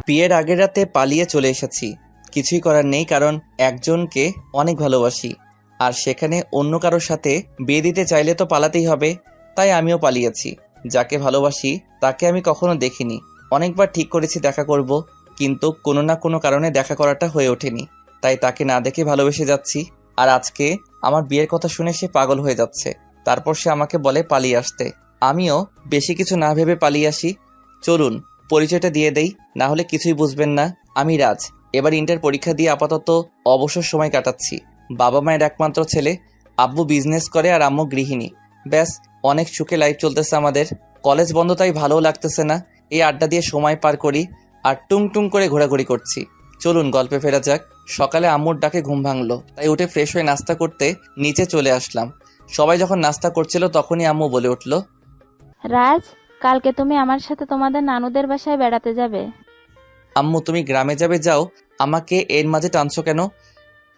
বিয়ের আগের রাতে পালিয়ে চলে এসেছি। কিছুই করার নেই, কারণ একজনকে অনেক ভালোবাসি, আর সেখানে অন্য কারোর সাথে বিয়ে দিতে চাইলে তো পালাতেই হবে। তাই আমিও পালিয়েছি। যাকে ভালোবাসি তাকে আমি কখনো দেখিনি। অনেকবার ঠিক করেছি দেখা করব, কিন্তু কোনো না কোনো কারণে দেখা করাটা হয়ে ওঠেনি। তাই তাকে না দেখে ভালোবেসে যাচ্ছি। আর আজকে আমার বিয়ের কথা শুনে সে পাগল হয়ে যাচ্ছে। তারপর সে আমাকে বলে পালিয়ে আসতে। আমিও বেশি কিছু না ভেবে পালিয়ে আসি। চলুন পরিচয়টা দিয়ে দেই, না হলে কিছুই বুঝবেন না। আমি রাজ। এবার ইন্টার পরীক্ষা দিয়ে আপাতত অবসর সময় কাটাচ্ছি। বাবা মায়ের একমাত্র ছেলে। আব্বু বিজনেস করে আর আম্মু গৃহিণী। ব্যাস, অনেক সুখে লাইফ চলতেছে আমাদের। কলেজ বন্ধ, তাই ভালোও লাগতেছে না। এই আড্ডা দিয়ে সময় পার করি আর টুং টুং করে ঘোরাঘুরি করছি। চলুন গল্পে ফেরা যাক। সকালে আম্মুর ডাকে ঘুম ভাঙলো, তাই উঠে ফ্রেশ হয়ে নাস্তা করতে নিচে চলে আসলাম। সবাই যখন নাস্তা করছিল তখনই আম্মু বলে উঠল, রাজ, কালকে তুমি আমার সাথে তোমাদের নানুদের বাসায় বেড়াতে যাবে। আম্মু তুমি গ্রামে যাবে, যাও, আমাকে এর মাঝে টানছো কেন?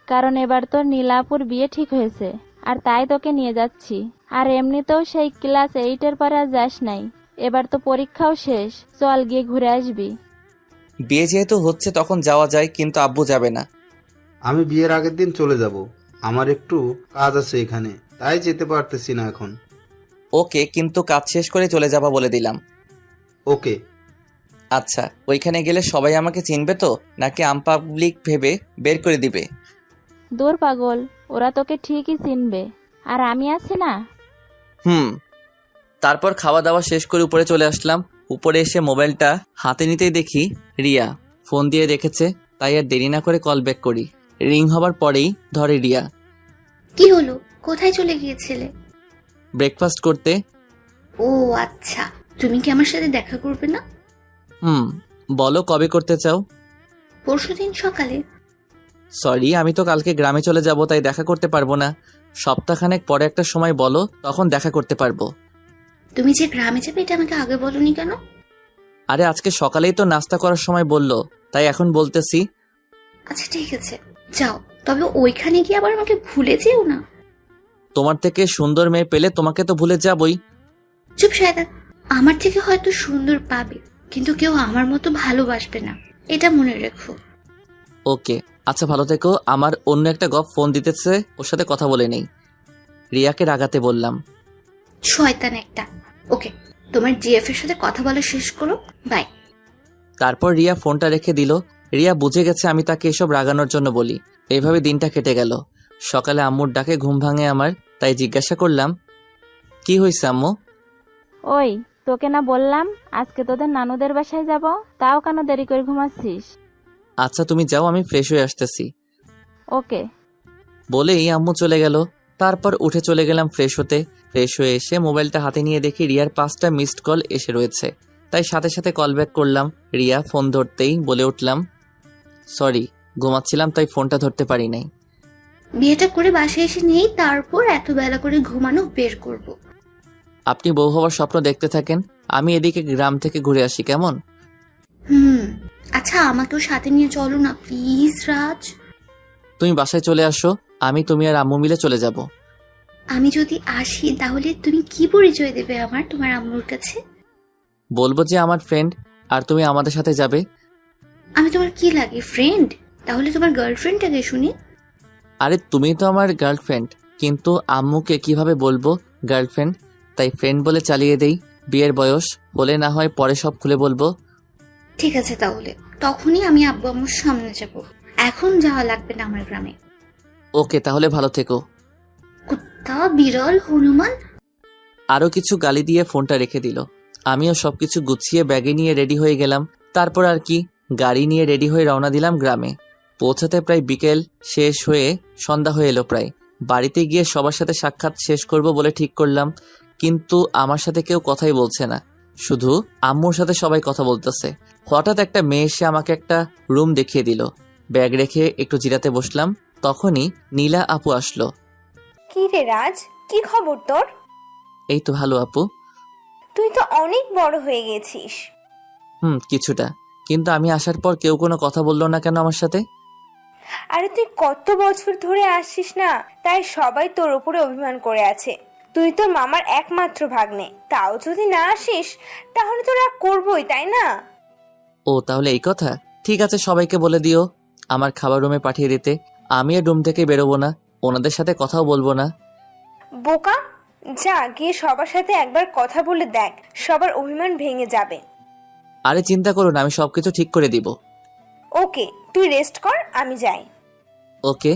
কারণ এবার তোর নীলাপুর বিয়ে ঠিক হয়েছে, আর তাই তোকে নিয়ে যাচ্ছি। আর এমনিতেও সেই ক্লাস 8-এর পরে আর যাস নাই। এবার তো পরীক্ষাও শেষ, চল গিয়ে ঘুরে আসবি। বিয়ে যেহেতু হচ্ছে তখন যাওয়া যায়, কিন্তু আব্বু যাবে না। আমি বিয়ের আগের দিন চলে যাব। আমার একটু কাজ আছে এখানে, তাই যেতে পারতেছি না এখন। ওকে, কিন্তু কাজ শেষ করে চলে যাবা বলে দিলাম। ওকে। আচ্ছা, ওইখানে গেলে সবাই আমাকে চিনবে তো, নাকি আনপাবলিক ভেবে বের করে দিবে? দূর পাগল, ওরা তোকে ঠিকই চিনবে, আর আমি আছি না। তারপর খাওয়া দাওয়া শেষ করে উপরে চলে আসলাম। উপরে এসে মোবাইলটা হাতে নিতেই দেখি রিয়া ফোন দিয়ে রেখেছে। তাই আর দেরি না করে কল ব্যাক করি। রিং হবার পরেই ধরে রিয়া। কি হলো, কোথায় চলে গিয়েছিলে? ব্রেকফাস্ট করতে। ও আচ্ছা, তুমি কি আমার সাথে দেখা করবে না? বলো কবে করতে চাও? পরশুদিন সকালে। সরি, আমি তো কালকে গ্রামে চলে যাব, তাই দেখা করতে পারবো না। সপ্তাহখানেক পরে একটা সময় বলো, তখন দেখা করতে পারবো। তুমি যে গ্রামে যাবে এটা আমাকে আগে বলনি কেন? আরে আজকে সকালেই তো নাস্তা করার সময় বললো, তাই এখন বলতেছি। আচ্ছা ঠিক আছে, যাও, তবে ওইখানে গিয়ে আবার আমাকে ভুলে যেও না। তোমার থেকে সুন্দর মেয়ে পেলে তোমাকে তো ভুলে যাবই। চুপ শায়দান, আমার থেকে হয়তো সুন্দর পাবে, কিন্তু কেউ আমার মতো ভালোবাসবে না, এটা মনে রেখো। ওকে, আচ্ছা ভালো থেকো। আমার অন্য একটা গপ ফোন দিতেছে, ওর সাথে কথা বলে নেই। রিয়াকে রাগাতে বললাম। শয়তান একটা। ওকে, তোমার জিএফ এর সাথে কথা বলা শেষ করো, বাই। তারপর রিয়া ফোনটা রেখে দিল। রিয়া বুঝে গেছে আমি তাকে এসব রাগানোর জন্য বলি। এইভাবে দিনটা কেটে গেল। সকালে আম্মুর ডাকে ঘুম ভাঙে আমার, তাই জিজ্ঞাসা করলাম, কি হয়েছে আম্মু? ওই, তোকে না বললাম আজকে তোদের নানুদের বাসায় যাব, তাও কেন দেরি করে ঘুমাচ্ছিস? আচ্ছা তুমি যাও, আমি ফ্রেশ হয়ে আসতেছি। ওকে। বলেই আম্মু চলে গেল। তারপর উঠে চলে গেলাম ফ্রেশ হতে। ফ্রেশ হয়ে এসে মোবাইলটা হাতে নিয়ে দেখি রিয়ার 5টা মিসড কল এসে রয়েছে। তাই সাথে সাথে কল ব্যাক করলাম। রিয়া ফোন ধরতেই বলে উঠলাম, সরি, ঘুমাচ্ছিলাম তাই ফোনটা ধরতে পারি নাই। বিয়েটা করে বাসায় এসে নেই, তারপর এত বেলা করে ঘুমানো বের করব। আপনি বউ হওয়ার স্বপ্ন দেখতে থাকেন, আমি এদিকে গ্রাম থেকে ঘুরে আসি, কেমন? আচ্ছা, আমাকেও সাথে নিয়ে চলো না প্লিজ রাজ। তুমি বাসায় চলে আসো, আমি তুমি আর আম্মু মিলে চলে যাব। আমি যদি আসি তাহলে তুমি কি পরিচয় দেবে আমার তোমার আম্মুর কাছে? বলবো যে আমার ফ্রেন্ড, আর তুমি আমাদের সাথে যাবে। আমি তোমার কি লাগে, ফ্রেন্ড? তাহলে তোমার গার্লফ্রেন্ডটাকে শুনি। আরে তুমি তো আমার গার্লফ্রেন্ড, কিন্তু আম্মুকে কিভাবে বলবো গার্লফ্রেন্ড? তাই ফ্রেন্ড বলে চালিয়ে দেই। বিয়ের বয়স হলে না হয় পরে সব খুলে বলবো। ঠিক আছে, তাহলে তখনই আমি আব্বু আম্মুর সামনে যাব। এখন যাওয়া লাগবে না আমার গ্রামে। ওকে, তাহলে ভালো থেকো। কুত্তা, বিড়াল, হনুমান। আরো কিছু গালি দিয়ে ফোনটা রেখে দিল। আমিও সবকিছু গুছিয়ে ব্যাগে নিয়ে রেডি হয়ে গেলাম। তারপর আর কি, গাড়ি নিয়ে রেডি হয়ে রওনা দিলাম গ্রামে। পৌঁছাতে প্রায় বিকেল শেষ হয়ে সন্ধ্যা হয়ে এলো প্রায়। বাড়িতে গিয়ে সবার সাথে সাক্ষাৎ শেষ করব বলে ঠিক করলাম, কিন্তু আমার সাথে কেউ কথাই বলছে না। শুধু আম্মুর সাথে সবাই কথা বলতেছে। হঠাৎ একটা মেয়ে এসে আমাকে একটা রুম দেখিয়ে দিল। ব্যাগ রেখে একটু জিরাতে বসলাম। তখনই নীলা আপু আসলো। কি রে রাজ, কি খবর তোর? এই তো ভালো আপু। তুই তো অনেক বড় হয়ে গেছিস। কিছুটা, কিন্তু আমি আসার পর কেউ কোনো কথা বললো না কেন আমার সাথে? আরে তুই কত বছর ধরে আসছিস না, তাই সবাই তোর উপরে অভিমান করে আছে। তুই তো মামার একমাত্র ভাগ্নে, তাও যদি না আসিস তাহলে তো রাগ করবই, তাই না? ও তাহলে এই কথা, ঠিক আছে, সবাইকে বলে দিও আমার খাবার রুমে পাঠিয়ে দিতে। আমি আর রুম থেকে বেরোবো না, ওনাদের সাথে কথাও বলবো না। বোকা, যা গিয়ে সবার সাথে একবার কথা বলে দেখ, সবার অভিমান ভেঙে যাবে। আরে চিন্তা করো না, আমি সবকিছু ঠিক করে দিব। ওকে, তুই রেস্ট কর, আমি যাই। ওকে।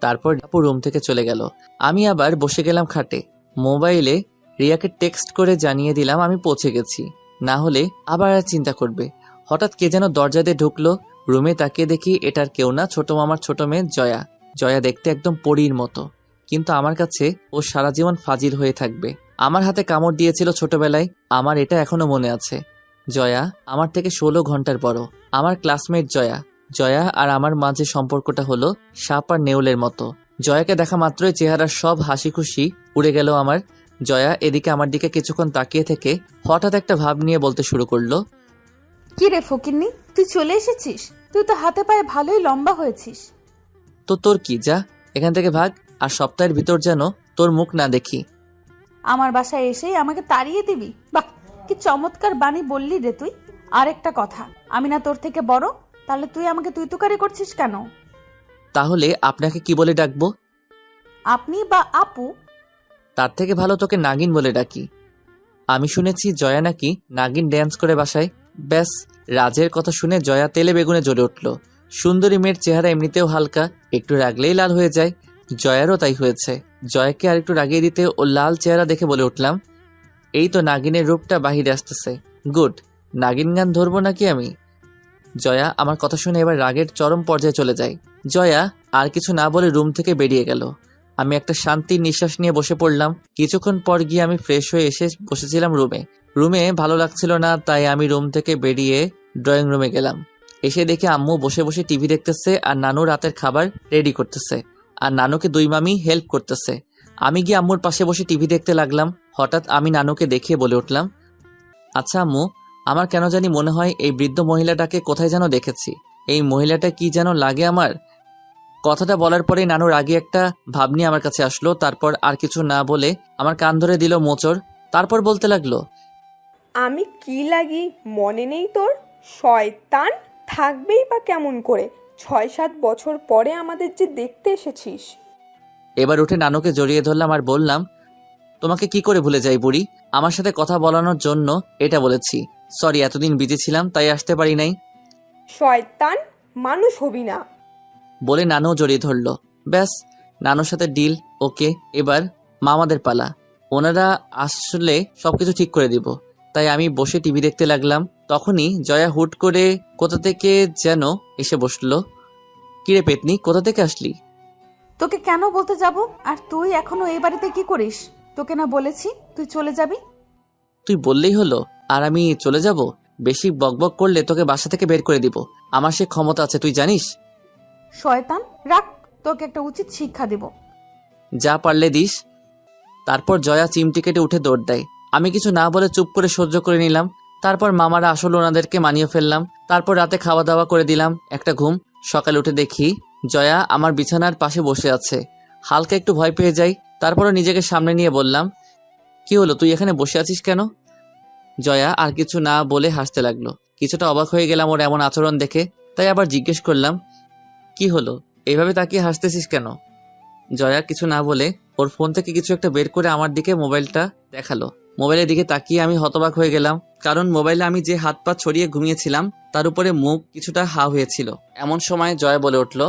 তারপর আপু রুম থেকে চলে গেল। আমি আবার বসে গেলাম খাটে। মোবাইলে রিয়াকে টেক্সট করে জানিয়ে দিলাম আমি পৌঁছে গেছি, না হলে আবার আর চিন্তা করবে। হঠাৎ কে যেন দরজা দিয়ে ঢুকলো। রুমে তাকিয়ে দেখি এটার কেউ না, ছোট মামার ছোট মেয়ে জয়া। জয়া দেখতে একদম পরীর মতো, কিন্তু আমার কাছে ও সারা জীবন ফাজিল হয়ে থাকবে। আমার হাতে কামড় দিয়েছিল ছোটবেলায়, আমার এটা এখনো মনে আছে। জয়া আমার থেকে 16 ঘন্টার বড়, আমার ক্লাসমেট জয়া। জয়া আর আমার মাঝে সম্পর্কটা হলো সাপ আর নেউলের মতো। জয়াকে দেখা মাত্রই চেহারার সব হাসি খুশি উড়ে গেল আমার। জয়া এদিকে আমার দিকে কিছুক্ষণ তাকিয়ে থেকে হঠাৎ একটা ভাব নিয়ে বলতে শুরু করলো, কি রে ফকিন্নি, তুই চলে এসেছিস? তুই তো হাতে পায়ে ভালোই লম্বা হয়েছিস। তো তোর কি, যা এখান থেকে ভাগ, আর সপ্তাহের ভিতর যেন তোর মুখ না দেখি। আমার বাসায় এসেই আমাকে তাড়িয়ে দিবি? বাহ, কি চমৎকার বাণী বললি রে তুই। আর একটা কথা, আমি না তোর থেকে বড়? তাহলে তুই আমাকে তুই তুকারি করছিস কেন? তাহলে আপনাকে কি বলে ডাকবো? আপনি বা আপু? তার থেকে ভালো তোকে নাগিন বলে ডাকি। আমি শুনেছি জয়া নাকি নাগিন ড্যান্স করে বাসায়। ব্যাস, রাজের কথা শুনে জয়া তেলে বেগুনে জ্বলে উঠল। সুন্দরী মেয়ের চেহারা এমনিতেও হালকা, একটু রাগলেই লাল হয়ে যায়। জয়ারও তাই হয়েছে। জয়াকে আর একটু রাগিয়ে দিতে ও লাল চেহারা দেখে বলে উঠলাম, এই তো নাগিনের রূপটা বাহিরে আসতেছে। গুড, নাগিন গান ধরবো নাকি আমি? জয়া আমার কথা শুনে এবার রাগের চরম পর্যায়ে চলে যায়। জয়া আর কিছু না বলে রুম থেকে বেরিয়ে গেল। আমি একটা শান্তির নিঃশ্বাস নিয়ে বসে পড়লাম। কিছুক্ষণ পর গিয়ে আমি ফ্রেশ হয়ে এসে বসেছিলাম রুমে ভালো লাগছিল না, তাই আমি রুম থেকে বেরিয়ে ড্রয়িং রুমে গেলাম। এসে দেখে আম্মু বসে বসে টিভি দেখতেছে আর নানু রাতের খাবার রেডি করতেছে, আর নানুকে দুই মামি হেল্প করতেছে। আমি গিয়ে আম্মুর পাশে বসে টিভি দেখতে লাগলাম। হঠাৎ আমি নানুকে দেখিয়ে বলে উঠলাম, আচ্ছা আম্মু, আমার কেন জানি মনে হয় এই বৃদ্ধ মহিলাটাকে কোথায় যেন দেখেছি। এই মহিলাটা কি যেন লাগে আমার। কথাটা বলার পরেই নানুর আগে একটা ভাব নিয়ে আমার কাছে আসলো। তারপর আর কিছু না বলে আমার কান ধরে দিল মোচড়। তারপর বলতে লাগলো, আমি কি লাগি মনে নেই তোর? শয়তান, থাকবেই বা কেমন করে? 6-7 বছর পরে আমাদের যে দেখতে এসেছিস। এবার উঠে নানুকে জড়িয়ে ধরলাম আর বললাম, তোমাকে কি করে ভুলে যাই বুড়ি? আমার সাথে কথা বলানোর জন্য এটা বলেছি। সরি, এতদিন বিজি ছিলাম তাই আসতে পারি নাই। শয়তান, মানুষ হবি না। বলে নানু জড়িয়ে ধরলো। ব্যাস, নানুর সাথে ডিল ওকে। এবার মামাদের পালা, ওনারা আসলে সবকিছু ঠিক করে দিব। তাই আমি বসে টিভি দেখতে লাগলাম। তখনই জয়া হুট করে কোথা থেকে যেন এসে বসলো। কিরে পেতনি, কোথা থেকে আসলি? তোকে কেন বলতে যাব? আর তুই এখনো এই বাড়িতে কি করিস? তোকে না বলেছি তুই চলে যাবি? তুই বললেই হলো আর আমি চলে যাব? বেশি বকবক করলে তোকে বাসা থেকে বের করে দিব। আমার সে ক্ষমতা আছে, তুই জানিস। শয়তান, রাখ, তোকে একটা উচিত শিক্ষা দেব। যা পারলে দিস। তারপর জয়া চিমটি কেটে উঠে দৌড় দেয়। আমি কিছু না বলে চুপ করে সহ্য করে নিলাম। তারপর মামারা আসলে ওনাদেরকে মানিয়ে ফেললাম। তারপর রাতে খাওয়া দাওয়া করে দিলাম, একটা ঘুম। সকালে উঠে দেখি জয়া আমার বিছানার পাশে বসে আছে। হালকা একটু ভয় পেয়ে যাই। তারপরও নিজেকে সামনে নিয়ে বললাম, কি হলো, তুই এখানে বসে আছিস কেন? জয়া আর কিছু না বলে হাসতে লাগলো। কিছুটা অবাক হয়ে গেলাম ওর এমন আচরণ দেখে, তাই আবার জিজ্ঞেস করলাম, কি হলো, এইভাবে তাকিয়ে হাসতেছিস কেন? জয়া কিছু না বলে ওর ফোন থেকে কিছু একটা বের করে আমার দিকে মোবাইলটা দেখালো। মোবাইলের দিকে তাকিয়ে আমি হতবাক হয়ে গেলাম, কারণ মোবাইলে আমি যে হাত পা ছড়িয়ে ঘুমিয়েছিলাম তার উপরে মুখ কিছুটা হা হয়েছিল। এমন সময় জয়া বলে উঠল,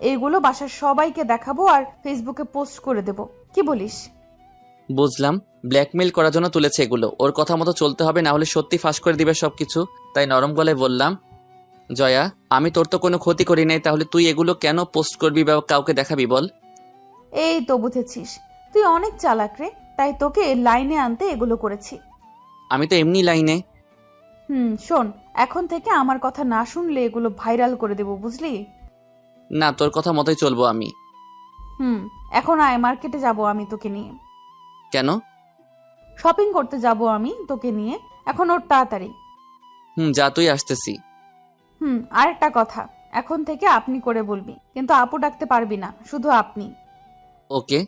এইগুলো বাসার সবাইকে দেখাবো আর ফেসবুকে পোস্ট করে দেব, কি বলিস? বুঝলাম, ব্ল্যাকমেইল করার জন্য তুলেছে এগুলো। ওর কথা মতো চলতে হবে, না হলে সত্যি ফাঁস করে দিবে সবকিছু। তাই নরম গলায় বললাম, জয়া, আমি তোর তো কোনো ক্ষতি করি নাই, তাহলে তুই এগুলো কেন পোস্ট করবি বা কাউকে দেখাবি বল? এই তো বুঝেছিস, তুই অনেক চালাক রে, তাই তোকে লাইনে আনতে এগুলো করেছি। আমি তো এমনি লাইনে। শোন, এখন থেকে আমার কথা না শুনলে এগুলো ভাইরাল করে দেব, বুঝলি? না, তোর কথা মতোই চলবো আমি। এখন আয়, মার্কেটে যাব আমি তোকে নিয়ে। কেন? শপিং করতে যাব আমি তোকে নিয়ে, এখন ওর তাড়াতাড়ি। যা, তুই আসতেছি। আরেকটা কথা, এখন থেকে আপনি করে বলবি, কিন্তু আপু ডাকতে পারবি না, শুধু আপনি। ওকে।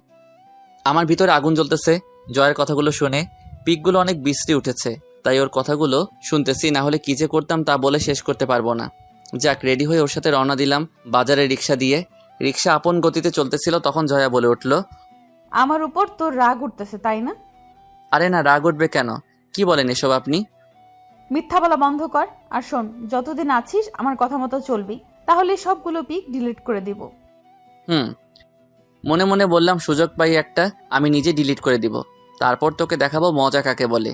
আমার ভিতরে আগুন জ্বলতেছে জয়ের কথাগুলো শুনে। পিকগুলো অনেক বিশ্রী উঠেছে। তাই ওর কথাগুলো শুনতেছি, না হলে কি যে করতাম তা বলে শেষ করতে পারবো না। যাক, রেডি হয়ে ওর সাথে রওনা দিলাম বাজারে রিক্সা দিয়ে। রিক্সা আপন গতিতে চলতেছিল, তখন জয়া বলে উঠল, আমার উপর তোর রাগ উঠতেছে তাই না? আরে না, রাগ উঠবে কেন? কি বলেন এসব আপনি? মিথ্যা বলা বন্ধ কর। আর শোন, যতদিন আছিস আমার কথা মতো চলবি, তাহলে সবগুলো পিক ডিলিট করে দিব। মনে মনে বললাম, সুযোগ পাই একটা, আমি নিজে ডিলিট করে দিব, তারপর তোকে দেখাবো মজা কাকে বলে।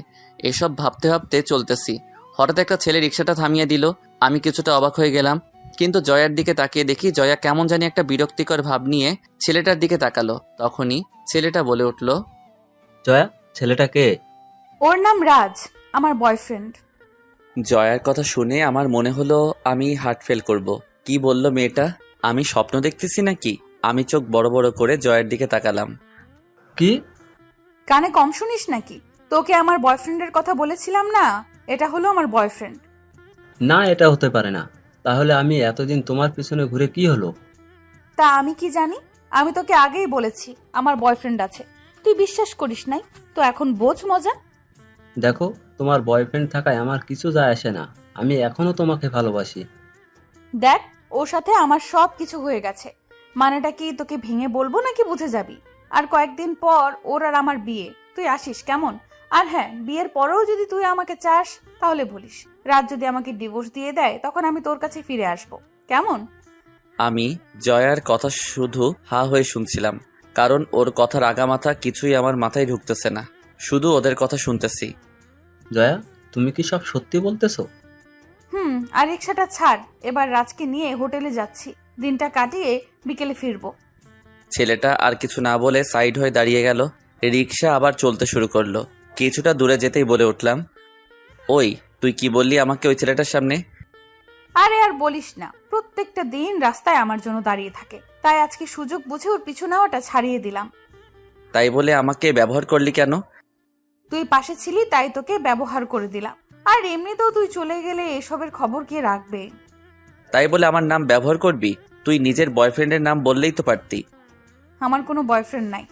এসব ভাবতে ভাবতে চলতেছি, হঠাৎ একটা ছেলে রিক্সাটা থামিয়ে দিল। আমি কিছুটা অবাক হয়ে গেলাম, কিন্তু জয়ার দিকে তাকিয়ে দেখি জয়া কেমন জানি একটা বিরক্তিকর ভাব নিয়ে ছেলেটার দিকে তাকালো। তখনই ছেলেটা বলে উঠল, জয়া, ছেলেটা কে? ওর নাম রাজ, আমার বয়ফ্রেন্ড। জয়ার কথা শুনে আমার মনে হলো আমি হার্ট ফেল করব। কি বলল মেয়েটা? আমি স্বপ্ন দেখতেছি নাকি? আমি চোখ বড় বড় করে জয়ার দিকে তাকালাম। কি? কানে কম শুনিস নাকি? তোকে আমার বয়ফ্রেন্ডের কথা বলেছিলাম না, এটা হলো আমার বয়ফ্রেন্ড। না, এটা হতে পারে না। তাহলে আমি এতদিন তোমার পিছনে ঘুরে কি হলো? তা আমি কি জানি? আমি তোকে আগেই বলেছি আমার বয়ফ্রেন্ড আছে, তুই বিশ্বাস করিস নাই, তো এখন বোঝ মজা। দেখো, তোমার বয়ফ্রেন্ড থাকায় আমার কিছু যায় আসে না, আমি এখনো তোমাকে ভালোবাসি। দেখ, ওর সাথে আমার সব কিছু হয়ে গেছে, মানেটা কি তোকে ভেঙে বলবো নাকি বুঝে যাবি? আর কয়েকদিন পর ওর আর আমার বিয়ে, তুই আসিস কেমন? আর হ্যাঁ, বিয়ের পরেও যদি তুই আমাকে চাস তাহলে বলিস। রাত যদি আমাকে ডিভোর্স দিয়ে দেয় তখন আমি তোর কাছে ফিরে আসবো, কেমন? আমি জয়ার কথা শুধু হা হয়ে শুনছিলাম, কারণ ওর কথার আগামাথা কিছুই আমার মাথায় ঢুকতেছে না, শুধু ওদের কথা শুনতেছি। জয়া, তুমি কি সব সত্যি বলতেছো? আর রিক্সাটা ছাড়, এবার রাজকে নিয়ে হোটেলে যাচ্ছি, দিনটা কাটিয়ে বিকেলে ফিরবো। ছেলেটা আর কিছু না বলে সাইড হয়ে দাঁড়িয়ে গেল। রিক্সা আবার চলতে শুরু করলো। কিছুটা দূরে যেতেই বলে উঠলাম, ওই তুই কি বললি আমাকে ওই ছেলেটার সামনে? আরে আর বলিস না, প্রত্যেকটা দিন রাস্তায় আমার জন্য দাঁড়িয়ে থাকে, তাই আজকে সুযোগ বুঝে ওর পিছু নেওয়াটা ছাড়িয়ে দিলাম। তাই বলে আমাকে ব্যবহার করলি কেন? তুই পাশে ছিলি তাই তোকে ব্যবহার করে দিলাম, আর এমনিতেও তুই চলে গেলে এসবের খবর কে রাখবে? তাই বলে আমার নাম ব্যবহার করবি? তুই নিজের বয়ফ্রেন্ডের নাম বললেই তো পারতি। আমার কোনো বয়ফ্রেন্ড নাই।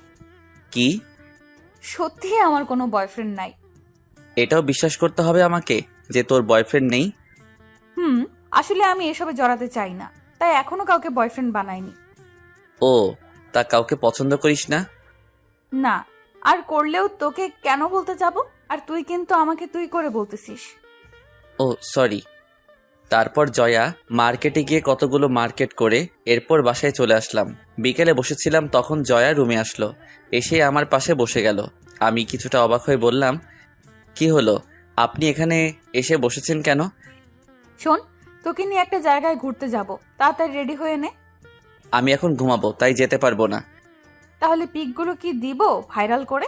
কি? সত্যি আমার কোনো বয়ফ্রেন্ড নাই। এটাও বিশ্বাস করতে হবে আমাকে যে তোর বয়ফ্রেন্ড নেই? আসলে আমি এসবে জড়াতে চাই না, তাই এখনো কাউকে বয়ফ্রেন্ড বানাইনি। ও, তা কাউকে পছন্দ করিস না? না, আর করলেও তোকে কেন বলতে যাব? আর তুই কিন্তু আমাকে তুই করে বলতেছিস। ও সরি। তারপর জয়া মার্কেটে গিয়ে কতগুলো মার্কেট করে এরপর বাসায় চলে আসলাম। বিকেলে বসেছিলাম, তখন জয়া রুমে আসলো, এসে আমার পাশে বসে গেল। আমি কিছুটা অবাক হয়ে বললাম, কি হলো, আপনি এখানে এসে বসেছেন কেন? শোন, তোকে নিয়ে একটা জায়গায় ঘুরতে যাব, তাড়াতাড়ি রেডি হয়ে নে। আমি এখন ঘুমাবো, তাই যেতে পারবো না। তাহলে পিকগুলো কি দিব ভাইরাল করে?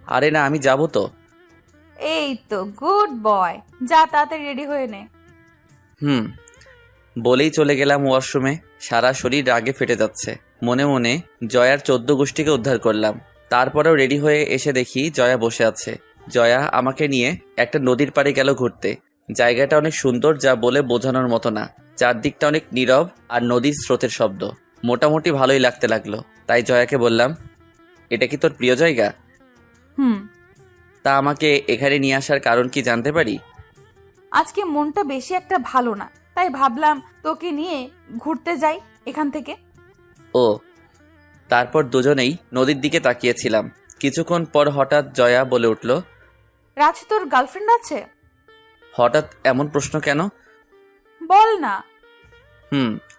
আরে না, আমি যাবো তো। এই তো গুড বয়, যা তাড়াতাড়ি রেডি হয়ে নে। বলেই চলে গেলাম ওয়াশরুমে। সারা শরীর রাগে ফেটে যাচ্ছে। মনে মনে জয়ার 14 গোষ্ঠীকে উদ্ধার করলাম। তারপরেও রেডি হয়ে এসে দেখি জয়া বসে আছে। জয়া আমাকে নিয়ে একটা নদীর পাড়ে গেল ঘুরতে। জায়গাটা অনেক সুন্দর, যা বলে বোঝানোর মতো না। চারদিকটা অনেক নীরব আর নদীর স্রোতের শব্দ। মোটামুটি ভালোই লাগতে লাগলো। তাই জয়াকে বললাম, এটা কি তোর প্রিয় জায়গা? তা আমাকে এখানে নিয়ে আসার কারণ কি জানতে পারি? আজকে মনটা বেশি একটা ভালো না, তাই ভাবলাম তোকে নিয়ে ঘুরতে যাই এখান থেকে। ও, তারপর দুজনেই নদীর দিকে তাকিয়েছিলাম। কিছুক্ষণ পর হঠাৎ জয়া বলে উঠল, রাজ, তোর গার্লফ্রেন্ড আছে? হঠাৎ এমন প্রশ্ন কেন? বল না।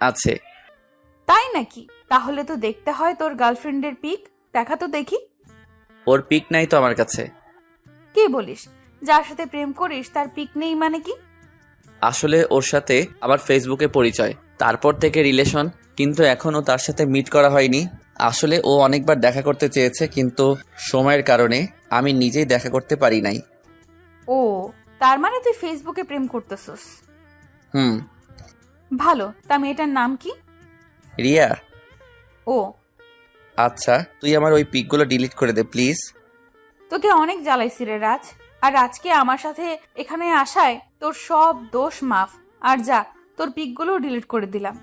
আছে। তাই নাকি? তাহলে তো দেখতে হয় তোর গার্লফ্রেন্ডের পিক, দেখা তো দেখি। ওর পিক নাই তো আমার কাছে। কি বলিস? যার সাথে প্রেম করিস তার পিক নেই মানে কি? আসলে ওর সাথে আমার ফেসবুকে পরিচয়, তারপর থেকে রিলেশন, কিন্তু এখনও তার সাথে মিট করা হয়নি। আসলে ও অনেকবার দেখা করতে চেয়েছে, কিন্তু সময়ের কারণে আমি নিজেই দেখা করতে পারি নাই। ও, তার মানে তুই ফেসবুকে প্রেম করতেছস? ভালো। তা মেয়েটার নাম কি? রিয়া। ও আচ্ছা, তুই আমার ওই পিকগুলো ডিলিট করে দে প্লিজ। তোকে অনেক জ্বালাইছি রে রাজ, আর আজকে আমার সাথে এখানে আসায় তোর সব দোষ মাফ। আর যা, তোর পিকগুলো ডিলিট করে দিলাম।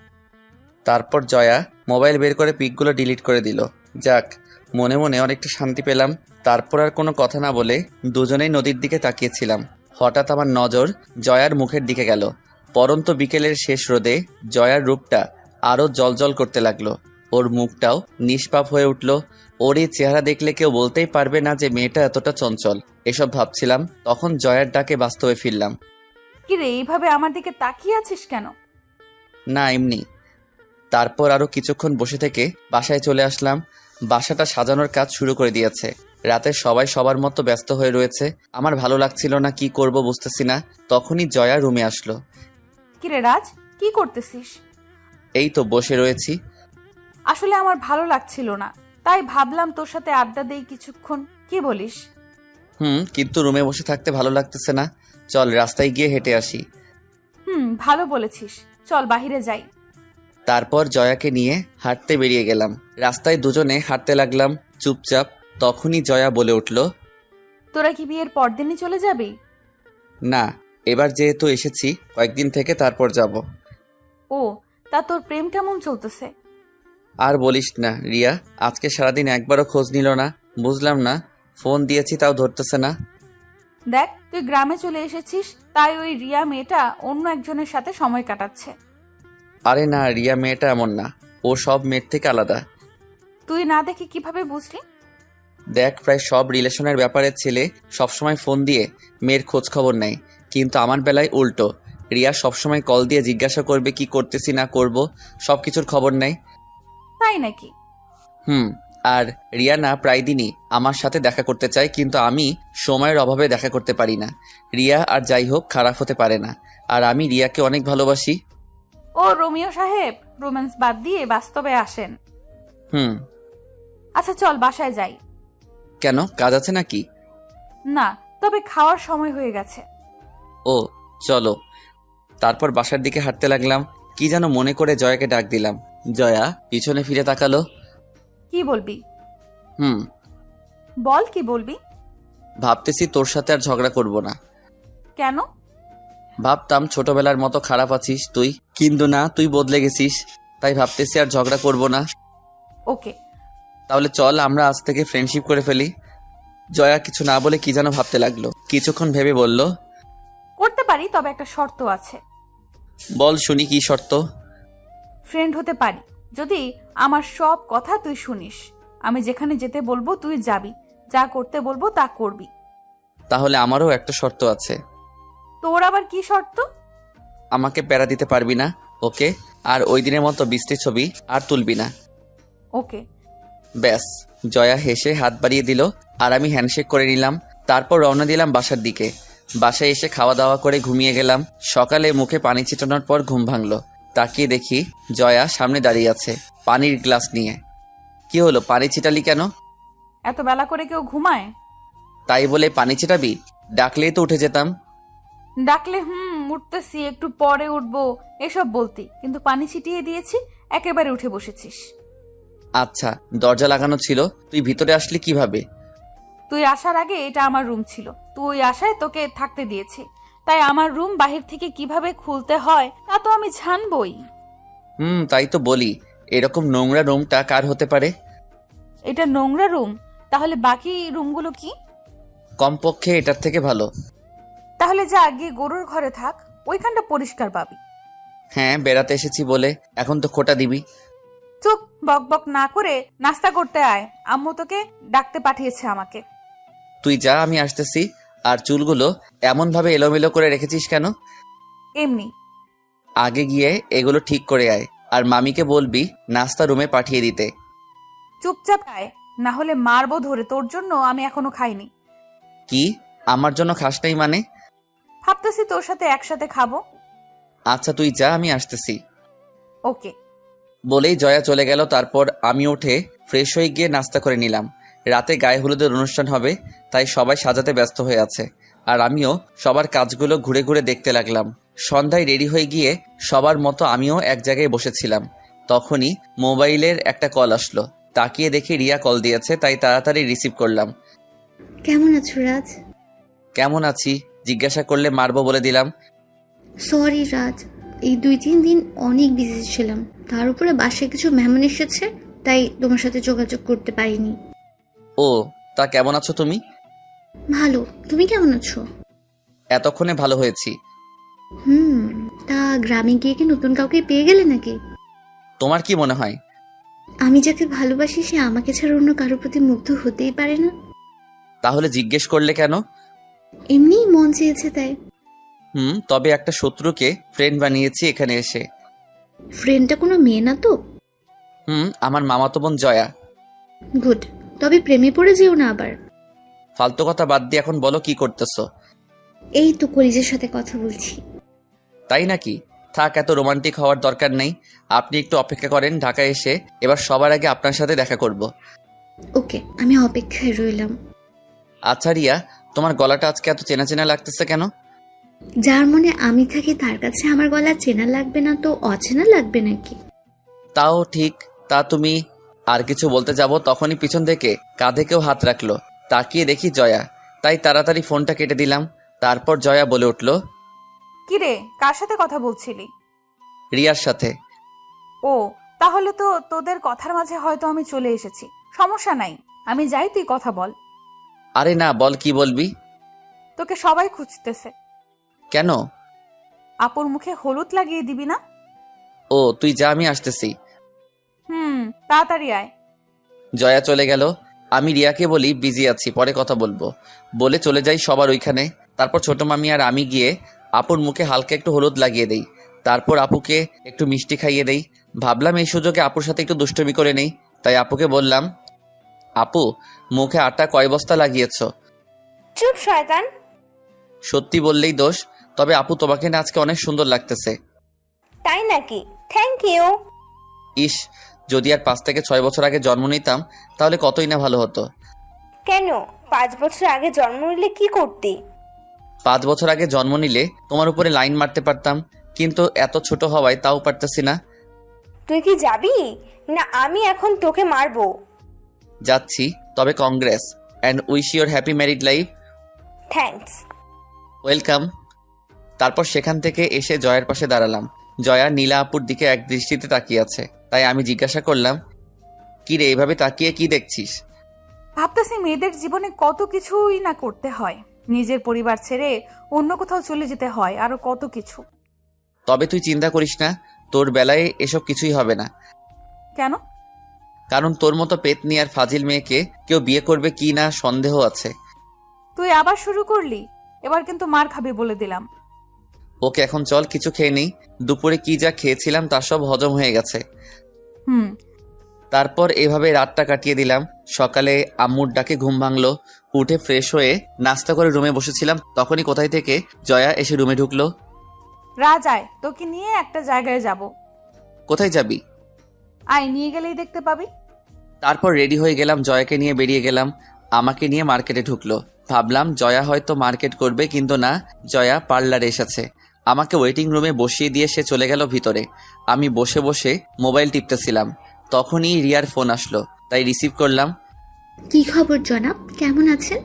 তারপর জয়া মোবাইল বের করে পিকগুলো ডিলিট করে দিল। যাক, মনে মনে অনেকটা শান্তি পেলাম। তারপর আর কোনো কথা না বলে দুজনেই নদীর দিকে তাকিয়েছিলাম। হঠাৎ আমার নজর জয়ার মুখের দিকে গেল। পরন্ত বিকেলের শেষ রোদে জয়ার রূপটা আরও জ্বলজ্বল করতে লাগলো। ওর মুখটাও নিষ্পাপ হয়ে উঠল। ওর এই চেহারা দেখলে কেউ বলতেই পারবে না যে মেয়েটা এতটা চঞ্চল। এসব ভাবছিলাম, তখন জয়ার ডাকে বাস্তবে ফিরলাম। কিরে, এইভাবে আমার দিকে তাকিয়ে আছিস কেন? না, এমনি। তারপর আরও কিছুক্ষণ বসে থেকে বাসায় চলে আসলাম। বাসাটা সাজানোর কাজ শুরু করে দিয়েছে। রাতে সবাই সবার মতো ব্যস্ত হয়ে রয়েছে। আমার ভালো লাগছিল না, কি করব বুঝতেছি না। তখনই জয়া রুমে আসলো। কিরে রাজ, কি করতেছিস? এই তো বসে রয়েছি। আসলে আমার ভালো লাগছিল না, তাই ভাবলাম তোর সাথে আড্ডা দেই কিছুক্ষণ। কি বলিস? কিন্তু রুমে বসে থাকতে ভালো লাগতেছে না। চল রাস্তায় গিয়ে হেঁটে আসি। ভালো বলেছিস, চল বাহিরে যাই। তারপর জয়াকে নিয়ে হাঁটতে বেরিয়ে গেলাম। রাস্তায় দুজনে হাঁটতে লাগলাম চুপচাপ। তখনই জয়া বলে উঠল, তোরা কি বিয়ের পরদিনই চলে যাবি? না, এবার যেহেতু এসেছি কয়েকদিন থেকে তারপর যাব। ও, তা তোর প্রেম কেমন চলতেছে? আর বলিস না রিয়া, আজকে সারাদিন একবারও খোঁজ নিল না। বুঝলাম না, ফোন দিয়েছি তাও ধরতেছে না। দেখ, তুই গ্রামে চলে এসেছিস, তাই ওই রিয়া মেয়েটা অন্য একজনের সাথে সময় কাটাচ্ছে। আরে না, রিয়া মেয়েটা এমন না। ও সব মেয়ের থেকে আলাদা। তুই না দেখে কিভাবে বুঝলি? দেখ, প্রায় সব রিলেশনের ব্যাপারে ছেলে সবসময় ফোন দিয়ে মেয়ের খোঁজ খবর নেয়, কিন্তু আমার বেলায় উল্টো। রিয়া সবসময় কল দিয়ে জিজ্ঞাসা করবে কি করতেছি না করব, সব কিছুর খবর নেয়। তাই নাকি? আর রিয়া না প্রায় দিনই আমার সাথে দেখা করতে চায়, কিন্তু আমি সময়ের অভাবে দেখা করতে পারি না। রিয়া আর যাই হোক খারাপ হতে পারে না, আর আমি রিয়াকে অনেক ভালোবাসি। ও রোমিও সাহেব, রোম্যান্স বাদ দিয়ে বাস্তবে আসেন। আচ্ছা চল বাসায় যাই। কেন, কাজ আছে নাকি? না, তবে খাওয়ার সময় হয়ে গেছে। ও, চলো। তারপর বাসার দিকে হাঁটতে লাগলাম। কি যেন মনে করে জয়াকে ডাক দিলাম। জয়া পিছনে ফিরে তাকালো। কি বলবি? হুম বল, কি বলবি? ভাবতেছি তোর সাথে আর ঝগড়া করব না। কেন? ভাবতাম ছোটবেলার মতো খারাপ আছিস তুই, কিন্তু না, তুই বদলে গেছিস। তাই ভাবতেছি আর ঝগড়া করব না। ওকে, তাহলে চল আমরা আজ থেকে ফ্রেন্ডশিপ করে ফেলি। জয়া কিছু না বলে কি যেন ভাবতে লাগলো। কিছুক্ষণ ভেবে বলল, করতে পারি, তবে একটা শর্ত আছে। বল শুনি, কি শর্ত? ফ্রেন্ড হতে পারি যদি আমার সব কথা তুই শুনিস। আমি যেখানে যেতে বলবো তুই যাবি, যা করতে বলবো তা করবি। তাহলে আমারও একটা শর্ত আছে। তোর আবার কি শর্ত? আমাকে প্যারা দিতে পারবি না, ওকে? আর ওই দিনের মতো বৃষ্টির ছবি আর তুলবি না। ওকে। ব্যাস। জয়া হেসে হাত বাড়িয়ে দিল, আর আমি হ্যান্ডশেক করে নিলাম। তারপর রওনা দিলাম বাসার দিকে। বাসায় এসে খাওয়া দাওয়া করে ঘুমিয়ে গেলাম। সকালে মুখে পানি ছিটানোর পর ঘুম ভাঙলো। তাকিয়ে দেখি জয়া সামনে দাঁড়িয়ে আছে পানির গ্লাস নিয়ে। কি হলো, পানি ছিটালি কেন? এত বেলা করে কেউ ঘুমায়? তাই বলে পানি ছিটাবি? ডাকলেই তো উঠে যেতাম। ডাকলে উঠতেছি, একটু পরে উঠবো এসব বলতি, কিন্তু পানি ছিটিয়ে দিয়েছি, একেবারে উঠে বসেছিস। আচ্ছা, দরজা লাগানো ছিল, তুই ভিতরে আসলি কিভাবে? তুই আসার আগে এটা আমার রুম ছিল, তুই আসায় তোকে থাকতে দিয়েছি, তাই আমার রুম বাহির থেকে কিভাবে খুলতে হয় তা তো আমি জানবই। তাই তো বলি, এরকম নোংরা রুমটা কার হতে পারে? এটা নোংরা রুম? তাহলে বাকি রুমগুলো কি? কমপক্ষে এটার থেকে ভালো। তাহলে যা গিয়ে গরুর ঘরে থাক, ওইখানটা পরিষ্কার পাবি। হ্যাঁ, বেড়াতে এসেছি বলে এখন তো খোটা দিবি। চুপ, বক বক না করে নাস্তা করতে আয়, আম্মু তোকে ডাকতে পাঠিয়েছে আমাকে। তুই যা, আমি আসতেছি। আর চুলগুলো এমন ভাবে এলোমেলো করে রেখেছিস কেন? এমনি। আগে গিয়ে এগুলো ঠিক করে আয়, আর মামিকে বলবি নাস্তা রুমে পাঠিয়ে দিতে। চুপচাপ আয়, না হলে মারবো ধরে। তোর জন্য আমি এখনো খাইনি। কি, আমার জন্য খাস নাই মানে? ভাবতেছি তোর সাথে একসাথে খাবো। আচ্ছা তুই যা, আমি আসতেছি। ওকে। বলেই জয়া চলে গেল। তারপর আমি উঠে ফ্রেশ হয়ে গিয়ে নাস্তা করে নিলাম। রাতে গায়ে হলুদের অনুষ্ঠান হবে, তাই সবাই সাজাতে ব্যস্ত হয়ে আছে, আর আমিও সবার কাজগুলো ঘুরে ঘুরে দেখতে লাগলাম। সন্ধ্যায় রেডি হয়ে গিয়ে সবার মতো আমিও এক জায়গায় বসেছিলাম। তখনই মোবাইলের একটা কল আসলো। তাকিয়ে দেখি রিয়া কল দিয়েছে, তাই তাড়াতাড়ি রিসিভ করলাম। কেমন আছো রাজ? কেমন আছি জিজ্ঞাসা করলে মারবো বলে দিলাম। সরি রাজ, এই 2-3 দিন অনেক বিজি ছিলাম, তার উপরে বাসায় কিছু মেহমান এসেছে, তাই তোমার সাথে যোগাযোগ করতে পারিনি। ও, তা কেমন আছো তুমি? ভালো, তুমি কেমন আছো? এতক্ষণে ভালো হয়েছি। তা গ্রামে গিয়ে কি নতুন কাউকে পেয়ে গেলে নাকি? তোমার কি মনে হয়? আমি যাকে ভালোবাসি সে আমাকে ছাড়া অন্য কারোর প্রতি মুগ্ধ হতেই পারে না। তাহলে জিজ্ঞেস করলে কেন? এমনিই মন চেয়েছে তাই। তবে একটা শত্রুকে ফ্রেন্ড বানিয়েছি এখানে এসে। ফ্রেন্ডটা কোনো মেয়ে না তো? আমার মামাতো বোন জয়া। গুড, তবে প্রেমে পড়ে যেও না আবার। ফালতু কথা বাদ দিয়ে এখন বলো কি করতেছো? এই তো কলিজের সাথে কথা বলছি। তাই নাকি? থাক, এত রোমান্টিক হওয়ার দরকার নেই। আপনি একটু অপেক্ষা করেন, ঢাকায় এসে এবার সবার আগে আপনার সাথে দেখা করব। ওকে, আমি অপেক্ষায় রইলাম। আচ্ছা রিয়া, তোমার গলাটা আজকে এত চেনা চেনা লাগতেছে কেন? যার মনে আমি থাকি তার কাছে আমার গলা চেনা লাগবে না তো অচেনা লাগবে নাকি? তাও ঠিক। তা তুমি আর কিছু বলতে যাব তখনই পিছন থেকে কাঁধে কেউ হাত রাখলো। তাকিয়ে দেখি জয়া, তাই তাড়াতাড়ি ফোনটা কেটে দিলাম। তারপর জয়া বলে উঠল, কিরে, কার সাথে কথা বলছিলি? রিয়ার সাথে। ও, তাহলে তো তোদের কথার মাঝে হয়তো আমি চলে এসেছি। সমস্যা নাই, আমি যাই, তুই কথা বল। আরে না, বল, কি বলবি? তোকে সবাই খুঁজতেছে। কেন? আপুর মুখে হলুদ লাগিয়ে দিবি না? ও, তুই যা, আমি আসতেছি। তাড়াতাড়ি আয়। জয়া চলে গেল। আমি রিয়াকে বলি বিজি আছি, পরে কথা বলবো বলে চলে যাই সবার ওইখানে। তারপর ছোট মামি আর আমি গিয়ে আপুর মুখে হালকা একটু হলুদ লাগিয়ে দেই। তারপর আপুকে একটু মিষ্টি খাইয়ে দেই। ভাবলাম এই সুযোগে আপুর সাথে একটু দুষ্টুমি করে নেই। তাই আপুকে বললাম, আপু, মুখে আটা কয় বস্তা লাগিয়েছ? চুপ শয়তান। সত্যি বললেই দোষ। তবে আপু, তোমাকে না আজকে অনেক সুন্দর লাগতেছে। তাই নাকি? Thank you. ইস, যদি আর 5 থেকে 6 বছর আগে জন্ম নিতাম তাহলে কতই না ভালো হতো। কেন, 5 বছর আগে জন্ম নিলে কি করতি? 5 বছর আগে জন্ম নিলে তোমার উপরে লাইন মারতে পারতাম, কিন্তু এত ছোট হওয়ায় তাও পারতেছি না। তুই কি যাবি না আমি এখন তোকে মারবো? যাচ্ছি, তবে Congress and wish your happy married life. Thanks. Welcome. তারপর সেখান থেকে এসে জয়ার পাশে দাঁড়ালাম। জয়া নীলা আপুর দিকে এক দৃষ্টিতে তাকিয়ে আছে। তাই আমি জিজ্ঞাসা করলাম, কি রে, এইভাবে তাকিয়ে কি দেখছিস? ভাবতেছি মেয়েদের জীবনে কত কিছুই না করতে হয়। নিজের পরিবার ছেড়ে অন্য কোথাও চলে যেতে হয়, আরো কত কিছু। তবে তুই চিন্তা করিস না, তোর বেলায় এসব কিছুই হবে না। কেন? কারণ তোর মতো পেতনি আর ফাজিল মেয়েকে কেউ বিয়ে করবে কি না সন্দেহ আছে। তুই আবার শুরু করলি? এবার কিন্তু মার খাবি বলে দিলাম। ওকে, এখন চল কিছু খেয়ে নেই। দুপুরে কি যা খেয়েছিলাম তা সব হজম হয়ে গেছে। তারপর এভাবে রাতটা কাটিয়ে দিলাম। সকালে আম্মুর ডাকে ঘুম ভাঙলো। উঠে ফ্রেশ হয়ে নাস্তা করে রুমে বসেছিলাম, তখনই কোথায় থেকে জয়া এসে রুমে ঢুকলো। রাজ, আয়, তোকে নিয়ে একটা জায়গায় যাব। কোথায় যাবি? আয়, নিয়ে গেলেই দেখতে পাবি। তারপর রেডি হয়ে গেলাম, জয়াকে নিয়ে বেরিয়ে গেলাম। আমাকে নিয়ে মার্কেটে ঢুকলো। ভাবলাম জয়া হয়তো মার্কেট করবে, কিন্তু না, জয়া পার্লারে এসেছে। আমাকে ওয়েটিং রুমে বসিয়ে দিয়ে সে চলে গেল ভিতরে। আমি বসে বসে মোবাইল টিপতেছিলাম, তখনই রিয়ার ফোন আসলো, তাই রিসিভ করলাম। কি খবর জনাব, কেমন আছেন?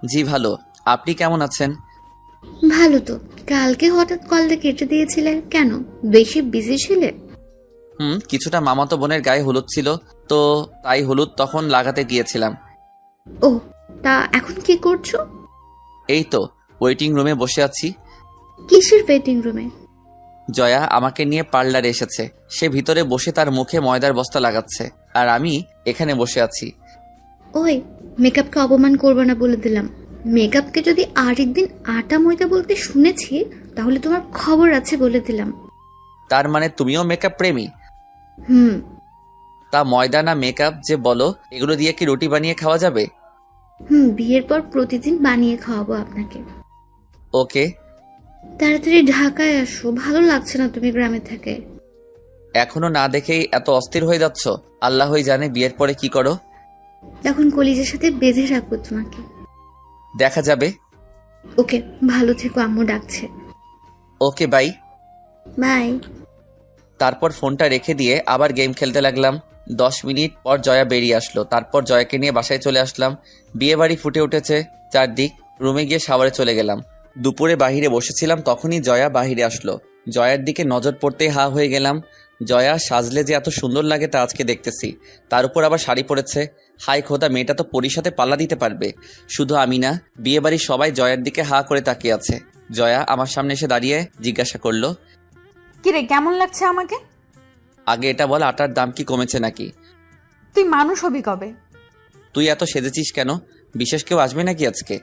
জি ভালো, আপনি কেমন আছেন? ভালো তো। কালকে হঠাৎ কলটা কেটে দিয়েছিলে কেন? বেশি বিজি ছিলে? কিছুটা মামাতো বোনের গায়ে হলুদ ছিল, তো তাই হলুদ তখন লাগাতে গিয়েছিলাম। ও, তা এখন কি করছো? এই তো ওয়েটিং রুমে বসে আছি। কিসের ওয়েটিং রুমে? জয়া আমাকে নিয়ে পার্লারে এসেছে। সে ভিতরে বসে তার মুখে ময়দার বস্তা লাগাচ্ছে, আর আমি এখানে বসে আছি। ওই, মেকআপকে অপমান করবো না বলে দিলাম। মেকআপকে যদি আরেকদিন আটা ময়দা বলতে শুনেছি তাহলে তোমার খবর আছে বলে দিলাম। তার মানে তুমিও মেকআপ প্রেমী? হুম। তা ময়দা না মেকআপ যে বলো, এগুলো দিয়ে কি রুটি বানিয়ে খাওয়া যাবে? বিয়ের পর প্রতিদিন বানিয়ে খাওয়াবো আপনাকে। ওকে। তাড়াতাড়ি ঢাকায় আসো, ভালো লাগছে না তুমি গ্রামে থেকে। এখনো না দেখেই এত অস্থির হয়ে যাচ্ছ? আল্লাহই জানে বিয়ের পরে কি করো। তখন কলিজের সাথে বেঁধে রাখবো তোমাকে। দেখা যাবে। ওকে, ভালো থেকো, আম্মু ডাকছে। ওকে, বাই। বাই। তারপর ফোনটা রেখে দিয়ে আবার গেম খেলতে লাগলাম। 10 মিনিট পর জয়া বেরিয়ে আসলো। তারপর জয়াকে নিয়ে বাসায় চলে আসলাম। বিয়ে বাড়ি ফুটে উঠেছে চারদিক। রুমে গিয়ে শাওয়ারে চলে গেলাম। দুপুরে বাহিরে বসেছিলাম, তখনই জয়া বাহিরে আসলো। জয়ার দিকে নজর পড়তেই হা হয়ে গেলাম। জয়া সাজলে যে এত সুন্দর লাগে তা আজকে দেখতেছি। তার উপর আবার শাড়ি পরেছে। হাই খোদা, মেয়েটা তো পরীর সাথে পাল্লা দিতে পারবে। শুধু আমি না, বিয়ে বাড়ির সবাই জয়ার দিকে হা করে তাকিয়ে আছে। জয়া আমার সামনে এসে দাঁড়িয়ে জিজ্ঞাসা করলো, কিরে কেমন লাগছে আমাকে? আগে এটা বল, আটার দাম কি কমেছে নাকি? তুই মানুষ হবি কবে? তুই এত সেজেছিস কেন? বিশেষ কেউ আসবে নাকি আজকে?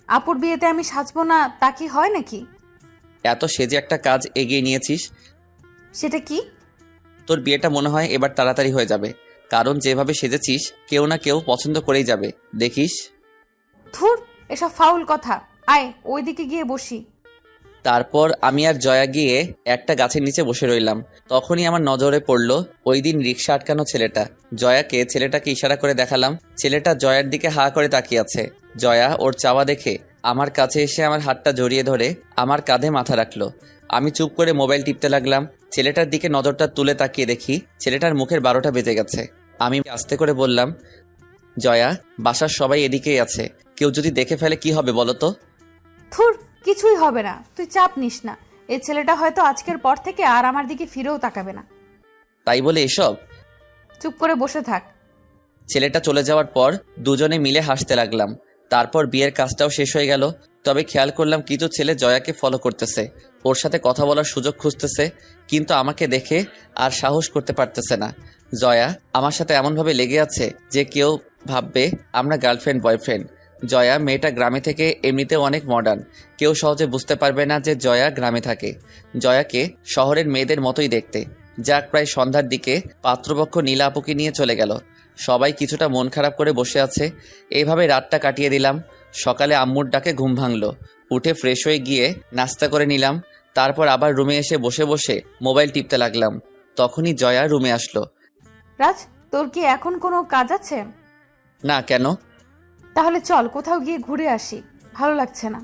আপুর বিয়েতে আমি সাজবো না তা কি হয় নাকি? এত সেজে একটা কাজ এগিয়ে নিয়েছিস। সেটা কি? তোর বিয়েটা মনে হয় এবার তাড়াতাড়ি হয়ে যাবে, কারণ যেভাবে সেজেছিস কেউ না কেউ পছন্দ করেই যাবে, দেখিস। ধুর, এসব ফাউল কথা। আয় ওইদিকে গিয়ে বসি। তারপর আমি আর জয়া গিয়ে একটা গাছের নিচে বসে রইলাম। তখনই আমার নজরে পড়ল ওই দিন রিক্সা আটকানো ছেলেটা। জয়াকে ছেলেটাকে ইশারা করে দেখালাম। ছেলেটা জয়ার দিকে হা করে তাকিয়ে আছে। জয়া ওর চাওয়া দেখে আমার কাছে এসে আমার হাতটা জড়িয়ে ধরে আমার কাঁধে মাথা রাখলো। আমি চুপ করে মোবাইল টিপতে লাগলাম। ছেলেটার দিকে নজরটা তুলে তাকিয়ে দেখি ছেলেটার মুখের 12টা বেজে গেছে। আমি আস্তে করে বললাম, জয়া, বাসার সবাই এদিকেই আছে, কেউ যদি দেখে ফেলে কি হবে বলো তো? ধুর, কিছুই হবে না, তুই চাপ নিস না। এই ছেলেটা হয়তো আজকের পর থেকে আর আমার দিকে ফিরেও তাকাবে না। তাই বলে এসব? চুপ করে বসে থাক। ছেলেটা চলে যাওয়ার পর দুজনে মিলে হাসতে লাগলাম। তারপর বিয়ের কাজটাও শেষ হয়ে গেল। তবে খেয়াল করলাম কিছু ছেলে জয়াকে ফলো করতেছে, ওর সাথে কথা বলার সুযোগ খুঁজতেছে, কিন্তু আমাকে দেখে আর সাহস করতে পারতেছে না। জয়া আমার সাথে এমনভাবে লেগে আছে যে কেউ ভাববে আমরা গার্লফ্রেন্ড বয়ফ্রেন্ড। জয়া মেয়েটা গ্রামে থেকে এমনিতেও অনেক মডার্ন, কেউ সহজে বুঝতে পারবে না যে জয়া গ্রামে থাকে। জয়াকে শহরের মেয়েদের মতোই দেখতে। যাক, প্রায় সন্ধ্যার দিকে পাত্রপক্ষ নীলা আপুকে নিয়ে চলে গেল। সবাই কিছুটা মন খারাপ করে বসে আছে। এইভাবে রাতটা কাটিয়ে দিলাম। সকালে আম্মুর ডাকে ঘুম ভাঙলো। উঠে ফ্রেশ হয়ে গিয়ে নাস্তা করে নিলাম। তারপর আবার রুমে এসে বসে বসে মোবাইল টিপতে লাগলাম। তখনই জয়া রুমে আসলো। রাজ, তোর কি এখন কোনো কাজ আছে? না, কেন? তাহলে চল কোথাও গিয়ে ঘুরে আসি, ভালো লাগছে না।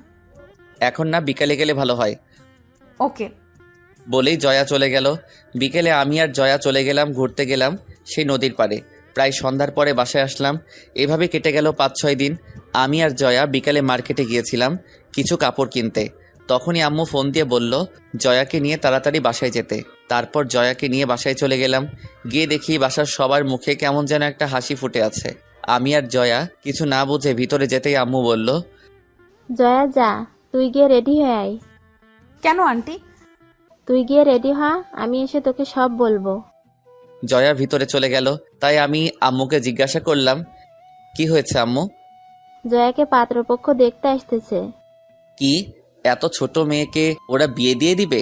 এখন না, বিকালে গেলে ভালো হয়। ওকে। বলেই জয়া চলে গেল। বিকেলে আমি আর জয়া চলে গেলাম ঘুরতে গেলাম সেই নদীর পাড়ে। প্রায় সন্ধ্যার পরে বাসায় আসলাম। এভাবে কেটে গেল 5-6 দিন। আমি আর জয়া বিকালে মার্কেটে গিয়েছিলাম কিছু কাপড় কিনতে। তখনই আম্মু ফোন দিয়ে বলল জয়াকে নিয়ে তাড়াতাড়ি বাসায় যেতে। তারপর জয়াকে নিয়ে বাসায় চলে গেলাম। গিয়ে দেখি বাসার সবার মুখে কেমন যেন একটা হাসি ফুটে আছে। আমি আর জয়া কিছু না বুঝে ভিতরে যেতেই আম্মু বলল, জয়া যা, তুই গিয়ে রেডি হয়ে আয়। কেন আন্টি? তুই গিয়ে রেডি হ, আমি এসে তোকে সব বলবো। জয়া ভিতরে চলে গেল। তাই আমি আম্মুকে জিজ্ঞাসা করলাম, কি হয়েছে আম্মু? জয়াকে পাত্রপক্ষ দেখতে আসতেছে। কি, এত ছোট মেয়েকে ওরা বিয়ে দিয়ে দিবে?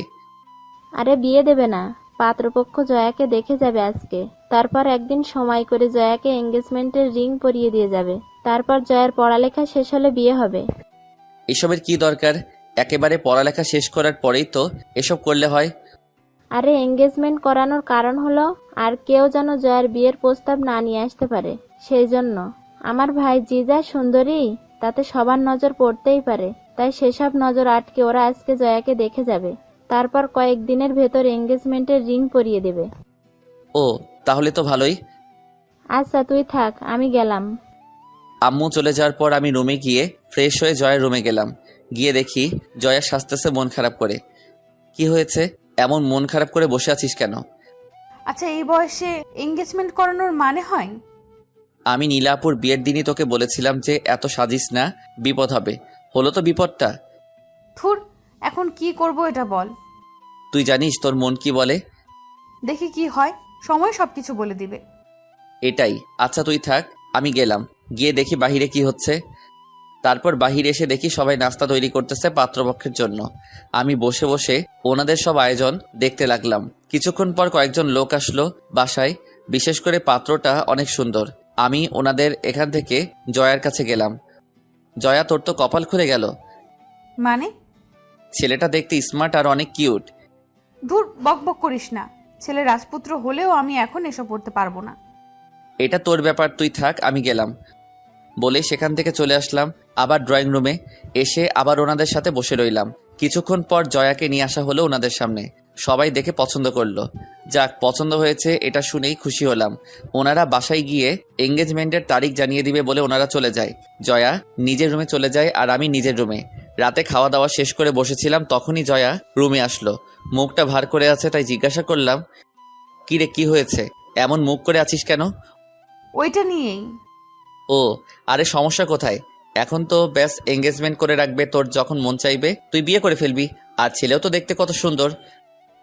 আরে বিয়ে দেবে না, পাত্রপক্ষ জয়াকে দেখে যাবে আজকে। তারপর একদিন সময় করে জয়াকে এঙ্গেজমেন্টের রিং পরিয়ে দিয়ে যাবে। তারপর জয়ার পড়ালেখা শেষ হলে বিয়ে হবে। এসবের কি দরকার? একেবারে পড়ালেখা শেষ করার পরেই তো এসব করলে হয়। আরে এঙ্গেজমেন্ট করানোর কারণ হলো আর কেউ যেন জয়ার বিয়ের প্রস্তাব না নিয়ে আসতে পারে, সেই জন্য। আমার ভাই জিজা সুন্দরী, তাতে সবার নজর পড়তেই পারে, তাই সেসব নজর আটকে ওরা আজকে জয়াকে দেখে যাবে। তারপর কয়েকদিনের ভেতর এঙ্গেজমেন্টের রিং পরিয়ে দেবে। ও, তাহলে তো ভালোই। আচ্ছা তুই থাক, আমি গেলাম। আম্মু চলে যাওয়ার পর আমি রুমে গিয়ে ফ্রেশ হয়ে জয়ের রুমে গেলাম। গিয়ে দেখি জয়া সাজতেছে মন খারাপ করে। কি হয়েছে, এমন মন খারাপ করে বসে আছিস কেন? আচ্ছা, এই বয়সে এঙ্গেজমেন্ট করানোর মানে হয়? আমি নীলাপুর বিয়ের দিনই তোকে বলেছিলাম যে এত সাজিস না, বিপদ হবে। হলো তো বিপদটা। ধুর, এখন কি করব এটা বল। তুই জানিস তোর মন কি বলে। দেখি কি হয়, সময় সবকিছু বলে দিবে। এটাই। আচ্ছা তুই থাক, আমি গেলাম। গিয়ে দেখি বাহিরে কি হচ্ছে। তারপর বাহিরে এসে দেখি সবাই নাস্তা তৈরি করতেছে পাত্রপক্ষের জন্য। আমি বসে বসে ওনাদের সব আয়োজন দেখতে লাগলাম। কিছুক্ষণ পর কয়েকজন লোক আসলো বাসায়। বিশেষ করে পাত্রটা অনেক সুন্দর। আমি ওনাদের এখান থেকে জয়ার কাছে গেলাম। জয়া, তোর তো কপাল খুলে গেল। মানে? ছেলেটা দেখতে স্মার্ট আর অনেক কিউট। ধুর, বক বক করিস না। ছেলে রাজপুত্র হলেও আমি এখন এসব পড়তে পারবো না। এটা তোর ব্যাপার, তুই থাক, আমি গেলাম। বলে সেখান থেকে চলে আসলাম আবার ড্রয়িং রুমে। এসে আবার ওনাদের সাথে বসে রইলাম। কিছুক্ষণ পর জয়াকে নিয়ে আসা হলো ওনাদের সামনে। সবাই দেখে পছন্দ করলো। যাক, পছন্দ হয়েছে এটা শুনেই খুশি হলাম। ওনারা বাসায় গিয়ে এঙ্গেজমেন্টের তারিখ জানিয়ে দিবে বলে ওনারা চলে যায়। জয়া নিজের রুমে চলে যায় আর আমি নিজের রুমে। রাতে খাওয়া দাওয়া শেষ করে বসেছিলাম, তখনই জয়া রুমে আসলো। মুখটা ভার করে আছে, তাই জিজ্ঞাসা করলাম, কি রে, কি হয়েছে? এমন মুখ করে আছিস কেন? ওইটা নিয়েই। ও, আরে সমস্যা কোথায়? এখন তো ব্যাস এঙ্গেজমেন্ট করে রাখবে, তোর যখন মন চাইবে তুই বিয়ে করে ফেলবি। আর ছেলেও তো দেখতে কত সুন্দর।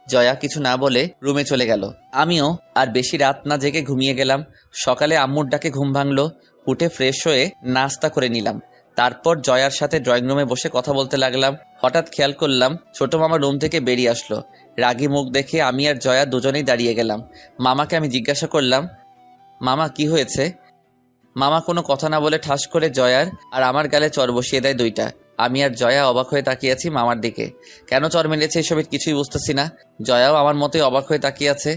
জয়া কিছু না বলে রুমে চলে গেল। আমিও আর বেশি রাত না জেগে ঘুমিয়ে গেলাম। সকালে আম্মুর ডাকে ঘুম ভাঙলো। উঠে ফ্রেশ হয়ে নাস্তা করে নিলাম। তারপর জয়ার সাথে ড্রয়িং রুমে বসে কথা বলতে লাগলাম। হঠাৎ খেয়াল করলাম ছোট মামা রুম থেকে বেরিয়ে আসলো। রাগী মুখ দেখে আমি আর জয়া দুজনেই দাঁড়িয়ে গেলাম। মামাকে আমি জিজ্ঞাসা করলাম, মামা কি হয়েছে? মামা কোনো কথা না বলে ঠাস করে জয়ার আর আমার গালে চর বসিয়ে দেয় দুইটা। আমি আর জয়া অবাক হয়ে তাকিয়ে আছি মামার দিকে। কেন চর মেরেছে এসবের কিছুই বুঝতেছি না। জয়াও আমার মতোই অবাক হয়ে তাকিয়ে আছে।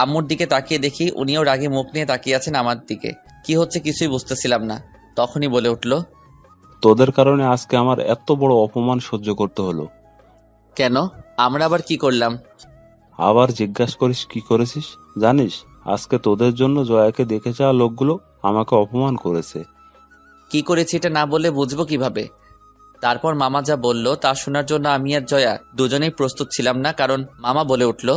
আম্মুর দিকে তাকিয়ে দেখি উনিও রাগে মুখ নিয়ে তাকিয়ে আছেন আমার দিকে। কি হচ্ছে কিছুই বুঝতেছিলাম না। তখনই বলে উঠল, তোদের কারণে আজকে আমার এত বড় অপমান সহ্য করতে হলো। কেন? আমরা আবার কি করলাম? আবার জিজ্ঞাসা করিস কি করেছিস? জানিস আজকে তোদের জন্য জয়াকে দেখে যাওয়া লোকগুলো আমাকে অপমান করেছে। কি করেছি এটা না বললে বুঝবো কিভাবে? তারপর মামা যা বলল তা শোনার জন্য আমি আর জয়া দুজনেই প্রস্তুত ছিলাম না। কারণ মামা বলে উঠল,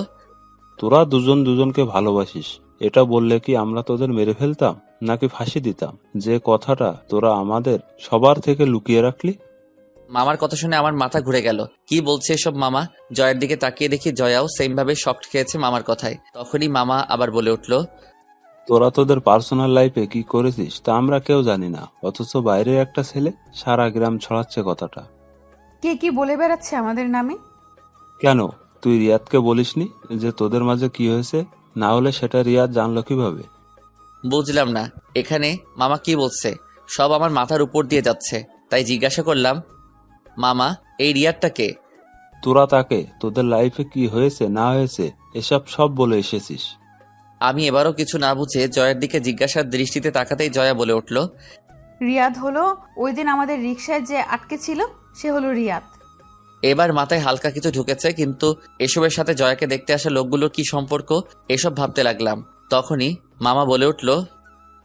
তোরা দুজন দুজনকে ভালোবাসিস, এটা বললে কি আমরা তোদের মেরে ফেলতাম নাকি ফাঁসি দিতাম? যে কথাটা তোরা আমাদের সবার থেকে লুকিয়ে রাখলি। মামার কথা শুনে আমার মাথা ঘুরে গেল। কি বলছে এসব মামা? জয়ের দিকে তাকিয়ে দেখি জয়াও সেম ভাবে শক খেয়েছে মামার কথায়। তখনই মামা আবার বলে উঠল, তোরা তোদের পার্সোনাল লাইফে কি করেছিস তা আমরা কেউ জানি না, অথচ বাইরের একটা ছেলে সারা গ্রাম ছড়াচ্ছে কথাটা। কে কি বলে বেড়াচ্ছে আমাদের নামে? কেন তুই রিয়াদকে বলিসনি যে তোদের মাঝে কি হয়েছে? না হলে সেটা রিয়াদ জানলো কিভাবে? বুঝলাম না এখানে মামা কি বলছে। সব আমার মাথার উপর দিয়ে যাচ্ছে। তাই জিজ্ঞাসা করলাম, মামা এই রিয়ারটা কে? তোরা তাকে তোদের লাইফে কি হয়েছে না হয়েছে এসব সব বলে এসেছিস। আমি এবারও কিছু না বুঝে জয়ের দিকে জিজ্ঞাসার দৃষ্টিতে তাকাতেই জয়া বলে উঠল, রিয়াদ হলো ওই দিন আমাদের রিকশায় যে আটকে ছিল, সে হলো রিয়াদ। এবার মাথায় হালকা কিছু ঢুকেছে, কিন্তু এসবের সাথে জয়াকে দেখতে আসা লোকগুলোর কি সম্পর্ক এসব ভাবতে লাগলাম। তখনই মামা বলে উঠল,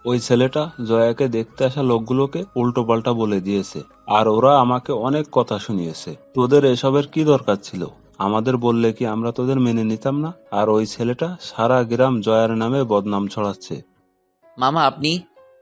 ওই ছেলেটা জয়াকে দেখতে আসা লোকগুলোকে উল্টো পাল্টা বলে দিয়েছে, আর ওরা আমাকে অনেক কথা শুনিয়েছে। তোদের এসবের কি দরকার ছিল? আমাদের বললে কি আমরা তোদের মেনে নিতাম না? আর ওই ছেলেটা সারা গ্রাম জয়ার নামে বদনাম ছড়াচ্ছে। মামা আপনি।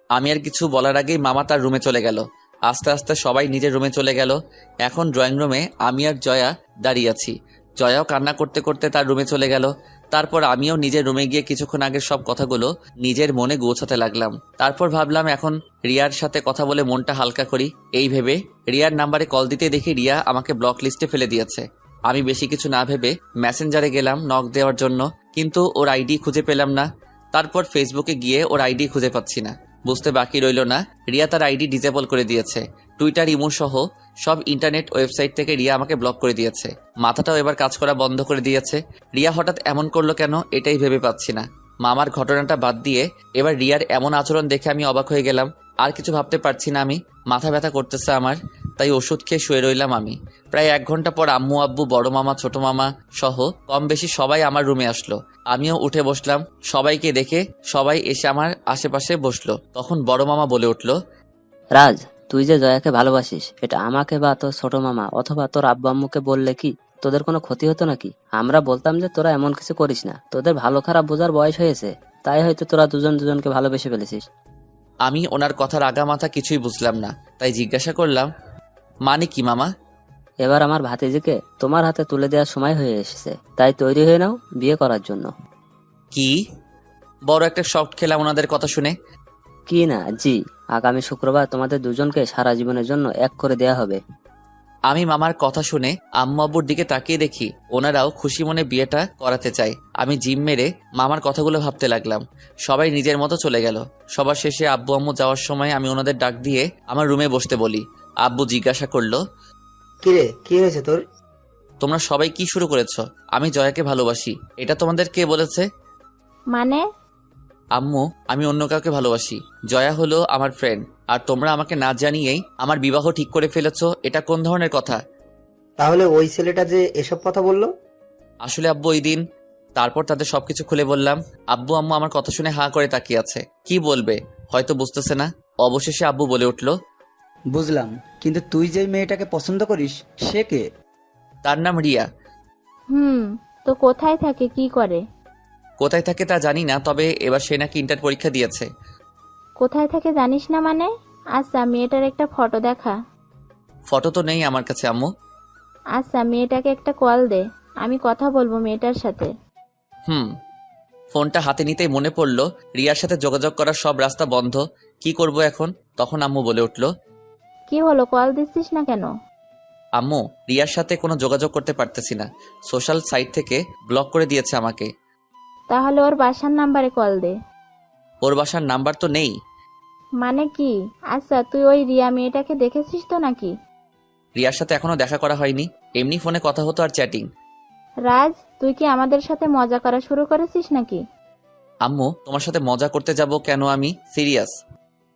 আমি আর কিছু বলার আগেই মামা তার রুমে চলে গেল। আস্তে আস্তে সবাই নিজের রুমে চলে গেল। এখন ড্রয়িং রুমে আমি আর জয়া দাঁড়িয়ে আছি। জয়াও কান্না করতে করতে তার রুমে চলে গেল। তারপর আমিও নিজের রুমে গিয়ে কিছুক্ষণ আগের সব কথাগুলো নিজের মনে গোছাতে লাগলাম। তারপর ভাবলাম এখন রিয়ার সাথে কথা বলে মনটা হালকা করি। এই ভেবে রিয়ার নাম্বারে কল দিতে দেখি রিয়া আমাকে ব্লক লিস্টে ফেলে দিয়েছে। আমি বেশি কিছু না ভেবে মেসেঞ্জারে গেলাম নক দেওয়ার জন্য, কিন্তু ওর আইডি খুঁজে পেলাম না। তারপর ফেসবুকে গিয়ে ওর আইডি খুঁজে পাচ্ছি না। বুঝতে বাকি রইল না রিয়া তার আইডি ডিসেবল করে দিয়েছে। টুইটার, ইমো সহ সব ইন্টারনেট ওয়েবসাইট থেকে রিয়া আমাকে ব্লক করে দিয়েছে। মাথাটাও এবার কাজ করা বন্ধ করে দিয়েছে। রিয়া হঠাৎ এমন করলো কেন এটাই ভেবে পাচ্ছি না। মামার ঘটনাটা বাদ দিয়ে এবার রিয়ার এমন আচরণ দেখে আমি অবাক হয়ে গেলাম। আর কিছু ভাবতে পারছি না আমি। মাথা ব্যথা করতেছে আমার, তাই ওষুধ খেয়ে শুয়ে রইলাম আমি। প্রায় 1 ঘন্টা পর আম্মু, আব্বু, বড় মামা, ছোট মামা সহ কম বেশি সবাই আমার রুমে আসলো। আমিও উঠে বসলাম। সবাইকে দেখে সবাই এসে আমার আশেপাশে বসলো। তখন বড় মামা বলে উঠল, রাজ, তুই যে জয়াকে ভালোবাসিস এটা আমাকে বা তোর ছোট মামা অথবা তোর আব্বু আম্মুকে বললে কি তোদের কোনো ক্ষতি হতো নাকি? আমরা বলতাম যে তোরা এমন কিছু করিস না, তোদের ভালো খারাপ বোঝার বয়স হয়েছে, তাই হয়তো তোরা দুজন দুজনকে ভালোবেসে ফেলেছিস। আমি ওনার কথার আগা মাথা কিছুই বুঝলাম না, তাই জিজ্ঞাসা করলাম, মানে কি মামা? এবার আমার ভাতিজিকে তোমার হাতে তুলে দেওয়ার সময় হয়ে এসেছে, তাই তৈরি হয়ে নাও বিয়ে করার জন্য। কি? বড় একটা শক খেলাম ওনাদের কথা শুনে। কি না জি, আগামী শুক্রবার তোমাদের দুজনকে সারা জীবনের জন্য এক করে দেয়া হবে। আমি মামার কথা শুনে আম্মু আব্বুর দিকে তাকিয়ে দেখি ওনারাও খুশি মনে বিয়েটা করাতে চায়। আমি জিম মেরে মামার কথাগুলো ভাবতে লাগলাম। সবাই নিজের মতো চলে গেল। সবার শেষে আব্বু আম্মু যাওয়ার সময় আমি ওনাদের ডাক দিয়ে আমার রুমে বসতে বলি। আব্বু জিজ্ঞাসা করলো, কিরে কি হয়েছে তোর? তোমরা সবাই কি শুরু করেছো? আমি জয়াকে ভালোবাসি, এটা তোমাদের কে বলেছে? মানে? আম্মু, আমি অন্য কাউকে ভালোবাসি। জয়া হলো আমার ফ্রেন্ড, আর তোমরা আমাকে না জানিয়েই আমার বিবাহ ঠিক করে ফেলেছো, এটা কোন ধরনের কথা? তাহলে ওই ছেলেটা যে এসব কথা বললো? আসলে আব্বু ওই দিন। তারপর তাদের সবকিছু খুলে বললাম। আব্বু আম্মু আমার কথা শুনে হাঁ করে তাকিয়ে আছে। কি বলবে হয়তো বুঝতেছে না। অবশেষে আব্বু বলে উঠল, বুঝলাম, কিন্তু তুই যে মেয়েটাকে পছন্দ করিস সে কে? তার নাম রিয়া। তো কোথায় থাকে, কি করে? কোথায় থাকে তা জানি না, তবে এবার সে নাকি ইন্টার পরীক্ষা দিয়েছে। কোথায় থাকে জানিস না মানে? আচ্ছা, মেয়েটার একটা ফটো দেখা। ফটো তো নেই আমার কাছে আম্মু। আচ্ছা, মেয়েটাকে একটা কল দে, আমি কথা বলবো মেয়েটার সাথে। ফোনটা হাতে নিতেই মনে পড়ল রিয়ার সাথে যোগাযোগ করার সব রাস্তা বন্ধ। কি করব এখন? তখন আম্মু বলে উঠল, কি হলো, কল দিচ্ছিস না কেন? আম্মু, রিয়ার সাথে কোনো যোগাযোগ করতে পারতেছি না। সোশ্যাল সাইট থেকে ব্লক করে দিয়েছে আমাকে। তাহলে ওর বাসার নাম্বারে কল দে। ওর বাসার নাম্বার তো নেই। মানে কি? আচ্ছা, তুই ওই রিয়া মেয়েটাকে দেখেছিস তো নাকি? রিয়ার সাথে এখনো দেখা করা হয়নি, এমনি ফোনে কথা হতো আর চ্যাটিং। রাজ, তুই কি আমাদের সাথে মজা করা শুরু করেছিস নাকি? আম্মু, তোমার সাথে মজা করতে যাব কেন? আমি সিরিয়াস।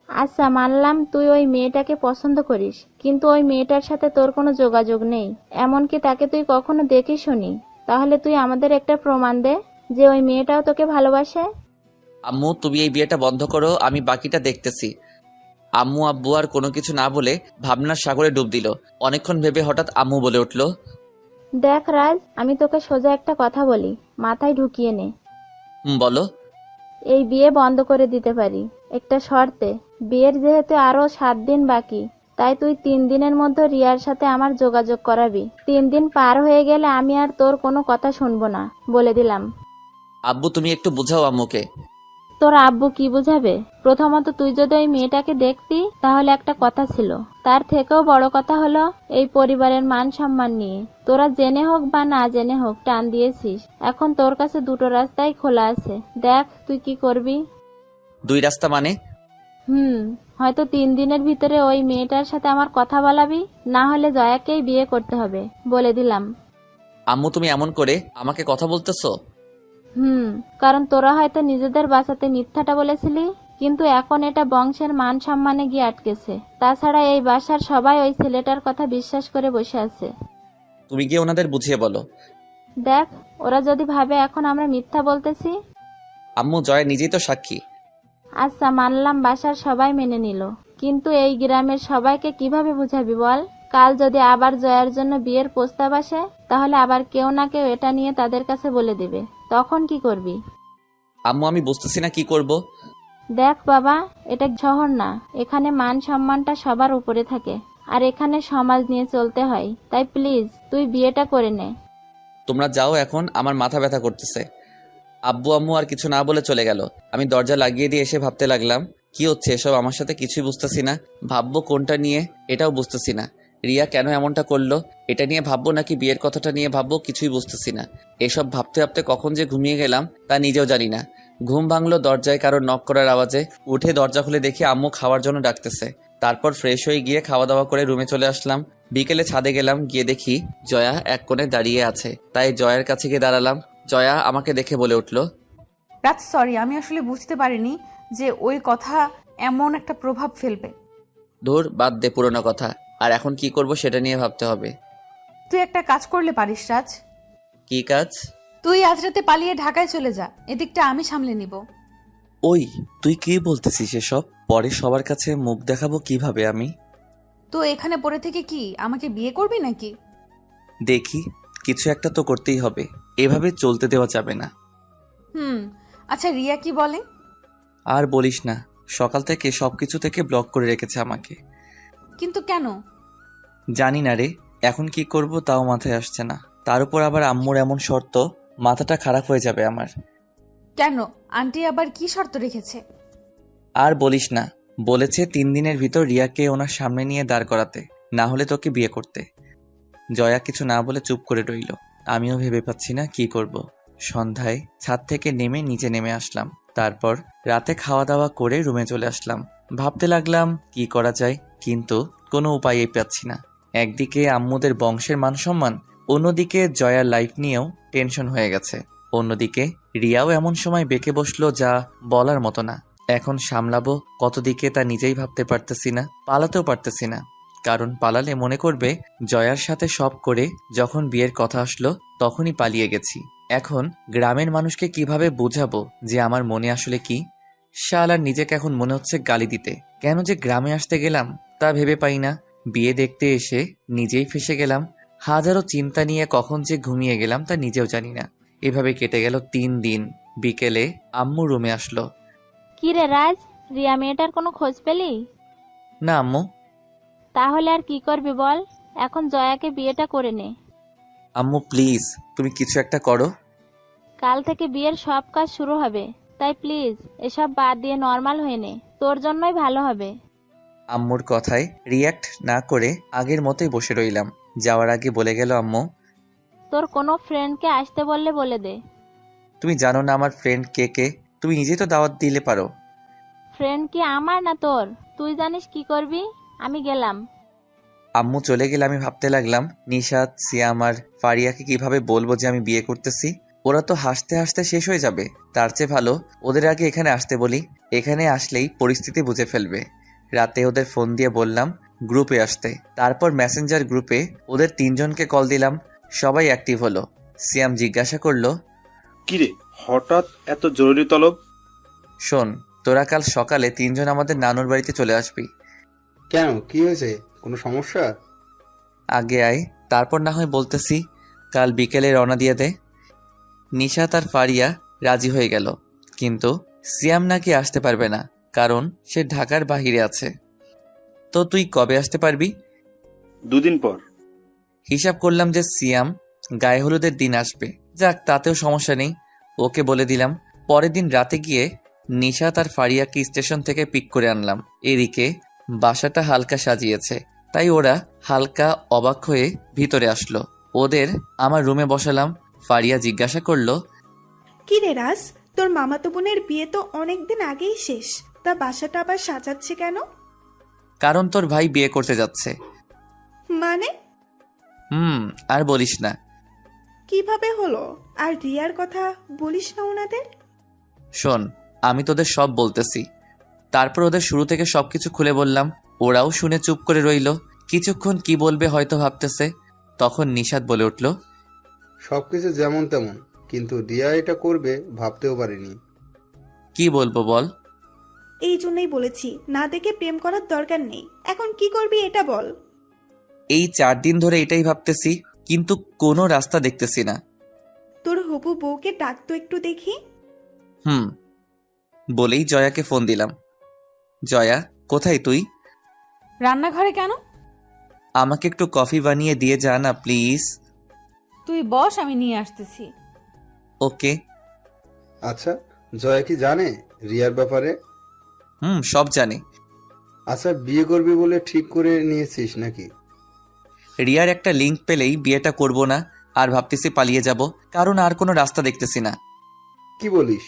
আচ্ছা, মানলাম তুই ওই মেয়েটাকে পছন্দ করিস, কিন্তু ওই মেয়েটার সাথে তোর কোনো যোগাযোগ নেই, এমনকি তাকে তুই কখনো দেখিসনি। তাহলে তুই আমাদের একটা প্রমাণ দে যে ওই মেয়েটাও তোকে ভালোবাসে। আম্মু, তুমি এই বিয়েটা বন্ধ করো, আমি বাকিটা দেখতেছি। আম্মু আব্বু আর কোনো কিছু না বলে ভাবনার সাগরে ডুব দিল। অনেকক্ষণ ভেবে হঠাৎ আম্মু বলে উঠল, দেখ রাজ, আমি তোকে সোজা একটা কথা বলি, মাথায় ঢুকিয়ে নে। বলো। এই বিয়ে বন্ধ করে দিতে পারি, একটা শর্তে। বিয়ের যেহেতু আরো 7 দিন বাকি, তাই তুই 3 দিনের মধ্যে রিয়ার সাথে আমার যোগাযোগ করাবি। 3 দিন পার হয়ে গেলে আমি আর তোর কোনো কথা শুনবো না, বলে দিলাম। আব্বু, তুমি একটু বুঝাও আম্মুকে। তোর আব্বু কি বুঝাবে? প্রথমত তুই যদি ওই মেয়েটাকে দেখতি তাহলে একটা কথা ছিল, তার থেকেও বড় কথা হলো এই পরিবারের মান সম্মান নিয়ে তোরা জেনে হোক বা না জেনে হোক টান দিয়েছিস। এখন তোর কাছে দুটো রাস্তাই খোলা আছে, দেখ তুই কি করবি। 2 রাস্তা মানে? হয়তো 3 দিনের ভিতরে ওই মেয়েটার সাথে আমার কথা বলাবি, না হলে জয়াকেই বিয়ে করতে হবে, বলে দিলাম। আম্মু, তুমি এমন করে আমাকে কথা বলতেছো? কারণ তোরা হয়তো নিজেদের বাঁচাতে মিথ্যাটা বলেছিলি, কিন্তু এখন এটা বংশের মান সম্মানে গিয়ে আটকেছে। তাছাড়া এই বাসার সবাই ওই ছেলেটার কথা বিশ্বাস করে বসে আছে। তুমি গিয়ে ওনাদের বুঝিয়ে বলো। দেখ, ওরা যদি ভাবে এখন আমরা মিথ্যা বলতেছি। আম্মু, জয় নিজেই তো সাক্ষী। আচ্ছা, মানলাম বাসার সবাই মেনে নিল, কিন্তু এই গ্রামের সবাইকে কিভাবে বুঝাবি বল? কাল যদি আবার জয়ার জন্য বিয়ের প্রস্তাব আসে, তাহলে আবার কেউ না কেউ এটা নিয়ে তাদের কাছে বলে দিবে, তখন কি করবি? আম্মু, আমি বুঝতেছি না কি করব। দেখ বাবা, এটা শহর না, এখানে মান সম্মানটা সবার উপরে থাকে, আর এখানে সমাজ নিয়ে চলতে হয়। তাই প্লিজ তুই বিয়েটা করে নে। তোমরা যাও, এখন আমার মাথা ব্যথা করতেছে। আব্বু আম্মু আর কিছু না বলে চলে গেল। আমি দরজা লাগিয়ে দিয়ে এসে ভাবতে লাগলাম, কি হচ্ছে এসব? আমার সাথে কিছুই বুঝতেছি না। ভাববো কোনটা নিয়ে, এটাও বুঝতেছি না। রিয়া কেন এমনটা করলো, এটা নিয়ে ভাববো নাকি বিয়ের কথাটা নিয়ে ভাববো, কিছুই বুঝতেছি না। এসব ভাবতে ভাবতে কখন যে ঘুমিয়ে গেলাম তা নিজেও জানি না। ঘুম ভাঙলো দরজায় কারো নক করার আওয়াজে। উঠে দরজা খুলে দেখি আম্মু খাওয়ার জন্য ডাকতেছে। তারপর ফ্রেশ হয়ে গিয়ে খাওয়া দাওয়া করে রুমে চলে আসলাম। বিকেলে ছাদে গেলাম, গিয়ে দেখি জয়া এক কোণে দাঁড়িয়ে আছে। তাই জয়ার কাছে গিয়ে দাঁড়ালাম। জয়া আমাকে দেখে বলে উঠল, রাত সরি, আমি আসলে বুঝতে পারিনি যে ওই কথা এমন একটা প্রভাব ফেলবে। ধুর, বাদ দে পুরোনো কথা। আর এখন কি করব সেটা নিয়ে ভাবতে হবে। তুই একটা কাজ করলে পারিস রাজ। কি কাজ? তুই আজ রাতে পালিয়ে ঢাকায় চলে যা, এদিকটা আমি সামলে নিব। ওই, তুই কি বলতেছিস এসব? পরে সবার কাছে মুখ দেখাবো কিভাবে আমি? তো এখানে পড়ে থেকে কি আমাকে বিয়ে করবি নাকি? দেখি, কিছু একটা তো করতেই হবে, এভাবে চলতে দেওয়া যাবে না। আচ্ছা, রিয়া কি বলে? আর বলিস না, সকাল থেকে সবকিছু থেকে ব্লক করে রেখেছে আমাকে। কিন্তু কেন? জানি না রে, এখন কি করব তাও মাথায় আসছে না। তার উপর আবার আম্মুর এমন শর্ত, মাথাটা খারাপ হয়ে যাবে আমার। কেন, আন্টি আবার কি শর্ত রেখেছে? আর বলিস না, বলেছে 3 দিনের ভিতর রিয়াকে ওনার সামনে নিয়ে দাঁড় করাতে, না হলে তোকে বিয়ে করতে। জয়া কিছু না বলে চুপ করে রইল। আমিও ভেবে পাচ্ছি না কি করব। সন্ধ্যায় ছাদ থেকে নেমে নিচে নেমে আসলাম। তারপর রাতে খাওয়া দাওয়া করে রুমে চলে আসলাম। ভাবতে লাগলাম কি করা যায়, কিন্তু কোনো উপায়ই পাচ্ছি না। একদিকে আম্মুদের বংশের মান সম্মান, অন্যদিকে জয়ার লাইফ নিয়েও টেনশন হয়ে গেছে। অন্যদিকে রিয়াও এমন সময় বেঁকে বসলো যা বলার মতো না। এখন সামলাবো কতদিকে তা নিজেই ভাবতে পারতেছি না, পালাতেও পারতেছি না। কারণ পালালে মনে করবে জয়ার সাথে সব করে যখন বিয়ের কথা আসলো তখনই পালিয়ে গেছি। এখন গ্রামের মানুষকে কিভাবে বোঝাবো যে আমার মনে আসলে কি? শালার নিজেকে এখন মনে হচ্ছে গালি দিতে। কেন যে গ্রামে আসতে গেলাম তা ভেবে পাই না। বিয়ে দেখতে এসে নিজেই ফেসে গেলাম। হাজারো চিন্তা নিয়ে কখন যে ঘুমিয়ে গেলাম তা নিজেও জানি না। এভাবে কেটে গেল 3 দিন। বিকেলে আম্মু রুমে আসলো। কি রে রাজ, রিয়া মেয়েটার কোনো খোঁজ পেলি? না আম্মু। তাহলে আর কি করবি বল, এখন জয়াকে বিয়েটা করে নে। আম্মু প্লিজ, তুমি কিছু একটা করো। কাল থেকে বিয়ের সব কাজ শুরু হবে, তাই প্লিজ এসব বাদ দিয়ে নর্মাল হয়ে নে, তোর জন্যই ভালো হবে। আম্মুর কথায় রিয়্যাক্ট না করে আগের মতোই বসে রইলাম। যাওয়ার আগে বলে গেল আম্মু, তোর কোনো ফ্রেন্ডকে আসতে বললে বলে দে। তুমি জানো না আমার ফ্রেন্ড কে কে, তুমি নিজেই তো দাওয়াত দিলে পারো। ফ্রেন্ড কি আমার না তোর? তুই জানিস কি করবি। আমি গেলাম। আম্মু চলে গেলে আমি ভাবতে লাগলাম নিশাত, সিয়াম আর ফারিয়াকে কিভাবে বলবো যে আমি বিয়ে করতেছি। ওরা তো হাসতে হাসতে শেষ হয়ে যাবে। তার চেয়ে ভালো ওদের আগে এখানে আসতে বলি, এখানে আসলেই পরিস্থিতি বুঝে ফেলবে। রাতে ওদের ফোন দিয়ে বললাম গ্রুপে আসতে। তারপর মেসেঞ্জার গ্রুপে ওদের 3 জনকে কল দিলাম, সবাই অ্যাক্টিভ হলো। সিয়াম জিজ্ঞাসা করলো, কিরে হঠাৎ এত জরুরি তলব? শোন, তোরা কাল সকালে 3 জন আমাদের নানুর বাড়িতে চলে আসবি। কেন, কি হয়েছে? কোনো সমস্যা? আগে আয়, তারপর না হয় বলতেছি। কাল বিকেলে রওনা দিয়ে দে। নিশাত আর ফারিয়া রাজি হয়ে গেল, কিন্তু সিয়াম নাকি আসতে পারবে না, কারণ সে ঢাকার বাহিরে আছে। তো তুই কবে আসতে পারবি? 2 দিন পর। হিসাব করলাম যে সিয়াম গায়ে হলুদের দিন আসবে। যাক, তাতেও সমস্যা নেই, ওকে বলে দিলাম। পরের দিন রাতে গিয়ে নিশাত আর ফারিয়াকে স্টেশন থেকে পিক করে আনলাম। এদিকে বাসাটা হালকা সাজিয়েছে, তাই ওরা হালকা অবাক হয়ে ভিতরে আসলো। ওদের আমার রুমে বসালাম। ফারিয়া জিজ্ঞাসা করলো, কি রে রাজ, তোর মামাতো বোনের বিয়ে তো অনেকদিন আগেই শেষ, তা বাসাটা আবার সাজাচ্ছে কেন? কারণ তোর ভাই বিয়ে করতে যাচ্ছে। মানে? আর বলিস না। কিভাবে হলো? আর রিয়ার কথা বলিস না ওনাদের। শোন, আমি তোদের সব বলতেছি। তারপর ওদের শুরু থেকে সবকিছু খুলে বললাম। ওরাও শুনে চুপ করে রইল। কিছুক্ষণ কি বলবে হয়তো ভাবতেছে। তখন নিশাত বলে উঠল, সবকিছু যেমন তেমন, কিন্তু রিয়া এটা করবে ভাবতেও পারিনি। কি বলবো বল? এই জন্যই বলেছি না দেখে প্রেম করার দরকার নেই। এখন কি করবি এটা বল। এই 4 দিন ধরে এটাই ভাবতেছি, কিন্তু কোনো রাস্তা দেখতেছি না। তোর হবু বউকে ডাক তো একটু দেখি। বলেই জয়াকে ফোন দিলাম। জয়া, কোথায় তুই? রান্নাঘরে কেন? আমাকে একটু কফি বানিয়ে দিয়ে যা না প্লিজ। তুই বস, আমি নিয়ে আসতেছি। ওকে। আচ্ছা, জয়া কি জানে রিয়ার ব্যাপারে? সব জানে। আচ্ছা, বিয়ে করবি বলে ঠিক করে নিয়েছিস নাকি? রিয়ার একটা লিংক পেলেই বিয়েটা করব না, আর ভাবতেছি পালিয়ে যাব, কারণ আর কোনো রাস্তা দেখতেছি না। কি বলিস?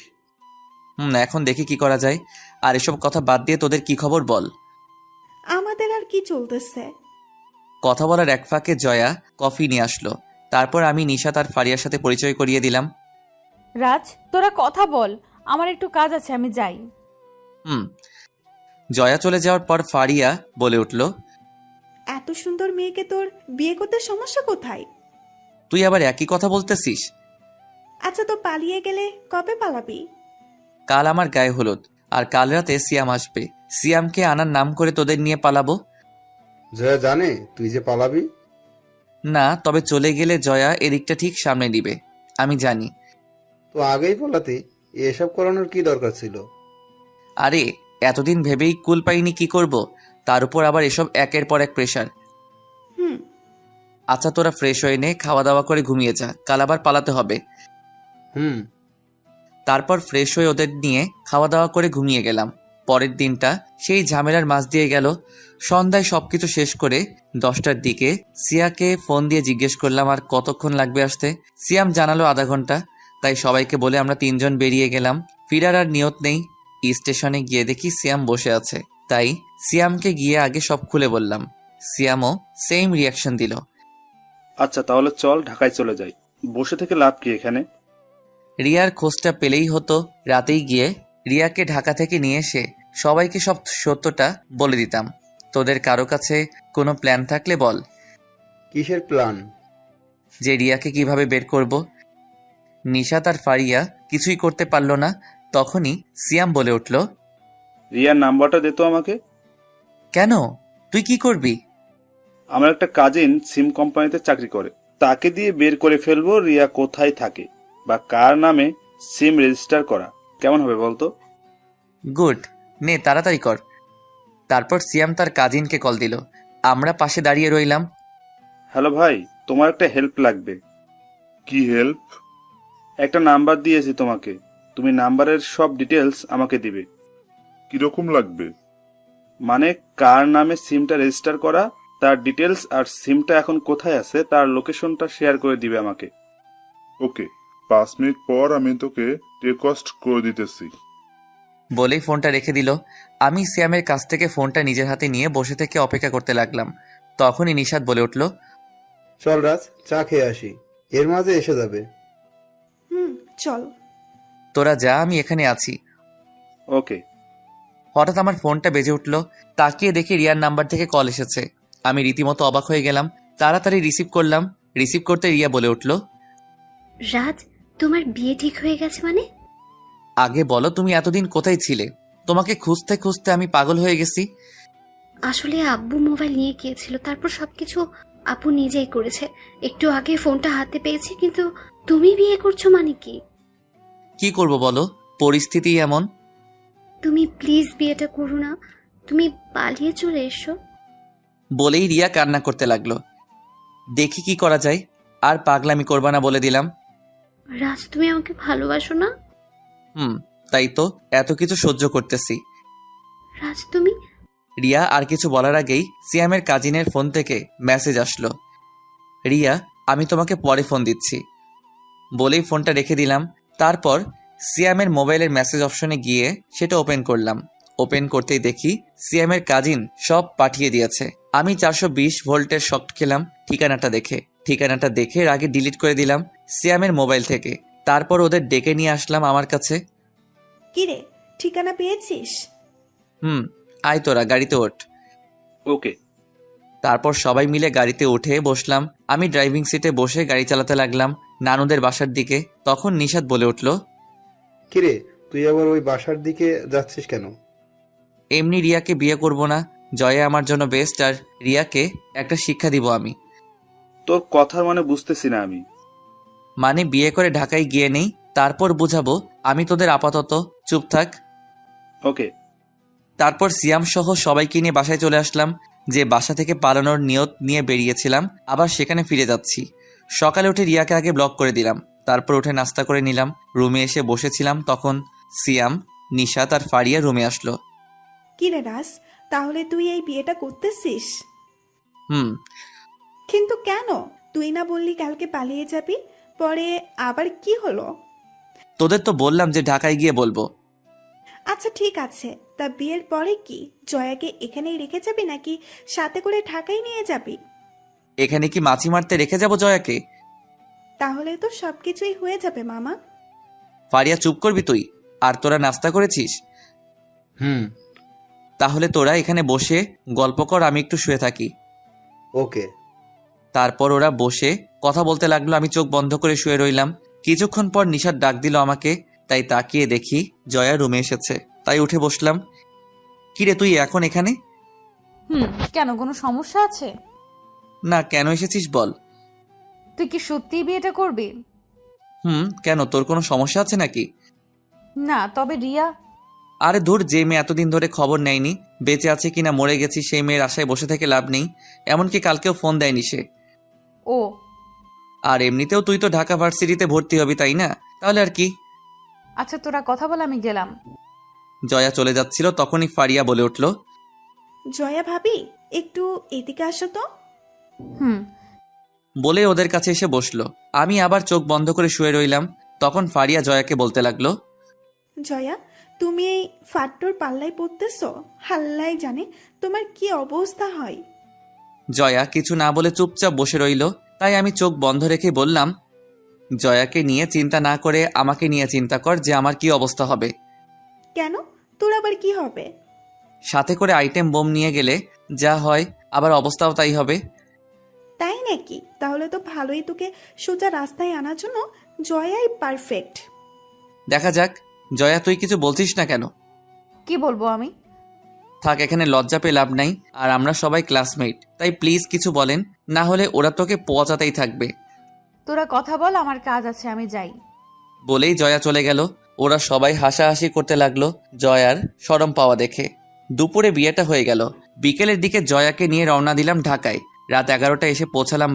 এখন দেখি কি করা যায়। আর এসব কথা বাদ দিয়ে তোদের কি খবর বল। আমাদের আর কি চলতেছে? কথা বলার এক ফাঁকে জয়া কফি নিয়ে আসলো। তারপর আমি নিশাত আর ফারিয়ার সাথে পরিচয় করিয়ে দিলাম। রাজ, তোরা কথা বল, আমার একটু কাজ আছে, আমি যাই। জয়া চলে যাওয়ার পর ফারিয়া বলে উঠল, এত সুন্দর মেয়েকে তোর বিয়ে করতে সমস্যা কোথায়? তুই আবার একই কথা বলতেছিস? আচ্ছা, তো পালিয়ে গেলে কবে পালাবি? কাল আমার গায়ে হলুদ, আর কাল রাতে সিয়াম আসবে। সিয়ামকে আনার নাম করে তোদের নিয়ে পালাবো। জয়া জানে তুই যে পালাবি? না, তবে চলে গেলে জয়া এদিকটা ঠিক সামনে দিবে, আমি জানি। তো আগেই পালাতে এসব করানোর কি দরকার ছিল? আরে এতদিন ভেবেই কুল পাইনি কি করব, তার উপর আবার এসব একের পর এক প্রেশার। আচ্ছা, তোরা ফ্রেশ হয়ে নে, খাওয়া দাওয়া করে ঘুমিয়ে যা, কাল আবার পালাতে হবে। তারপর ফ্রেশ হয়ে ওদের নিয়ে খাওয়া দাওয়া করে ঘুমিয়ে গেলাম। পরের দিনটা সেই ঝামেলার মাঝ দিয়ে গেল। সন্ধ্যায় সবকিছু শেষ করে 10টার দিকে সিয়াকে ফোন দিয়ে জিজ্ঞেস করলাম আর কতক্ষণ লাগবে আসতে। সিয়াম জানালো আধা ঘন্টা। তাই সবাইকে বলে আমরা 3 জন বেরিয়ে গেলাম। ফিরার আর নিয়ত নেই। স্টেশনে গিয়ে দেখি সিয়াম বসে আছে, তাই সিয়ামকে গিয়ে আগে সব খুলে বললাম। সিয়ামও সেম রিয়াকশন দিল। আচ্ছা, তাহলে চল ঢাকায় চলে যাই, বসে থেকে লাভ কি এখানে? রিয়ার খোঁজটা পেলেই হতো। রাতেই গিয়ে রিয়াকে ঢাকা থেকে নিয়ে এসে সবাইকে সব সত্যটা বলে দিতাম। তোদের কারো কাছে কোনো প্ল্যান থাকলে বল। কিসের প্ল্যান? যে রিয়াকে কিভাবে বের করব। নিশাত আর ফারিয়া কিছুই করতে পারলো না। তখনই সিয়াম বলে উঠল, রিয়ার নাম্বারটা দে তো আমাকে। কেন, তুই কি করবি? আমার একটা কাজিন সিম কোম্পানিতে চাকরি করে, তাকে দিয়ে বের করে ফেলবো রিয়া কোথায় থাকে বা কার নামে সিম রেজিস্টার করা কেমন হবে বলতো? গুড, নে তাড়াতাড়ি কর। তারপর সিয়াম তার কাজিনকে কল দিল। আমরা পাশে দাঁড়িয়ে রইলাম। হ্যালো ভাই, তোমার একটা হেল্প লাগবে। কি হেল্প? একটা নাম্বার দিয়েছি তোমাকে, তুমি নাম্বারের সব ডিটেলস আমাকে দিবে। কিরকম লাগবে? মানে কার নামে সিমটা রেজিস্টার করা, তার ডিটেলস, আর সিমটা এখন কোথায় আছে তার লোকেশনটা শেয়ার করে দিবে আমাকে। ওকে, 5 মিনিট পর আমি তোকে রিকোয়েস্ট করে দিতেছি। বলেই ফোনটা রেখে দিল। আমি সিয়ামের কাছ থেকে ফোনটা নিজের হাতে নিয়ে বসে থেকে অপেক্ষা করতে লাগলাম। তখনই নিশাদ বলে উঠল, চল রাজ, চা খেয়ে আসি, এর মাঝে এসে যাবে। চল। তোরা যা, আমি এখানে আছি। ওকে। হঠাৎ আমার ফোনটা বেজে উঠল। তাকিয়ে দেখি রিয়ার নাম্বার থেকে কল এসেছে। আমি রীতিমতো অবাক হয়ে গেলাম। তাড়াতাড়ি রিসিভ করলাম। রিসিভ করতে রিয়া বলে উঠল, রাজ, তোমার বিয়ে ঠিক হয়ে গেছে মানে? আগে বলো তুমি এতদিন কোথায় ছিলে? তোমাকে খুঁজতে খুঁজতে আমি পাগল হয়ে গেছি। আসলে আব্বু মোবাইল নিয়ে গিয়েছিল, তারপর সবকিছু আপু নিজেই করেছে। একটু আগে ফোনটা হাতে পেয়েছি, কিন্তু তুমি বিয়ে করছো মানে কি? কি করব বলো, পরিস্থিতি এমন। তুমি প্লিজ বিয়েটা করো না, তুমি পালিয়ে চলে এসো। বলেই রিয়া কান্না করতে লাগলো। দেখি কি করা যায়, আর পাগলামি করবা না বলে দিলাম। রাজ, তুমি আমাকে ভালোবাসো না? তাই তো এত কিছু সহ্য করতেছি। রাজ, তুমি। রিয়া আর কিছু বলার আগেই সিয়ামের কাজিনের ফোন থেকে মেসেজ আসলো, রিয়া আমি তোমাকে পরে ফোন দিচ্ছি। বলেই ফোনটা রেখে দিলাম। তারপর সিয়ামের মোবাইলের মেসেজ অপশনে গিয়ে সেটা ওপেন করলাম। ওপেন করতেই দেখি সিয়ামের কাজিন সব পাঠিয়ে দিয়েছে। আমি 420 ভোল্টের শক খেলাম ঠিকানাটা দেখে আগে ডিলিট করে দিলাম সিয়ামের মোবাইল থেকে। তারপর ওদের ডেকে নিয়ে আসলাম আমার কাছে। কিরে, ঠিকানা পেয়েছিস? আয় তোরা গাড়িতে ওঠ। ওকে। তারপর সবাই মিলে গাড়িতে উঠে বসলাম। আমি ড্রাইভিং সিটে বসে গাড়ি চালাতে লাগলাম নানুদের বাসার দিকে। তখন নিশাদ বলে উঠল, কিরে, তুই আবার ওই বাসার দিকে যাচ্ছিস কেন? এমনি রিয়াকে বিয়ে করব না, জয়া আমার জন্য বেস্ট, আর রিয়াকে একটা শিক্ষা দিব আমি। তোর কথার মানে বুঝতেছি না আমি। মানে বিয়ে করে ঢাকায় গিয়ে নেই, তারপর বুঝাবো। আমি তোদের আপাতত চুপ থাক। ওকে। তারপর সিয়াম সহ সবাইকে নিয়ে বাসায় চলে আসলাম। যে বাসা থেকে পালানোর নিয়ত নিয়ে বেরিয়েছিলাম, আবার সেখানে ফিরে যাচ্ছি। সকালে উঠে রিয়াকে আগে ব্লক করে দিলাম। তারপর উঠে নাস্তা করে নিলাম। রুমে এসে বসেছিলাম, তখন সিয়াম, নিশাত আর ফারিয়া রুমে আসলো। কিরে রাজ, তাহলে তুই এই বিয়েটা করতেছিস? কিন্তু কেন? তুই না বললি কালকে পালিয়ে যাবি, পরে আবার কি হলো? তোদের তো বললাম যে ঢাকায় গিয়ে বলবো। আচ্ছা ঠিক আছে, তা বিয়ের পরে কি জয়াকে এখানেই রেখে যাবি নাকি সাথে করে ঢাকায় নিয়ে যাবি? এখানে কি মাছি মারতে রেখে যাব জয়াকে? তাহলে তো সবকিছুই হয়ে যাবে মামা। ফারিয়া চুপ করবি তুই? আর তোরা নাস্তা করেছিস? তাহলে তোরা এখানে বসে গল্প কর, আমি একটু শুয়ে থাকি। ওকে। তারপর ওরা বসে কথা বলতে লাগলো। আমি চোখ বন্ধ করে শুয়ে রইলাম। কিছুক্ষণ পর নিশাদ ডাক দিল আমাকে, তাই তাকিয়ে দেখি জয়া রুমে এসেছে। তাই উঠে বসলাম। কিরে তুই এখন এখানে? কেন, কোনো সমস্যা আছে? না, কেন এসেছিস বল। তুই কি সত্যি বিয়েটা করবি? কেন, তোর কোনো সমস্যা আছে নাকি? না, তবে রিয়া। আরে ধুর, যে মেয়ে এতদিন ধরে খবর নেয়নি বেঁচে আছে কিনা মরে গেছি, সেই মেয়ের আশায় বসে থেকে লাভ নেই। এমনকি কালকেও ফোন দেয়নি সে। ও, আর এমনিতেও তুই তো ঢাকা ভার্সিটিতে ভর্তি হবি, তাই না? তাহলে আর কি। আচ্ছা তোরা কথা বল, আমি গেলাম। জয়া চলে যাচ্ছিল, তখনই ফারিয়া বলে উঠল, জয়া ভাবি, একটু এদিকে আসো তো। বলে ওদের কাছে এসে বসলো। আমি আবার চোখ বন্ধ করে শুয়ে রইলাম। তখন ফারিয়া জয়াকে বলতে লাগলো, জয়া, তুমি এই ফাট্টুর পাল্লায় পড়তেছো? হাল্লাই জানে তোমার কি অবস্থা হয়। জয়া কিছু না বলে চুপচাপ বসে রইল। তাই আমি চোখ বন্ধ রেখে বললাম, জয়াকে নিয়ে চিন্তা না করে আমাকে নিয়ে চিন্তা কর যে আমার কি অবস্থা হবে। কেন, তোর আবার কি হবে? সাথে করে আইটেম বোম নিয়ে গেলে যা হয়, আবার অবস্থাও তাই হবে। তাই নাকি? তাহলে তো ভালোই, তোকে সোজা রাস্তায় আনার জন্য জয়াই পারফেক্ট। দেখা যাক। জয়া তুই কিছু বলছিস না কেন? কি বলবো আমি? থাক, এখানে লজ্জা পেয়ে লাভ নাই। আর আমরা সবাই ক্লাসমেট, তাই প্লিজ কিছু বলেন, না হলে ওরা তোকে পচাতেই থাকবে। তোরা কথা বল, আমার কাজ আছে, আমি যাই। বলেই জয়া চলে গেল। ওরা সবাই হাসাহাসি করতে লাগলো জয়ার শরম পাওয়া দেখে। দুপুরে বিয়েটা হয়ে গেল। বিকেলের দিকে জয়াকে নিয়ে রওনা দিলাম ঢাকায়। রাত 11টা এসে পৌঁছালাম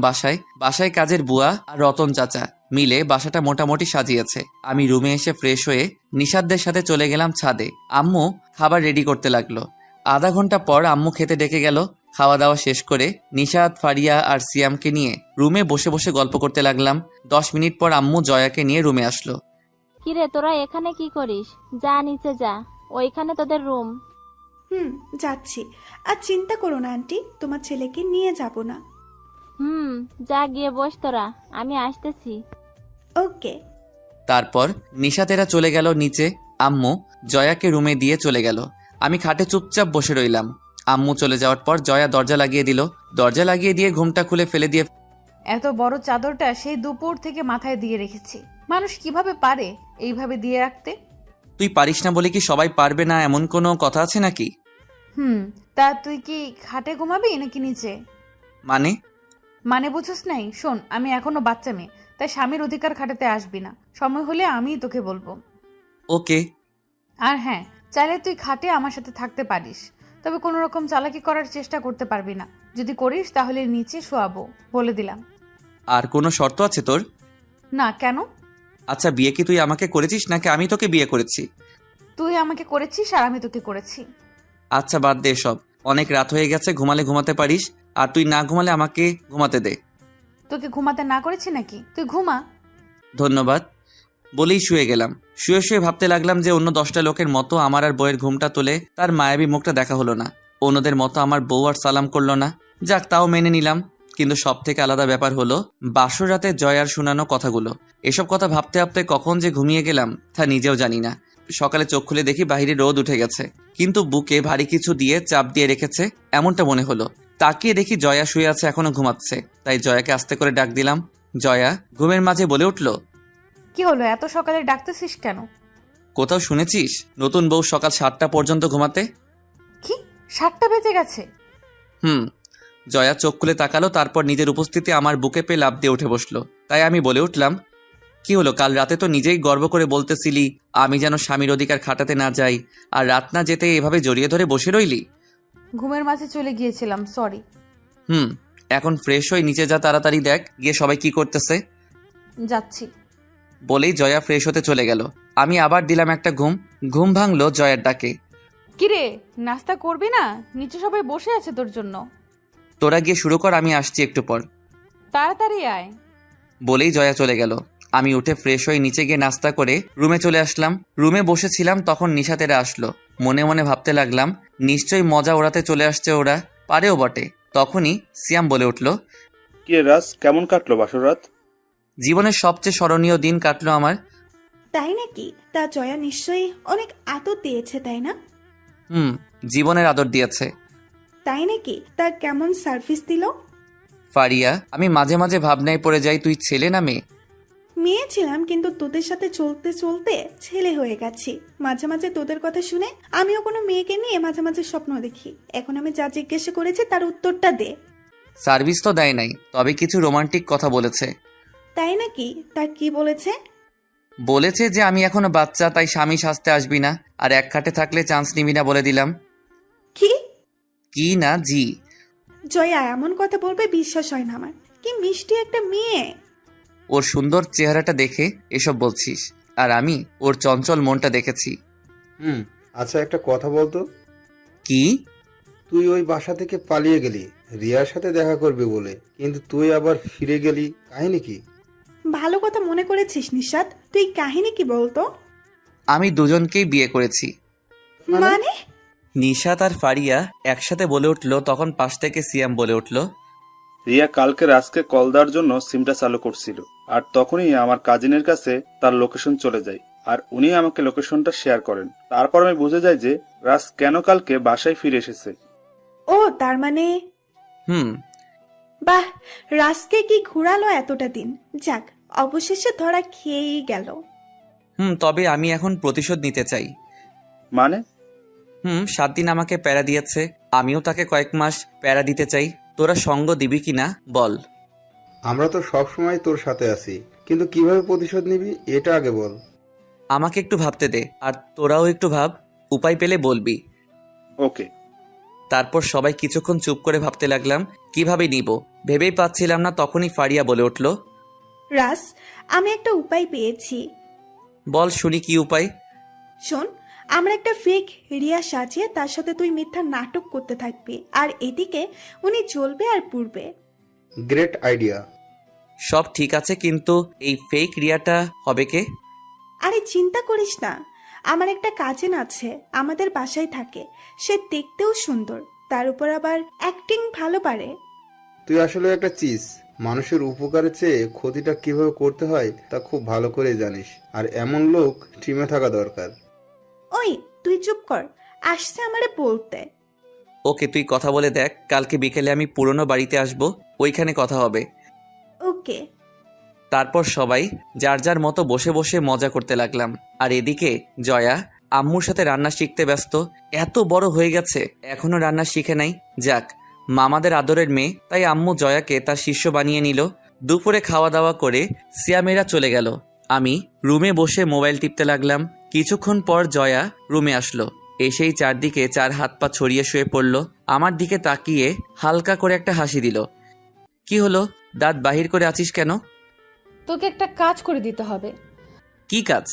বাসায় কাজের বুয়া আর রতন চাচা মিলে বাসাটা মোটামুটি সাজিয়েছে। আমি রুমে এসে ফ্রেশ হয়ে নিশাদদের সাথে চলে গেলাম ছাদে। আম্মু খাবার রেডি করতে লাগলো। আধা ঘন্টা পর আম্মু খেতে ডেকে গেল। খাওয়া দাওয়া শেষ করে নিশাদ, ফারিয়া আর সিয়ামকে নিয়ে রুমে বসে বসে গল্প করতে লাগলাম। 10 মিনিট পর আম্মু জয়াকে নিয়ে রুমে আসলো। কিরে তোরা এখানে কি করিস? যা নিচে যা, ওইখানে তোদের রুম। যাচ্ছি। আর চিন্তা করো না আন্টি, তোমার ছেলেকে নিয়ে যাব না। যা গিয়ে বস তোরা, আমি আসতেছি। ওকে। তারপর নিশাতেরা চলে গেল নিচে। আম্মু জয়াকে রুমে দিয়ে চলে গেল। আমি খাটে চুপচাপ বসে রইলাম। আম্মু চলে যাওয়ার পর জয়া দরজা লাগিয়ে দিল। দরজা লাগিয়ে দিয়ে ঘুমটা খুলে ফেলে দিয়ে এত বড় চাদরটা সেই দুপুর থেকে মাথায় দিয়ে রেখেছি। মানুষ কিভাবে পারে এইভাবে দিয়ে রাখতে? তুই পারিস না বলে কি সবাই পারবে না এমন কোনো কথা আছে নাকি? তা তুই কি খাটে ঘুমাবি নাকি নিচে? মানে বুঝোস নাই? শোন, আমি এখনো বাচ্চা মেয়ে, তাই স্বামীর অধিকার খাটাতে আসবি না। সময় হলে আমিই তোকে বলবো। ওকে। আর হ্যাঁ, চাইলে তুই খাটে আমার সাথে থাকতে পারিস, তবে কোনো রকম চালাকি করার চেষ্টা করতে পারবি না। যদি করিস তাহলে নিচে শোয়াবো, বলে দিলাম। আর কোনো শর্ত আছে তোর? না, কেন? আচ্ছা, বিয়ে কি তুই আমাকে করেছিস নাকি আমি তোকে বিয়ে করেছি? তুই আমাকে করেছিস আর আমি তোকে করেছি। আচ্ছা বাদ দে সব, অনেক রাত হয়ে গেছে। ঘুমালে ঘুমাতে পারিস, আর তুই না ঘুমালে আমাকে ঘুমাতে দে। তোকে ঘুমাতে না করেছি নাকি? তুই ঘুমা। ধন্যবাদ বলেই শুয়ে গেলাম। শুয়ে শুয়ে ভাবতে লাগলাম যে অন্য 10টা লোকের মতো আমার আর বউয়ের ঘুমটা তুলে তার মায়াবী মুখটা দেখা হলো না। অন্যদের মতো আমার বউ আর সালাম করলো না। যাক, তাও মেনে নিলাম। কিন্তু সব থেকে আলাদা ব্যাপার হলো বাসর রাতে জয়ার শোনানো কথাগুলো। এসব কথা ভাবতে ভাবতে কখন যে ঘুমিয়ে গেলাম তা নিজেও জানি না। সকালে চোখ খুলে দেখি বাইরে রোদ উঠে গেছে, কিন্তু বুকে ভারী কিছু দিয়ে চাপ দিয়ে রেখেছে এমনটা মনে হলো। তাকিয়ে দেখি জয়া শুয়ে আছে, এখনো ঘুমাচ্ছে। তাই জয়াকে আস্তে করে ডাক দিলাম। জয়া ঘুমের মাঝে বলে উঠল, কি হলো, এত সকালে ডাকতেছিস কেন? কোথাও শুনেছিস নতুন বউ সকাল 7টা পর্যন্ত ঘুমাতে? কি, 7টা বেজে গেছে? জয়া চোখ খুলে তাকালো, তারপর নিজের উপস্থিতি আমার বুকে পেয়ে লাফ দিয়ে উঠে বসলো। তাই আমি বলে উঠলাম, কি হলো, কাল রাতে তো নিজেই গর্ব করে বলতেছিলি আমি যেন স্বামীর অধিকার খাটাতে না যাই, আর রাত না যেতে এভাবে জড়িয়ে ধরে বসে রইলি। ঘুমের মাঝে চলে গিয়েছিলাম, সরি। এখন ফ্রেশ হয়ে নিচে যা, তাড়াতাড়ি দেখ গিয়ে সবাই কি করতেছে। যাচ্ছি বলেই জয়া ফ্রেশ হতে চলে গেল। আমি আবার দিলাম একটা ঘুম ভাঙলো জয়ার ডাকে। কিরে, নাস্তা করবি না? নিচে সবাই বসে আছে তোর জন্য। তোরা গিয়ে শুরু কর, আমি আসছি একটু পর। তাড়াতাড়ি আয়। বলেই জয়া চলে গেল। আমি উঠে ফ্রেশ হয়ে নিচে গিয়ে নাস্তা করে রুমে চলে আসলাম। রুমে বসেছিলাম, তখন নিশাতেরা আসলো। মনে মনে ভাবতে লাগলাম নিশ্চয়ই মজা ওড়াতে চলে আসছে ওরা, পারেও বটে। তখনই সিয়াম বলে উঠল, কি রাজ, কেমন কাটলো বাসর রাত? জীবনের সবচেয়ে স্মরণীয় দিন কাটলো আমার। তাই নাকি? তা জয়া নিশ্চয়ই অনেক আদর দিয়েছে, তাই না? জীবনের আদর দিয়েছে। তাই নাকি? তা কেমন সার্ভিস দিল? ফারিয়া, আমি মাঝে মাঝে ভাবনায় পড়ে যাই তুই ছেলে না মেয়ে। মেয়ে ছিলাম, কিন্তু তোদের সাথে চলতে চলতে ছেলে হয়ে গেছি। মাঝে মাঝে তোদের কথা শুনে আমিও কোনো মেয়েকে নিয়ে মাঝে মাঝে স্বপ্ন দেখি। এখন আমি যা জিজ্ঞেস করেছি তার উত্তরটা দে। সার্ভিস তো দেয় নাই, তবে কিছু রোমান্টিক কথা বলেছে। তাই নাকি? তা কি বলেছে? বলেছে যে আমি এখনো বাচ্চা, তাই স্বামী সাজতে আসবি না, আর এক খাটে থাকলে চান্স নিবি না বলে দিলাম। কি না জি। জয়া এমন কথা বলবে বিশ্বাস হয় না আমার। কি মিষ্টি একটা মেয়ে। ওর সুন্দর চেহারাটা দেখে এসব বলছিস, আর আমি ওর চঞ্চল মনটা দেখেছি। আচ্ছা, একটা কথা বলতো। কি? তুই ওই বাসা থেকে পালিয়ে গেলি রিয়ার সাথে দেখা করবি বলে, কিন্তু তুই আবার ফিরে গেলি, কাহিনী কি? ভালো কথা মনে করেছিস নিশাদ। তুই কাহিনী কি বলতো? আমি দুজনকেই বিয়ে করেছি। মানে? নিশাত আর ফারিয়া একসাথে বলে উঠলো। তখন পাশ থেকে সিয়াম বলে উঠলো, রিয়া কালকে রাজকে কল দেওয়ার জন্য সিমটা চালু করছিল, আর তখনই আমার কাজিনের কাছে তার লোকেশন চলে যায়, আর উনি আমাকে লোকেশনটা শেয়ার করেন। তারপর আমি বুঝে যাই যে রাজ কেন কালকে বাসায় ফিরে এসেছে। ও, তার মানে? বাহ, রাজকে কি ঘুরালো এতটা দিন। যাক, অবশেষে ধরা খেয়েই গেল। তবে আমি এখন প্রতিশোধ নিতে চাই। মানে? 7 দিন আমাকে প্যারা দিয়েছে, আমিও তাকে কয়েক মাস প্যারা দিতে চাই। তোরা সঙ্গ দিবি কিনা বল? আমরা তো সব সময় তোর সাথে আছি, কিন্তু কিভাবে প্রতিশোধ নিবি এটা আগে বল। আমাকে একটু ভাবতে দে, আর তোরাও একটু ভাব, উপায় পেলে বলবি। ওকে। তারপর সবাই কিছুক্ষণ চুপ করে ভাবতে লাগলাম কিভাবে নিব, ভেবেই পাচ্ছিলাম না। তখনই ফারিয়া বলে উঠল, রাজ, আমি একটা উপায় পেয়েছি। বল শুনি কি উপায়। শোন, আমরা একটা ফেক রিয়া সাজিয়ে তার সাথে তুই মিথ্যা নাটক করতে থাকবি, আর এদিকে উনি চলবে আর পুড়বে। Great idea. সব ঠিক আছে, কিন্তু এই ফেক রিয়াটা হবে কে? আরে চিন্তা করিস না, আমার একটা কাজিন আছে, আমাদের বাসায় থাকে। সে দেখতেও সুন্দর, তার উপর আবার অ্যাক্টিং ভালো পারে। তুই আসলে একটা চিজ, মানুষের উপকারের চেয়ে ক্ষতিটা কিভাবে করতে হয় তা খুব ভালো করে জানিস, আর এমন লোক টিমে থাকা দরকার। ওই তুই চুপ কর, আসছে আমারে বলতে। ওকে, তুই কথা বলে দেখ, কালকে বিকেলে আমি পুরনো বাড়িতে আসব, ওইখানে কথা হবে। ওকে। তারপর সবাই যার যার মতো বসে বসে মজা করতে লাগলাম। আর এদিকে জয়া আম্মুর সাথে রান্না শিখতে ব্যস্ত। এত বড় হয়ে গেছে এখনো রান্না শিখে নাই। যাক, মামাদের আদরের মেয়ে, তাই আম্মু জয়াকে তার শিষ্য বানিয়ে নিল। দুপুরে খাওয়া দাওয়া করে সিয়ামেরা চলে গেল। আমি রুমে বসে মোবাইল টিপতে লাগলাম। কিছুক্ষণ পর জয়া রুমে আসলো, এসেই চারদিকে চার হাত পা ছড়িয়ে শুয়ে পড়ল। আমার দিকে তাকিয়ে হালকা করে একটা হাসি দিল। কি হলো, দাঁত বাহির করে আছিস কেন? তোকে একটা কাজ করে দিতে হবে। কি কাজ?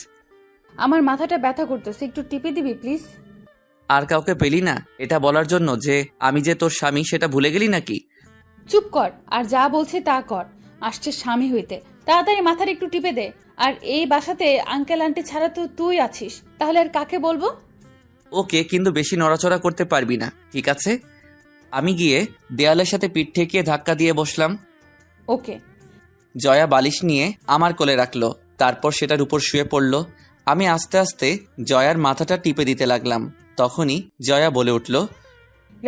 আমার মাথাটা ব্যথা করতেছে, একটু টিপে দিবি প্লিজ? আর কাউকে পেলি না এটা বলার জন্য যে আমি যে তোর স্বামী, সেটা ভুলে গেলি নাকি? চুপ কর, আর যা বলছে তা কর। আসছে স্বামী হইতে, তাড়াতাড়ি মাথার একটু টিপে দে। আর এই বাসাতে আঙ্কেল আন্টি ছাড়া তো তুই আছিস, তাহলে আর কাকে বলবো? ওকে, কিন্তু বেশি নড়াচড়া করতে পারবি না, ঠিক আছে? আমি গিয়ে দেয়ালের সাথে পিঠ ঠেকিয়ে ধাক্কা দিয়ে বসলাম। ওকে। জয়া বালিশ নিয়ে আমার কোলে রাখলো, তারপর সেটার উপর শুয়ে পড়ল। আমি আস্তে আস্তে জয়ার মাথাটা টিপে দিতে লাগলাম। তখনই জয়া বলে উঠল,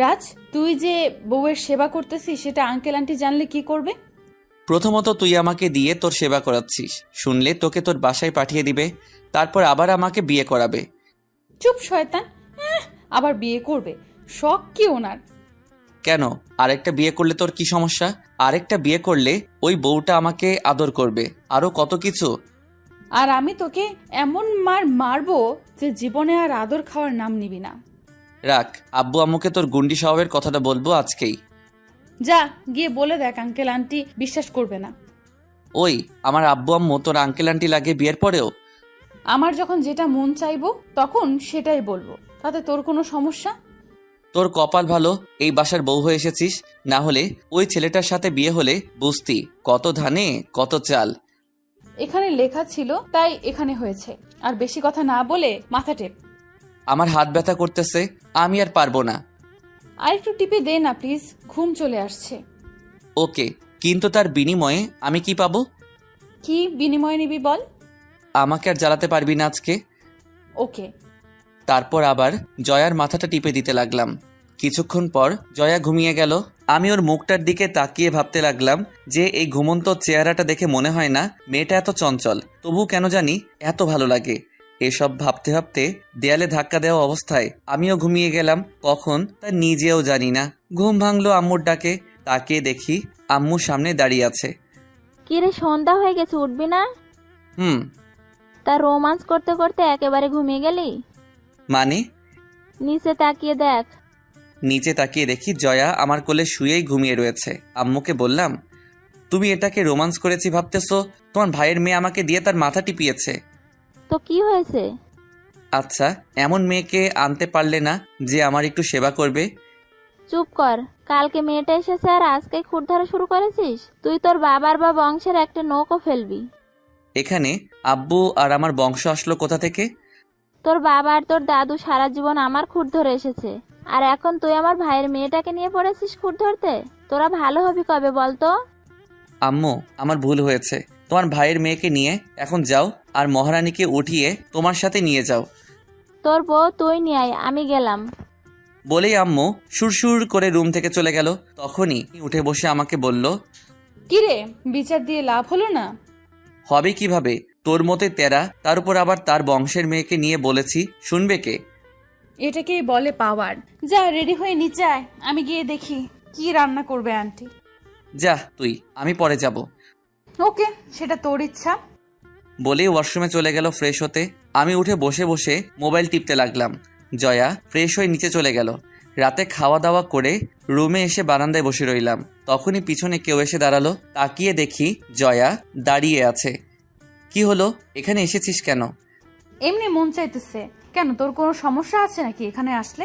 রাজ, তুই যে বউয়ের সেবা করতেছিস সেটা আঙ্কেল আন্টি জানলে কি করবে? প্রথমত তুই আমাকে দিয়ে তোর সেবা করাচ্ছিস, শুনলে তোকে তোর বাসায় পাঠিয়ে দিবে, তারপর আবার আমাকে বিয়ে করাবে। চুপ শয়তান, আবার বিয়ে করবে? শখ কি ওনার? কেন, আরেকটা বিয়ে করলে তোর কি সমস্যা? আরেকটা বিয়ে করলে ওই বউটা আমাকে আদর করবে, আরো কত কিছু। আর আমি তোকে এমন মার মারবো যে জীবনে আর আদর খাওয়ার নাম নিবি না। রাখ, আব্বু আম্মুকে তোর গুন্ডি স্বভাবের কথাটা বলবো আজকেই। যা গিয়ে বলে দেখ, আঙ্কেল আন্টি বিশ্বাস করবে না। ওই, আমার আব্বু আম্মু তোর আঙ্কেল আন্টি লাগে বিয়ের পরেও? আমার যখন যেটা মন চাইবো তখন সেটাই বলবো, তাতে তোর কোনো সমস্যা? তোর কপাল ভালো এই বাসার বউ হয়ে এসেছিস, না হলে ওই ছেলেটার সাথে বিয়ে হলে বুঝতি কত ধানে কত চাল। এখানে লেখা ছিল তাই এখানে হয়েছে, আর বেশি কথা না বলে মাথা টেপ। আমার হাত ব্যথা করতেছে, আমি আর পারবো না। আর একটু টিপে দে না প্লিজ, ঘুম চলে আসছে। ওকে, কিন্তু তার বিনিময়ে আমি কি পাবো? কি বিনিময় নিবি বল? আমাকে আর জ্বালাতে পারবি না আজকে। ওকে। তারপর আবার জয়ার মাথাটা টিপে দিতে লাগলাম। কিছুক্ষণ পর জয়া ঘুমিয়ে গেল। আমি ওর মুখটার দিকে তাকিয়ে ভাবতে লাগলাম যে এই ঘুমন্ত চেহারাটা দেখে মনে হয় না মেয়েটা এত চঞ্চল, তবু কেন জানি এত ভালো লাগে। এসব ভাবতে ভাবতে দেয়ালে ধাক্কা দেওয়া অবস্থায় আমিও ঘুমিয়ে গেলাম। কখন তা নিজেও জানি না। ঘুম ভাঙলো আম্মুর ডাকে, তাকিয়ে দেখি আম্মু সামনে দাঁড়িয়ে আছে। কি রে, সন্ধ্যা হয়ে গেছে, উঠবি না? তা রোমান্স করতে করতে একেবারে ঘুমিয়ে গেলি? মানে? নিচে তাকিয়ে দেখ। নিচে তাকিয়ে দেখি জয়া আমার কোলে শুয়েই ঘুমিয়ে রয়েছে। আম্মুকে বললাম, তুমি এটাকে রোমান্স করেছি ভাবতেছো? তোমার ভাইয়ের মেয়ে আমাকে দিয়ে তার মাথা টিপিয়েছে। তো কি হয়েছে? আচ্ছা, এমন মেয়েকে আনতে পারলে না যে আমার একটু সেবা করবে? চুপ কর, কালকে মেয়েটা এসেছে আর আজকে খুঁট ধরা শুরু করেছিস? তুই তোর বাবার বা বংশের একটা নৌকো ফেলবি। এখানে আব্বু আর আমার বংশ আসলো কোথা থেকে? তোর বাবা আর তোর দাদু সারা জীবন আমার খুঁট ধরে এসেছে, আর এখন তুই আমার ভাইয়ের মেয়েটাকে নিয়ে পড়েছিস খুঁট ধরতে? তোরা ভালো হবি কবে বলতো? আম্মু, আমার ভুল হয়েছে। তোমার ভাইয়ের মেয়েকে নিয়ে এখন যাও, আর মহারানীকে উঠিয়ে তোমার সাথে নিয়ে যাও। তোর বউ তুই নিয়ে আয়, আমি গেলাম। বলেই আম্মু সুরসুর করে রুম থেকে চলে গেল। তখনই উঠে বসে আমাকে বলল, কিরে, বিচার দিয়ে লাভ হলো না? হবে কিভাবে? তোর মতে তেরা, তার উপর আবার তার বংশের মেয়েকে নিয়ে বলেছি, শুনবে কে? এটাকেই বলে পাওয়ার। যা রেডি হয়ে নিচে আয়, আমি গিয়ে দেখি কি রান্না করবে আন্টি। যা তুই, আমি পরে যাব। ওকে, সেটা তোর ইচ্ছা। বলেই ওয়াশরুমে চলে গেল ফ্রেশ হতে। আমি উঠে বসে বসে মোবাইল টিপতে লাগলাম। জয়া ফ্রেশ হয়ে নিচে চলে গেল। রাতে খাওয়া দাওয়া করে রুমে এসে বারান্দায় বসে রইলাম। তখনই পিছনে কেউ এসে দাঁড়ালো। তাকিয়ে দেখি জয়া দাঁড়িয়ে আছে। কি হলো, এখানে এসেছিস কেন? এমনি মন চাইতেছে। কেন, তোর কোনো সমস্যা আছে নাকি এখানে আসলে?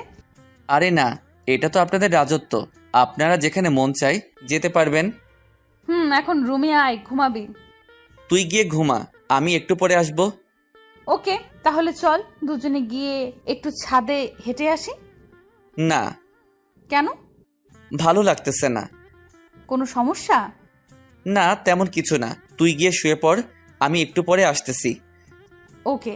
আরে না, এটা তো আপনাদের রাজত্ব, আপনারা যেখানে মন চাই যেতে পারবেন। এখন রুমে আয়, ঘুমাবি। তুই গিয়ে ঘুমা, আমি একটু পরে আসবো। ওকে, তাহলে চল দুজনে গিয়ে একটু ছাদে হেঁটে আসি। না। কেন? ভালো লাগতেছে না। কোনো সমস্যা? না, তেমন কিছু না। তুই গিয়ে শুয়ে পড়, আমি একটু পরে আসতেছি। ওকে।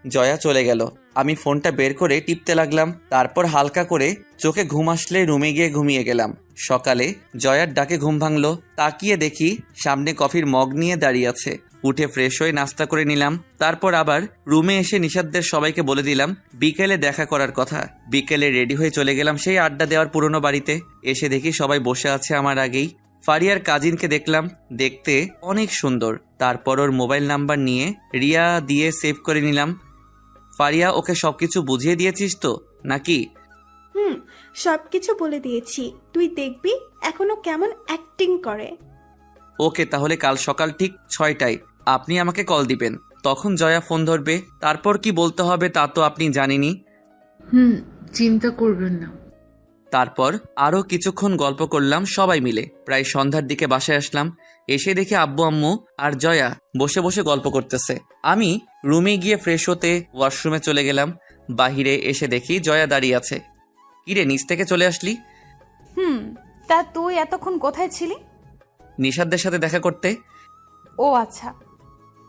জয়া চলে গেল। আমি ফোনটা বের করে টিপতে লাগলাম। তারপর হালকা করে চোখে ঘুম আসলে রুমে গিয়ে ঘুমিয়ে গেলাম। সকালে জয়ার ডাকে ঘুম ভাঙলো। তাকিয়ে দেখি সামনে কফির মগ নিয়ে দাঁড়িয়ে আছে। উঠে ফ্রেশ হয়ে নাস্তা করে নিলাম। তারপর আবার রুমে এসে নিশাদদের সবাইকে বলে দিলাম বিকেলে দেখা করার কথা। বিকেলে রেডি হয়ে চলে গেলাম সেই আড্ডা দেওয়ার পুরনো বাড়িতে। এসে দেখি সবাই বসে আছে আমার আগেই। ফারিয়ার কাজিনকে দেখলাম, দেখতে অনেক সুন্দর। তারপর ওর মোবাইল নাম্বার নিয়ে রিয়া দিয়ে সেভ করে নিলাম। ফারিয়া, ওকে সবকিছু বুঝিয়ে দিয়েছিস তো নাকি? সবকিছু বলে দিয়েছি, তুই দেখবি এখনো কেমন অ্যাক্টিং করে। ওকে, তাহলে কাল সকাল ঠিক 6টায় আপনি আমাকে কল দিবেন। তখন জয়া ফোন ধরবে। তারপর কি বলতে হবে তা তো আপনি জানেনই। চিন্তা করবেন না। তারপর আরও কিছুক্ষণ গল্প করলাম সবাই মিলে। প্রায় সন্ধ্যার দিকে বাসায় আসলাম। এসে দেখি আব্বু আম্মু আর জয়া বসে বসে গল্প করতেছে। আমি রুমে গিয়ে ফ্রেশ হতে ওয়াশরুমে চলে গেলাম। বাহিরে এসে দেখি জয়া দাঁড়িয়ে আছে। কিরে, নিচ থেকে চলে আসলি? তা তুই এতক্ষণ কোথায় ছিলি? নিশাদদের সাথে দেখা করতে। ও আচ্ছা।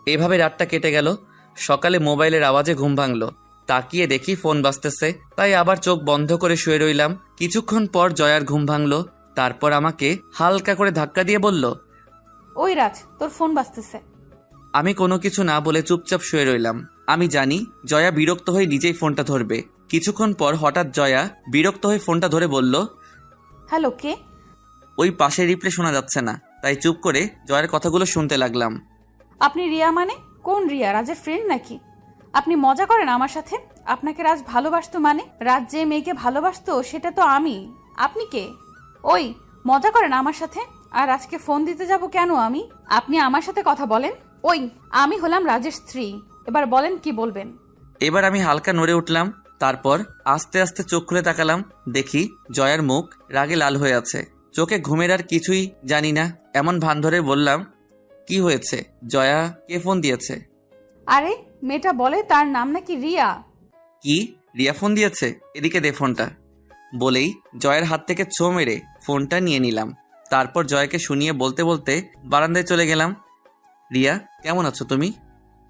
এভাবে রাতটা কেটে গেল। সকালে মোবাইলের আওয়াজে ঘুম ভাঙলো। তাকিয়ে দেখি ফোন বাজতেছে, তাই আবার চোখ বন্ধ করে শুয়ে রইলাম। কিছুক্ষণ পর জয়ার ঘুম ভাঙলো। তারপর আমাকে হালকা করে ধাক্কা দিয়ে বলল, ওই রাজ, তোর ফোন বাজতেছে। আমি কোনো কিছু না বলে চুপচাপ শুয়ে রইলাম। আমি জানি জয়া বিরক্ত হয়ে নিজেই ফোনটা ধরবে। কিছুক্ষণ পর হঠাৎ জয়া বিরক্ত হয়ে ফোনটা ধরে বলল, হ্যালো, কে? ওই পাশে রিপ্লে শোনা যাচ্ছে না, তাই চুপ করে জয়ার কথাগুলো শুনতে লাগলাম। আপনি রিয়া মানে? কোন রিয়া? রাজের ফ্রেন্ড নাকি? আপনি মজা করেন আমার সাথে? আপনাকে রাজ ভালোবাসতো মানে? রাজ যে মেয়েকে ভালোবাসতো সেটা তো আমি। আপনি কে? ওই মজা করেন আমার সাথে? আর আজকে ফোন দিতে যাব কেন আমি? আপনি আমার সাথে কথা বলেন। ওই, আমি হলাম রাজের স্ত্রী। এবার বলেন কি বলবেন। এবার আমি হালকা নড়ে উঠলাম। তারপর আস্তে আস্তে চোখ খুলে তাকালাম। দেখি জয়ার মুখ রাগে লাল হয়ে আছে। চোখে ঘুমের আর কিছুই জানি না এমন ভান ধরে বললাম, কি হয়েছে জয়া? কে ফোন দিয়েছে? আরে মেয়েটা বলে তার নাম নাকি রিয়া। কি, রিয়া ফোন দিয়েছে? এদিকে দে ফোনটা। বলেই জয়ের হাত থেকে ছো মেরে ফোনটা নিয়ে নিলাম। তারপর জয়াকে শুনিয়ে বলতে বলতে বারান্দায় চলে গেলাম। রিয়া, কেমন আছো তুমি?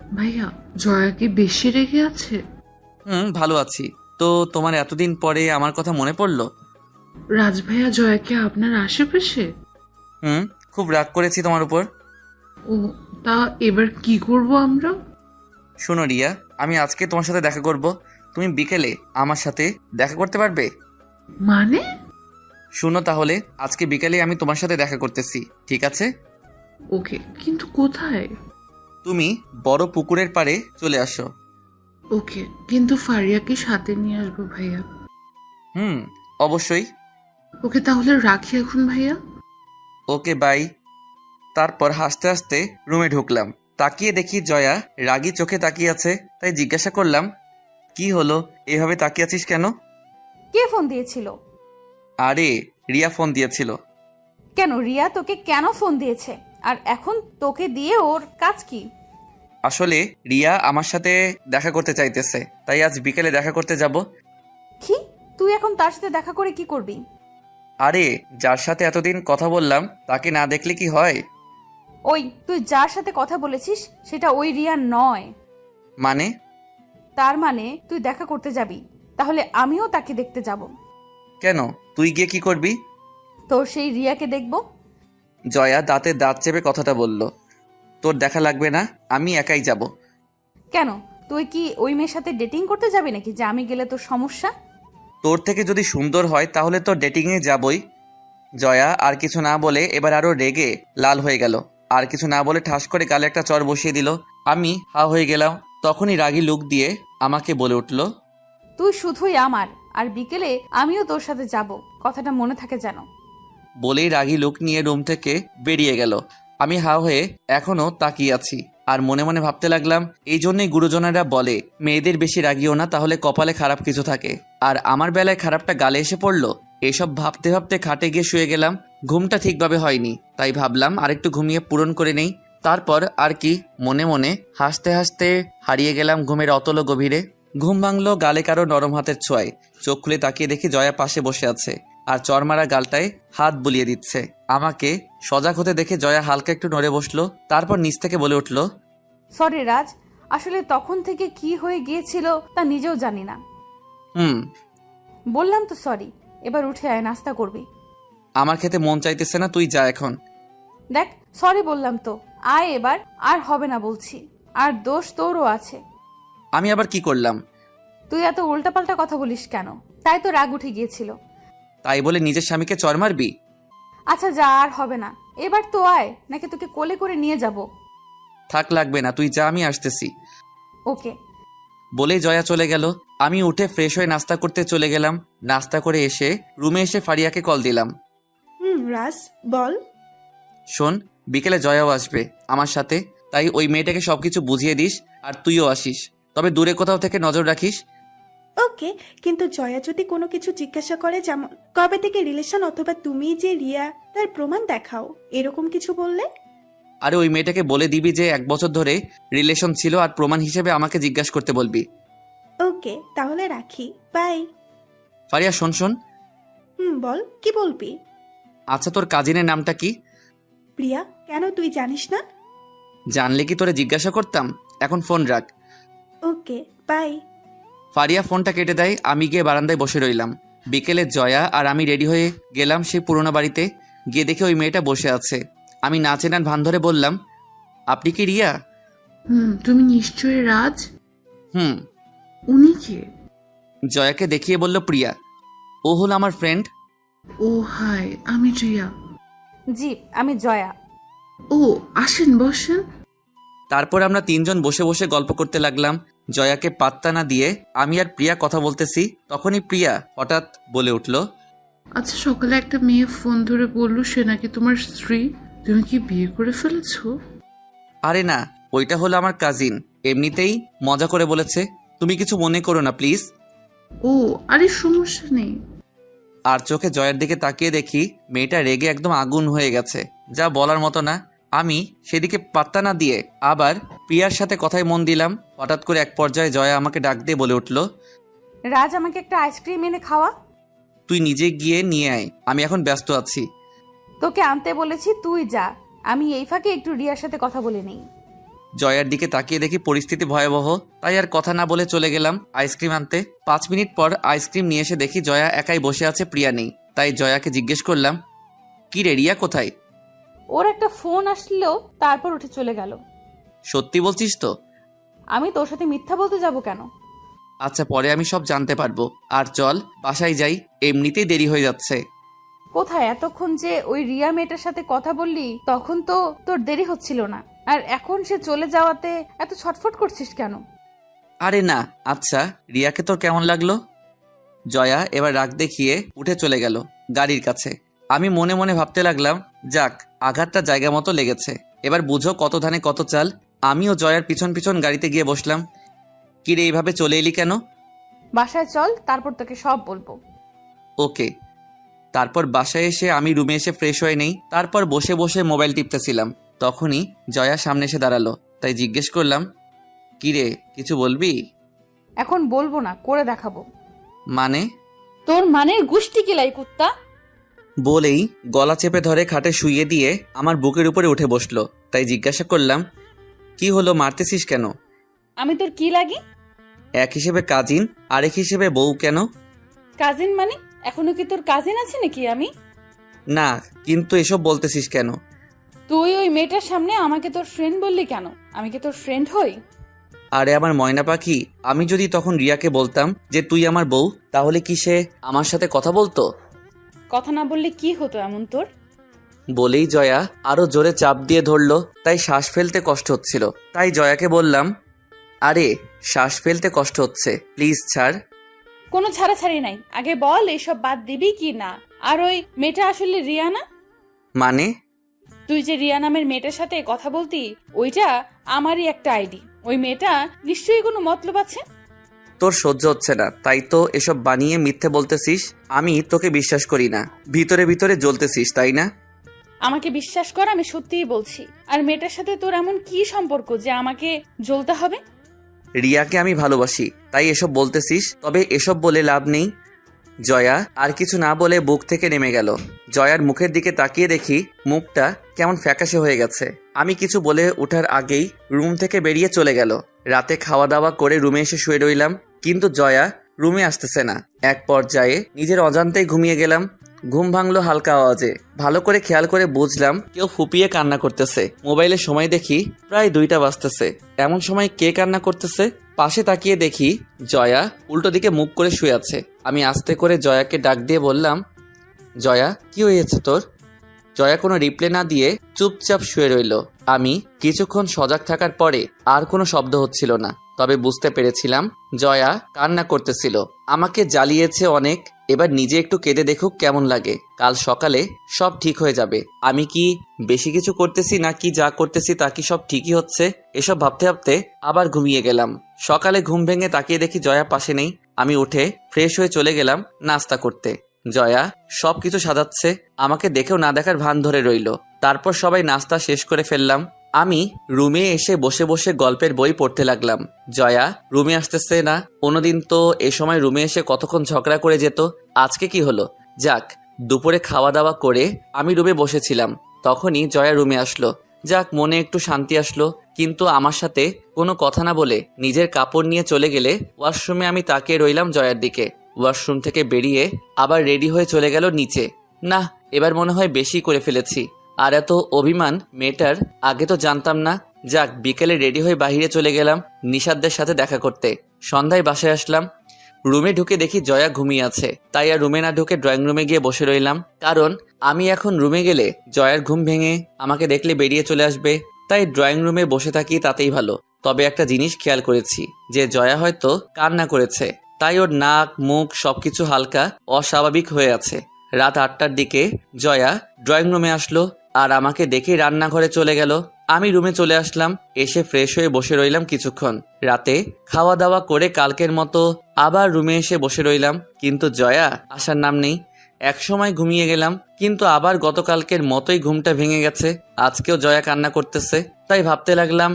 ভাইয়া, জয়া কি বেশি রেগে আছে? ভালো আছি। তো তোমার এতদিন পরে আমার কথা মনে পড়লো? রাজ ভাইয়া জয়াকে আপনার আশেপাশে? খুব রাগ করেছি তোমার উপর। ও, তা এবার কি করব আমরা? শোনো রিয়া, আমি আজকে তোমার সাথে দেখা করব। তুমি বিকেলে আমার সাথে দেখা করতে পারবে? মানে? শুনো তাহলে, আজকে বিকেলে আমি তোমার সাথে দেখা করতেছি, ঠিক আছে? ওকে, কিন্তু কোথায়? তুমি বড় পুকুরের পাড়ে চলে আসো। ওকে, কিন্তু ফারিয়াকে সাথে নিয়ে আসবো ভাইয়া। অবশ্যই। ওকে, তাহলে রাখি এখন ভাইয়া। ওকে, বাই। তারপর হাসতে হাসতে রুমে ঢুকলাম। তাকিয়ে দেখি জয়া রাগী চোখে তাকিয়ে আছে। তাই জিজ্ঞাসা করলাম, কি হলো, এভাবে তাকিয়ে আছিস কেন? কে ফোন দিয়েছিল? আরে রিয়া ফোন দিয়েছিল। কেন, রিয়া তোকে কেন ফোন দিয়েছে? আর এখন তোকে দিয়ে ওর কাজ কি? আসলে রিয়া আমার সাথে দেখা করতে চাইতেছে, তাই আজ বিকেলে দেখা করতে যাব। কি? তুই এখন তার সাথে দেখা করে কি করবি? আরে যার সাথে এতদিন কথা বললাম তাকে না দেখলে কি হয়? ওই, তুই যার সাথে কথা বলেছিস সেটা ওই রিয়া নয়। মানে? তার মানে তুই দেখা করতে যাবি, তাহলে আমিও তাকে দেখতে যাব। কেন, তুই গিয়ে কি করবি? তোর সেই রিয়াকে দেখব। জয়া দাঁতে দাঁত চেপে কথাটা বলল, তোর দেখা লাগবে না, আমি একাই যাব। কেন, তুই কি ওই মেয়ের সাথে ডেটিং করতে যাবি নাকি যে আমি গেলে তোর সমস্যা? তোর থেকে যদি সুন্দর হয় তাহলে তো ডেটিংয়ে যাবই। জয়া আর কিছু না বলে এবার আরো রেগে লাল হয়ে গেল। আর কিছু না বলে ঠাস করে গালে একটা চর বসিয়ে দিল। আমি হা হয়ে গেলাম। তখনই রাগী লুক দিয়ে আমাকে বলে উঠল, তুই শুধুই আমার, আর বিকেলে আমিও তোর সাথে যাব, কথাটা মনে থাকে যেন। বলেই রাগী লুক নিয়ে রুম থেকে বেরিয়ে গেল। আমি হা হয়ে এখনো তাকিয়ে আছি আর মনে মনে ভাবতে লাগলাম, এই জন্যই গুরুজনেরা বলে মেয়েদের বেশি রাগিও না, তাহলে কপালে খারাপ কিছু থাকে। আর আমার বেলায় খারাপটা গালে এসে পড়লো। এসব ভাবতে ভাবতে খাটে গিয়ে শুয়ে গেলাম। ঘুমটা ঠিকভাবে হয়নি, তাই ভাবলাম আরেকটু ঘুমিয়ে পূরণ করে নেই। তারপর আর কি মনে মনে হাসতে হাসতে হারিয়ে গেলাম ঘুমের অতল গভীরে। ঘুম ভাঙলো গালে কারো নরম হাতের ছোঁয়ায়। চোখ খুলে তাকিয়ে দেখি জয়া পাশে বসে আছে আর চরমারা গালটায় হাত বুলিয়ে দিচ্ছে। আমাকে সজাগ হতে দেখে জয়া হালকা একটু নড়ে বসলো, তারপর নিচ থেকে বলে উঠল, সরি রাজ, আসলে তখন থেকে কি হয়ে গিয়েছিল তা নিজেও জানি না। বললাম তো সরি, এবার উঠে আয়, নাস্তা করবি। আমার খেতে মন চাইতেছে না, তুই যা এখন। দেখ সরি বললাম তো, আয় এবার, আর হবে না বলছি। আর দোষ তোরও আছে। আমি আবার কি করলাম? তুই এত উল্টাপাল্টা কথা বলিস কেন? তাই তো রাগ উঠে গিয়েছিল। তাই বলে নিজের স্বামীকে চর মারবি? আচ্ছা যা, আর হবে না, এবার তো আয়, নাকি তোকে কোলে করে নিয়ে যাব? থাক, লাগবে না, তুই যা, আমি আসতেছি। ওকে। বলেই জয়া চলে গেল। আমি উঠে ফ্রেশ হয়ে নাস্তা করতে চলে গেলাম। নাস্তা করে এসে রুমে এসে ফারিয়াকে কল দিলাম। রাজ বল। শোন, বিকেলে জয়াও আসবে আমার সাথে, তাই ওই মেয়েটাকে সবকিছু বুঝিয়ে দিস আর তুইও আসিস, তবে দূরে কোথাও থেকে নজর রাখিস। ওকে, কিন্তু জয়া যদি কোনো কিছু জিজ্ঞাসা করে, যেমন কবে থেকে রিলেশন অথবা তুমি যে রিয়া, তার প্রমাণ দেখাও, এরকম কিছু বললে? আরে ওই মেয়েটাকে বলে দিবি যে 1 বছর ধরে রিলেশন ছিল আর প্রমাণ হিসেবে আমাকে জিজ্ঞাসা করতে বলবি। ওকে, তাহলে রাখি, বাই। ফারিয়া শোন শোন। বল, কি বলবি? আচ্ছা, তোর কাজিনের নামটা কি? প্রিয়া। কেন, তুই জানিস না? জানলে কি তোরে জিজ্ঞাসা করতাম। এখন ফোন রাখ। ওকে, বাই। ফারিয়া ফোনটা কেটে দেয়। আমি গিয়ে বারান্দায় বসে রইলাম। বিকেলে জয়া আর আমি রেডি হয়ে গেলাম সেই পুরোনো বাড়িতে। গিয়ে দেখে ওই মেয়েটা বসে আছে। আমি না চেনার ভান ধরে বললাম, আপনি কি রিয়া? তুমি নিশ্চয়ই রাজ। উনি কে? জয়াকে দেখিয়ে বলল, প্রিয়া। ও হলো আমার ফ্রেন্ড। ও হাই, আমি রিয়া। জি, আমি জয়া। ও আসেন, বসেন। তারপর আমরা 3 জন বসে বসে গল্প করতে লাগলাম। জয়াকে পাত্তা না দিয়ে আমি আর প্রিয়া কথা বলতেছি। তখনই প্রিয়া হঠাৎ বলে উঠল, আচ্ছা, সকালে একটা মেয়ে ফোন ধরে বলল সে নাকি তোমার স্ত্রী। তুমি কি বিয়ে করে ফেলেছো? আরে না, ওইটা হলো আমার কাজিন, এমনিতেই মজা করে বলেছে, তুমি কিছু মনে করো না প্লিজ। ও আরে সমস্যা নেই। আর চোখে জয়ের দিকে তাকিয়ে দেখি মেয়েটা রেগে একদম আগুন হয়ে গেছে, যা বলার মতো না। আমি সেদিকে পাত্তা না দিয়ে আবার প্রিয়ার সাথে কথায় মন দিলাম। হঠাৎ করে এক পর্যায়ে জয়া আমাকে ডাক দিয়ে বলে উঠল, রাজ, আমাকে একটা আইসক্রিম এনে খাওয়া। তুই নিজে গিয়ে নিয়ে আয়, আমি এখন ব্যস্ত আছি। তোকে আনতে বলেছি, তুই যা, আমি এই ফাঁকে একটু রিয়ার সাথে কথা বলে নেই। জয়ার দিকে তাকিয়ে দেখি পরিস্থিতি ভয়াবহ, তাই আর কথা না বলে চলে গেলাম আইসক্রিম আনতে। 5 মিনিট পর আইসক্রিম নিয়ে এসে দেখি জয়া একাই বসে আছে, প্রিয়া নেই। তাই জয়াকে জিজ্ঞেস করলাম, কি রে, রিয়া কোথায়? ওর একটা ফোন আসলো, তারপর উঠে চলে গেল। সত্যি বলছিস তো? আমি তোর সাথে মিথ্যা বলতে যাব কেন? আচ্ছা, পরে আমি সব জানতে পারবো। আর চল বাসায় যাই, এমনিতেই দেরি হয়ে যাচ্ছে। কোথায়? এতক্ষণ যে ওই রিয়া মেয়েটার সাথে কথা বললি তখন তো তোর দেরি হচ্ছিল না, আর এখন সে চলে যাওয়াতে এত ছটফট করছিস কেন? আরে না। আচ্ছা, রিয়াকে তোর কেমন লাগলো? জয়া এবার রাগ দেখিয়ে উঠে চলে গেল গাড়ির কাছে। আমি মনে মনে ভাবতে লাগলাম, যাক, আঘাতটা জায়গা মতো লেগেছে। এবার বুঝো কত ধানে কত চাল। আমিও জয়ার পিছন পিছন গাড়িতে গিয়ে বসলাম। কি রে, এইভাবে চলে এলি কেন? বাসায় চল, তারপর তোকে সব বলবো। ওকে। তারপর বাসায় এসে আমি রুমে এসে ফ্রেশ হয়ে নেই। তারপর বসে বসে মোবাইল টিপতেছিলাম। তখনই জয়া সামনে এসে দাঁড়ালো, তাই জিজ্ঞেস করলাম, কি রে, কিছু বলবি? এখন বলবো না, করে দেখাবো। মানে? তোর মানের গুষ্টি কিলাই কুত্তা। বলেই গলা চেপে ধরে খাটে শুইয়ে দিয়ে আমার বুকের উপরে উঠে বসলো। তাই জিজ্ঞাসা করলাম, কি হলো, মারতেছিস কেন? আমি তোর কি লাগি? এক হিসেবে কাজিন, আরেক হিসেবে বউ কেন? কাজিন মানে এখনো কি তোর কাজিন আছে নাকি আমি? না, কিন্তু এসব বলতেছিস কেন? তুই ওই মেয়েটার সামনে আমাকে তোর ফ্রেন্ড বললি কেন? আমি কি তোর ফ্রেন্ড হই? আরে আমার ময়না পাখি, আমি যদি তখন রিয়াকে বলতাম যে তুই আমার বউ, তাহলে কি সে আমার সাথে কথা বলতো? কথা না বললে কি হতো এমন তোর? বলেই জয়া আরো জোরে চাপ দিয়ে ধরলো, তাই শ্বাস ফেলতে কষ্ট হচ্ছিল। তাই জয়াকে বললাম, আরে শ্বাস ফেলতে কষ্ট হচ্ছে, প্লিজ ছাড়। কোনো ছাড়াছাড়ি নাই, আগে বল এসব বাদ দিবি কি না। আর ওই মেয়েটা আসলে রিয়া না? মানে? তুই যে রিয়া নামের মেয়েটার সাথে কথা বলতি, ওইটা আমারই একটা আইডি। ওই মেয়েটা নিশ্চয়ই কোনো মতলব আছে। তোর সহ্য হচ্ছে না, তাই তো এসব বানিয়ে মিথ্যে বলতেছিস। আমি তোকে বিশ্বাস করি না, ভিতরে ভিতরে জ্বলতেছিস, তাই না? আমাকে বিশ্বাস কর, আমি সত্যিই বলছি। আর মেয়েটার সাথে তোর এমন কি সম্পর্ক যে আমাকে জ্বলতে হবে? রিয়াকে আমি ভালোবাসি, তাই এসব বলতেছিস। তবে এসব বলে লাভ নেই। জয়া আর কিছু না বলে বুক থেকে নেমে গেল। জয়ার মুখের দিকে তাকিয়ে দেখি মুখটা কেমন ফ্যাকাশে হয়ে গেছে। আমি কিছু বলে ওঠার আগেই রুম থেকে বেরিয়ে চলে গেল। রাতে খাওয়া দাওয়া করে রুমে এসে শুয়ে রইলাম, কিন্তু জয়া রুমে আসতেছে না। এক পর্যায়ে নিজের অজান্তেই ঘুমিয়ে গেলাম। ঘুম ভাঙলো হালকা আওয়াজে। ভালো করে খেয়াল করে বুঝলাম কেউ ফুপিয়ে কান্না করতেছে। মোবাইলে সময় দেখি প্রায় 2টা বাজতেছে। এমন সময় কে কান্না করতেছে? পাশে তাকিয়ে দেখি জয়া উল্টো দিকে মুখ করে শুয়ে আছে। আমি আস্তে করে জয়াকে ডাক দিয়ে বললাম, জয়া কি হয়েছে তোর? জয়া কোনো রিপ্লাই না দিয়ে চুপচাপ শুয়ে রইল। আমি কিছুক্ষণ সজাগ থাকার পরে আর কোনো শব্দ হচ্ছিল না, তবে বুঝতে পেরেছিলাম জয়া কান্না করতেছিল। আমাকে জ্বালিয়েছে অনেক, এবার নিজে একটু কেঁদে দেখুক কেমন লাগে। কাল সকালে সব ঠিক হয়ে যাবে। আমি কি বেশি কিছু করতেছি নাকি যা করতেছি তা কি সব ঠিকই হচ্ছে? এসব ভাবতে ভাবতে আবার ঘুমিয়ে গেলাম। সকালে ঘুম ভেঙে তাকিয়ে দেখি জয়া পাশে নেই। আমি উঠে ফ্রেশ হয়ে চলে গেলাম নাস্তা করতে। জয়া সবকিছু সাজাচ্ছে, আমাকে দেখেও না দেখার ভান ধরে রইল। তারপর সবাই নাস্তা শেষ করে ফেললাম। আমি রুমে এসে বসে বসে গল্পের বই পড়তে লাগলাম। জয়া রুমে আসতেছে না। অন্যদিন তো এ সময় রুমে এসে কতক্ষণ ঝগড়া করে যেত। আজকে কি হলো? যাক, দুপুরে খাওয়া দাওয়া করে আমি রুমে বসেছিলাম, তখনই জয়া রুমে আসলো। যাক, মনে একটু শান্তি আসলো। কিন্তু আমার সাথে কোনো কথা না বলে নিজের কাপড় নিয়ে চলে গেলে ওয়াশরুমে আমি তাকিয়ে রইলাম জয়ার দিকে। ওয়াশরুম থেকে বেরিয়ে আবার রেডি হয়ে চলে গেল নিচে। না, এবার মনে হয় বেশি করে ফেলেছি। আর এত অভিমান মেয়েটার আগে তো জানতাম না। যাক, বিকেলে রেডি হয়ে বাইরে চলে গেলাম নিশাদদের সাথে দেখা করতে। সন্ধ্যায় বাসায় আসলাম। রুমে ঢুকে দেখি জয়া ঘুমিয়ে আছে, তাই আর রুমে না ঢুকে ড্রয়িং রুমে গিয়ে বসে রইলাম। কারণ আমি এখন রুমে গেলে জয়ার ঘুম ভেঙে আমাকে দেখলে বেরিয়ে চলে আসবে, তাই ড্রয়িং রুমে বসে থাকি, তাতেই ভালো। তবে একটা জিনিস খেয়াল করেছি যে জয়া হয়তো কান্না করেছে, তাই ওর নাক মুখ সবকিছু হালকা অস্বাভাবিক হয়ে আছে। রাত 8টার দিকে জয়া ড্রয়িং রুমে আসলো আর আমাকে দেখে রান্নাঘরে চলে গেল। আমি রুমে চলে আসলাম, এসে ফ্রেশ হয়ে বসে রইলাম কিছুক্ষণ। রাতে খাওয়া দাওয়া করে কালকের মতো আবার রুমে এসে বসে রইলাম, কিন্তু জয়া আসার নাম নেই। এক সময় ঘুমিয়ে গেলাম, কিন্তু আবার গতকালকের মতোই ঘুমটা ভেঙে গেছে। আজকেও জয়া কান্না করতেছে, তাই ভাবতে লাগলাম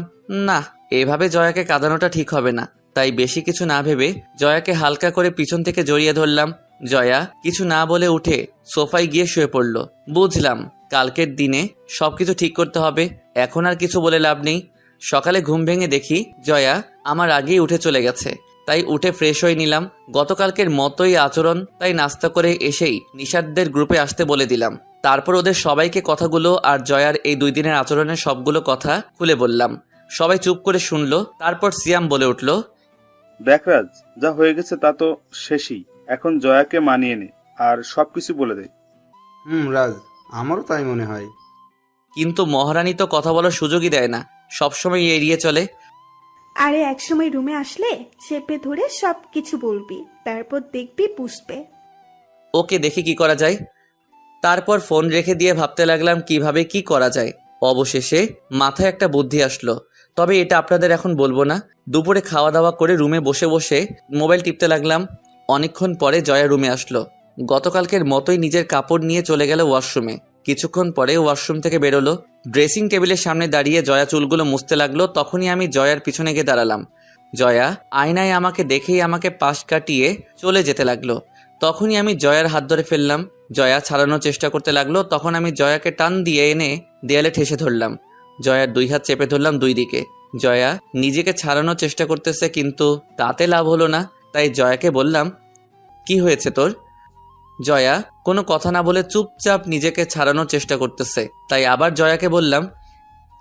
না, এভাবে জয়াকে কাঁদানোটা ঠিক হবে না। তাই বেশি কিছু না ভেবে জয়াকে হালকা করে পিছন থেকে জড়িয়ে ধরলাম। জয়া কিছু না বলে উঠে সোফায় গিয়ে শুয়ে পড়ল। বুঝলাম কালকের দিনে সবকিছু ঠিক করতে হবে, এখন আর কিছু বলে লাভ নেই। সকালে ঘুম ভেঙে দেখি জয়া আমার আগেই উঠে চলে গেছে, তাই উঠে ফ্রেশ হয়ে নিলাম। গতকালকের মতোই আচরণ, তাই নাস্তা করে এসেই নিশাদদের গ্রুপে আসতে বলে দিলাম। তারপর ওদের সবাইকে কথাগুলো আর জয়ার এই 2 দিনের আচরণের সবগুলো কথা খুলে বললাম। সবাই চুপ করে শুনলো। তারপর সিয়াম বলে উঠল, দেখ রাজ, যা হয়ে গেছে তা তো শেষই। এখন জয়াকে মানিয়ে নে আর সবকিছু বলে দে। রাজ, আমারও তাই মনে হয়। কিন্তু মহারানী তো কথা বলার সুযোগই দেয় না, সবসময় এড়িয়ে চলে। আরে একসময় রুমে আসলে চেপে ধরে সব কিছু বলবি, তারপর দেখবি বুঝবে। ওকে, দেখি কি করা যায়। তারপর ফোন রেখে দিয়ে ভাবতে লাগলাম কিভাবে কি করা যায়। অবশেষে মাথায় একটা বুদ্ধি আসলো, তবে এটা আপনাদের এখন বলবো না। দুপুরে খাওয়া দাওয়া করে রুমে বসে বসে মোবাইল টিপতে লাগলাম। অনেকক্ষণ পরে জয়া রুমে আসলো। গতকালকের মতোই নিজের কাপড় নিয়ে চলে গেল ওয়াশরুমে। কিছুক্ষণ পরে ওয়াশরুম থেকে বেরোলো। ড্রেসিং টেবিলের সামনে দাঁড়িয়ে জয়া চুলগুলো মুছতে লাগলো। তখনই আমি জয়ার পিছনে গিয়ে দাঁড়ালাম। জয়া আয়নায় আমাকে দেখেই আমাকে পাশ কাটিয়ে চলে যেতে লাগলো। তখনই আমি জয়ার হাত ধরে ফেললাম। জয়া ছাড়ানোর চেষ্টা করতে লাগলো। তখন আমি জয়াকে টান দিয়ে এনে দেয়ালে ঠেসে ধরলাম। জয়ার 2 হাত চেপে ধরলাম 2 দিকে। জয়া নিজেকে ছাড়ানোর চেষ্টা করতেছে, কিন্তু তাতে লাভ হলো না। তাই জয়াকে বললাম, কি হয়েছে তোর? জয়া কোনো কথা না বলে চুপচাপ নিজেকে ছাড়ানোর চেষ্টা করতেছে। তাই আবার জয়াকে বললাম,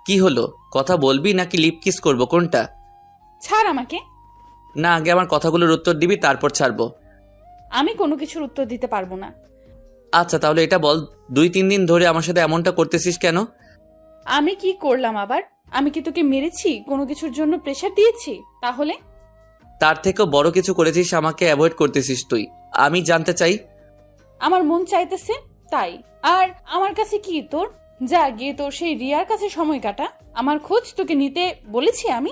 কি হলো, কথা বলবি নাকি লিপ কিস করবো, কোনটা? ছাড় আমাকে। না, আগে আমার কথাগুলোর উত্তর দিবি, তারপর ছাড়বো। আমি কোনো কিছুর উত্তর দিতে পারবো না। আচ্ছা তাহলে এটা বল, 2-3 দিন ধরে আমার সাথে এমনটা করতেছিস কেন? আমি কি করলাম আবার? আমি কি তোকে মেরেছি, কোনো কিছুর জন্য প্রেশার দিয়েছি? তাহলে তার থেকেও বড় কিছু করেছিস, আমাকে অ্যাভয়েড করতেছিস তুই। আমি জানতে চাই। আমার মন চাইতেছে তাই। আর আমার কাছে কি তোর? যা গিয়ে তোর সেই রিয়ার কাছে সময় কাটা। আমার খোঁজ তোকে নিতে বলেছি আমি?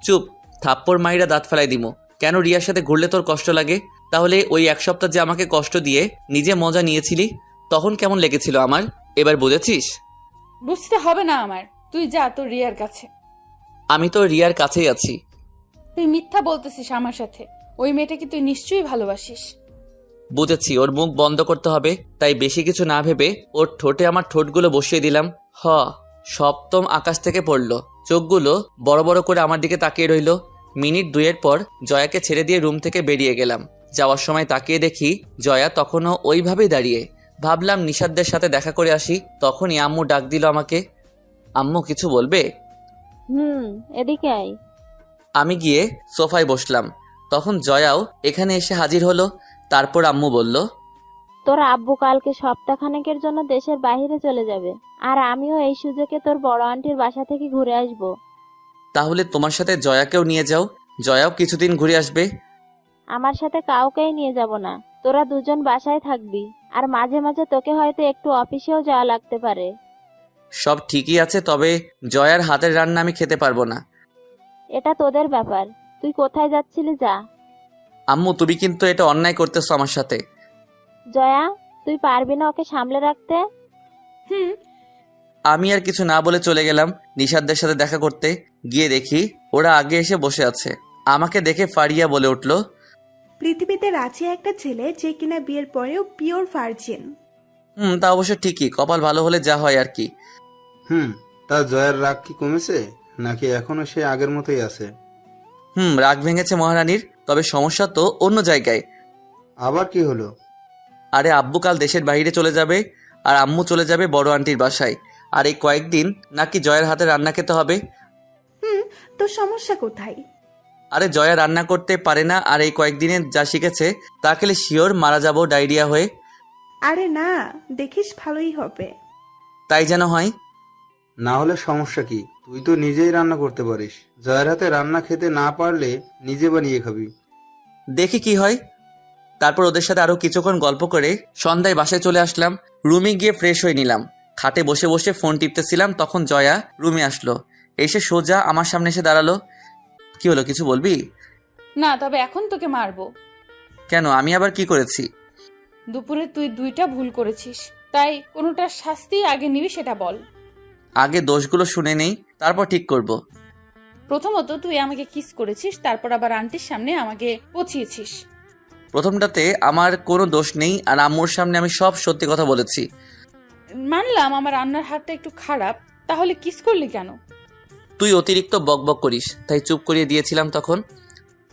চুপ, থাপ্পড় মাইরা দাঁত ফেলাই দিমু। কেন রিয়ার সাথে ঘুরলে তোর কষ্ট লাগে? তাহলে ওই 1 সপ্তাহ যে আমাকে কষ্ট দিয়ে নিজে মজা নিয়েছিলি, তখন কেমন লেগেছিল আমার? এবার বুঝেছিস? বুঝতে হবে না আমার, তুই যা তোর রিয়ার কাছে। আমি তো রিয়ার কাছেই আছি। তুই মিথ্যা বলতেছিস আমার সাথে। ওই মেয়েটাকে তুই নিশ্চয়ই ভালোবাসিস। বুঝেছি, ওর মুখ বন্ধ করতে হবে, তাই বেশি কিছু না ভেবে ওর ঠোঁটে আমার ঠোঁটগুলো বসিয়ে দিলাম। সপ্তম আকাশ থেকে পড়লো। চোখগুলো বড় বড় করে আমার দিকে তাকিয়ে রইল। মিনিট 2 পর জয়াকে ছেড়ে দিয়ে রুম থেকে বেরিয়ে গেলাম। যাওয়ার সময় তাকিয়ে দেখি জয়া তখনও ওইভাবেই দাঁড়িয়ে। ভাবলাম নিশাদদের সাথে দেখা করে আসি, তখনই আম্মু ডাক দিল আমাকে। আম্মু কিছু বলবে? এদিকে আয়। আমি গিয়ে সোফায় বসলাম। তখন জয়াও এখানে এসে হাজির হলো। তারপর আম্মু বলল, তোর আব্বু কালকে সপ্তাহখানেকের জন্য দেশের বাইরে চলে যাবে, আর আমিও এই সুযোগে তোর বড় আন্টির বাসা থেকে ঘুরে আসব। তাহলে তোমার সাথে জয়াকেও নিয়ে যাও, জয়াও কিছুদিন ঘুরে আসবে। আমার সাথে কাউকেই নিয়ে যাব না, তোরা দুজন বাসায় থাকবি, আর মাঝে মাঝে তোকে হয়তো একটু অফিসেও যাওয়া লাগতে পারে। সব ঠিকই আছে, তবে জয়ার হাতের রান্না আমি খেতে পারবো না। এটা তোদের ব্যাপার, তুই কোথায় যাচ্ছিলি যা। আম্মু তুমি কিন্তু এটা অন্যায় করতেছো আমার সাথে। জয়া, তুই পারবি না ওকে সামলে রাখতে? আমি আর কিছু না বলে চলে গেলাম নিশাদদের সাথে দেখা করতে। গিয়ে দেখি ওরা আগে এসে বসে আছে। আমাকে দেখে ফারিয়া বলে উঠল, পৃথিবীতে আছে একটা ছেলে যে কিনা বিয়ের পরেও পিওর ভার্জিন। তা অবশ্য ঠিকই, কপাল ভালো হলে যা হয় আর কি। তা জয়ার রাগ কি কমেছে, নাকি এখনো সে আগের মতোই আছে? রাগ ভেঙেছে মহারানীর, তবে সমস্যা তো অন্য জায়গায়। আবার কি হলো? আরে আব্বু কাল দেশের বাইরে চলে যাবে, আর আম্মু চলে যাবে বড় আন্টির বাসায়। আর এই কয়েকদিন নাকি জয়ের হাতে রান্না খেতে হবে। তোর সমস্যা কোথায়? আরে জয়া রান্না করতে পারে না, আর এই কয়েকদিনে যা শিখেছে তা খেলে শিওর মারা যাবো ডায়রিয়া হয়ে। আরে না, দেখিস ভালোই হবে। তাই যেন হয়। না হলে সমস্যা কি? তুই তো নিজেই রান্না করতে পারিস। জয়ের হাতে রান্না খেতে না পারলে নিজে বানিয়ে খাবি। দেখি কি হয়। তারপর ওদের সাথে আরো কিছুক্ষণ গল্প করে সন্ধ্যায় বাসায় চলে আসলাম। রুমে গিয়ে ফ্রেশ হয়ে নিলাম। খাটে বসে বসে ফোন টিপতেছিলাম, তখন জয়া রুমে আসলো। এসে সোজা আমার সামনে এসে দাঁড়ালো। কি হলো, কিছু বলবি? না, তবে এখন তোকে মারবো। কেন, আমি আবার কি করেছি? দুপুরে তুই 2টা ভুল করেছিস, তাই কোনোটার শাস্তি আগে নিবি সেটা বল। আগে দোষগুলো শুনে নেই, তারপর ঠিক করব। প্রথমত তুই আমাকে কিস করেছিস, তারপর আবার আন্টির সামনে আমাকে পচিয়েছিস। প্রথমটাতে আমার কোনো দোষ নেই, আর আম্মুর সামনে আমি সব সত্যি কথা বলেছি। মানলাম আমার রান্নার হাতটা একটু খারাপ, তাহলে কিস করলি কেন? তুই অতিরিক্ত বকবক করিস, তাই চুপ করিয়ে দিয়েছিলাম তখন।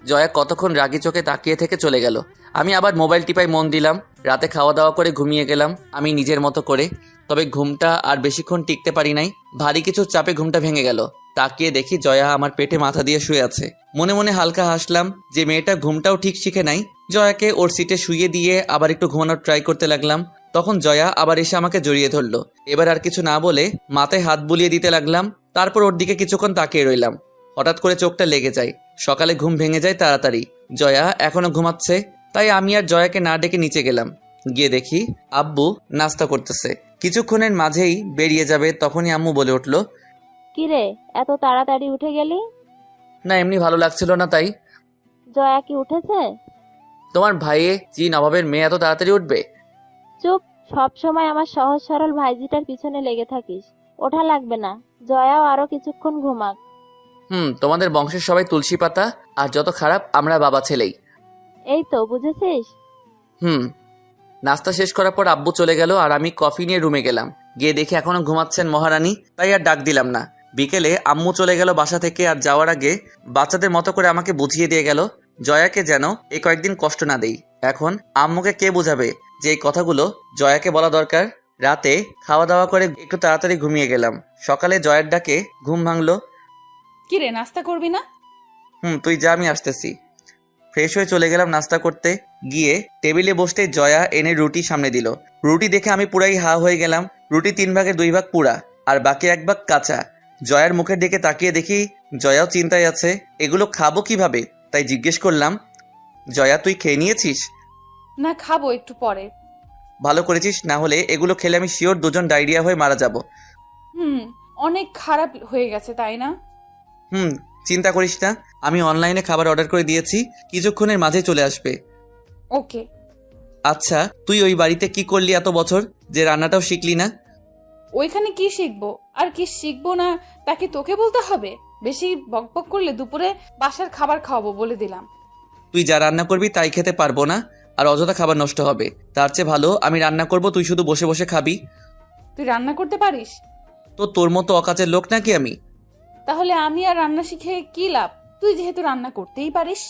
জয়া কতক্ষণ রাগি চোখে তাকিয়ে থেকে চলে গেল। আমি আবার মোবাইল টিপায় মন দিলাম। রাতে খাওয়া দাওয়া করে ঘুমিয়ে গেলাম আমি নিজের মতো করে। তবে ঘুমটা আর বেশিক্ষণ টিকতে পারি নাই। ভারী কিছু চাপে ঘুমটা ভেঙে গেল। তাকিয়ে দেখি জয়া আমার পেটে মাথা দিয়ে শুয়ে আছে। মনে মনে হালকা হাসলাম যে মেয়েটা ঘুমটাও ঠিক শিখে নাই। জয়াকে ওর সিটে শুইয়ে দিয়ে আবার একটু ঘুমানোর ট্রাই করতে লাগলাম। তখন জয়া আবার এসে আমাকে জড়িয়ে ধরলো। এবার আর কিছু না বলে মাথায় হাত বুলিয়ে দিতে লাগলাম। তারপর ওর দিকে কিছুক্ষণ তাকিয়ে রইলাম। হঠাৎ করে চোখটা লেগে যায়। সকালে ঘুম ভেঙে যায় তাড়াতাড়ি। জয়া এখনো ঘুমাচ্ছে, তাই আমি আর জয়াকে না ডেকে নিচে গেলাম। গিয়ে দেখি আব্বু নাস্তা করতেছে। কিছুক্ষণের মাঝেই বেরিয়ে যাবে, তখনই আম্মু বলে উঠল, কিরে, এত তাড়াতাড়ি উঠে গেলি? না, এমনি ভালো লাগছিল না তাই। জয়া কি উঠেছে? তোমার ভাইয়ে জি নবাবের মেয়ে এত তাড়াতাড়ি উঠবে? চুপ, সব সময় আমার সহজ সরল ভাইজিটার পিছনে লেগে থাকিস। ওঠা লাগবে না, জয়াও আরো কিছুক্ষণ ঘুমাক। তোমাদের বংশের সবাই তুলসী পাতা, আর যত খারাপ আমরা বাবা ছেলেই। এই তো বুঝেছিস। নাস্তা শেষ করার পর আব্বু চলে গেল, আর আমি কফি নিয়ে রুমে গেলাম। গিয়ে দেখি এখনো ঘুমাচ্ছেন মহারানী, তাই আর ডাক দিলাম না। বিকেলে আম্মু চলে গেল বাসা থেকে, আর যাওয়ার আগে বাচ্চাদের মতো করে আমাকে বুঝিয়ে দিয়ে গেল জয়াকে যেন এই কয়েকদিন কষ্ট না দেই। এখন আম্মুকে কে বোঝাবে যে এই কথাগুলো জয়াকে বলা দরকার। রাতে খাওয়া দাওয়া করে একটু তাড়াতাড়ি ঘুমিয়ে গেলাম। সকালে জয়ের ডাকে ঘুম ভাঙলো। কিরে, নাস্তা করবি না? তুই যা, আমি আসতেছি। ফ্রেশ হয়ে চলে গেলাম নাস্তা করতে। গিয়ে টেবিলে বসতে জয়া এনে রুটি সামনে দিল। রুটি দেখে আমি পুরাই হা হয়ে গেলাম। রুটি 3 ভাগের 2 ভাগ পুরা আর বাকি 1 ভাগ কাঁচা। জয়ার মুখের দিকে তাকিয়ে দেখি জয়াও চিন্তায় আছে, এগুলো খাবো কিভাবে? তাই জিজ্ঞেস করলাম, জয়া তুই খেয়ে নিয়েছিস? না, খাবো একটু পরে। ভালো করেছিস, না হলে এগুলো খেলে আমি শিওর দুজন ডায়রিয়া হয়ে মারা যাব। অনেক খারাপ হয়ে গেছে তাই না? চিন্তা করিস না, আমি অনলাইনে খাবার অর্ডার করে দিয়েছি, কিছুক্ষণের মাঝে চলে আসবে। ওকে। আচ্ছা, তুই ওই বাড়িতে কি করলি এত বছর, যে রান্নাটাও শিখলি না? ওইখানে কি শিখবো আর কি শিখবো না তাকে তোকে বলতে হবে? বেশি বকবক করলে দুপুরে বাসার খাবার খাওয়াবো বলে দিলাম। তুই যা রান্না করবি তাই খেতে পারবো না, আর অযথা খাবার নষ্ট হবে। তার চেয়ে ভালো আমি রান্না করব, তুই শুধু বসে বসে খাবি। তুই রান্না করতে পারিস? তো তোর মতো অকাজের লোক নাকি আমি? তাহলে আমি আর রান্না শিখে কি লাভ? তুই যেহেতু রান্না করতেই পারিস।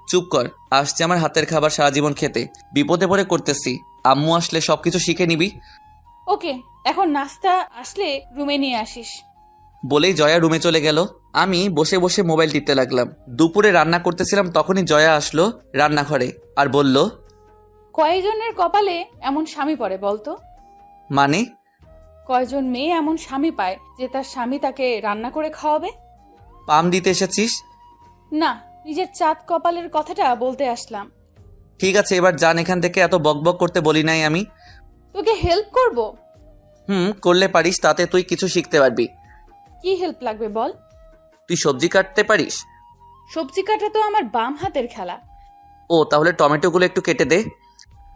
চুপ কর, আসছে আমার হাতের খাবার সারা জীবন খেতে, বিপদে পড়ে করতেছি। আম্মু আসলে সবকিছু শিখে নিবি। ওকে, এখন নাস্তা আসলে রুমে নিয়ে আসিস। বলেই জয়া রুমে চলে গেল। আমি বসে বসে মোবাইল টিপতে লাগলাম। দুপুরে রান্না করতেছিলাম, তখনই জয়া আসলো রান্নাঘরে আর বলল, কয়জনের কপালে এমন স্বামী পড়ে বলতো? মানে? কয়জন মেয়ে এমন স্বামী পায় যে তার স্বামী তাকে রান্না করে খাওয়াবে? পাম দিতে এসেছিস? না, নিজের চাঁদ কপালের কথাটা বলতে আসলাম। ঠিক আছে, এবার যান এখান থেকে, এত বকবক করতে বলি নাই আমি। তোকে হেল্প করব? করলে পারিস, তাতে তুই কিছু শিখতে পারবি। কি হেল্প লাগবে বল? তুই সবজি কাটতে পারিস? সবজি কাটা তো আমার বাম হাতের খেলা। ও, তাহলে টমেটোগুলো একটু কেটে দে।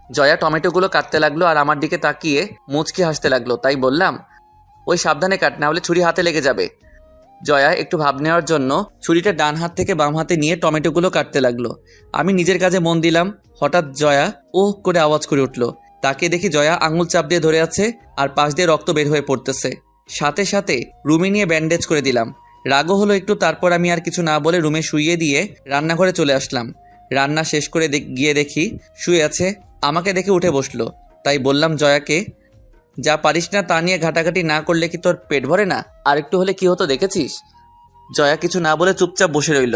জয়া টমেটোগুলো কাটতে লাগলো আর আমার দিকে তাকিয়ে মুচকি হাসতে লাগলো। তাই বললাম, ওই সাবধানে কাট, না হলে ছুরি হাতে লেগে যাবে। জয়া একটু ভাব নেওয়ার জন্য ছুরিটা ডান হাত থেকে বাম হাতে নিয়ে টমেটোগুলো কাটতে লাগলো। আমি নিজের কাজে মন দিলাম। হঠাৎ জয়া ওহ করে আওয়াজ করে উঠলো। তাকে দেখি জয়া আঙুল চাপ দিয়ে ধরে আছে আর পাশ দিয়ে রক্ত বের হয়ে পড়তেছে। সাথে সাথে রুমে নিয়ে ব্যান্ডেজ করে দিলাম। রাগও হলো একটু, তারপর আমি আর কিছু না বলে রুমে শুইয়ে দিয়ে রান্নাঘরে চলে আসলাম। রান্না শেষ করে গিয়ে দেখি শুয়ে আছে। আমাকে দেখে উঠে বসলো। তাই বললাম জয়াকে, যা পারিস না তা নিয়ে ঘাটাঘাটি না করলে কি তোর পেট ভরে না? আর একটু হলে কি হতো দেখেছিস? জয়া কিছু না বলে চুপচাপ বসে রইল।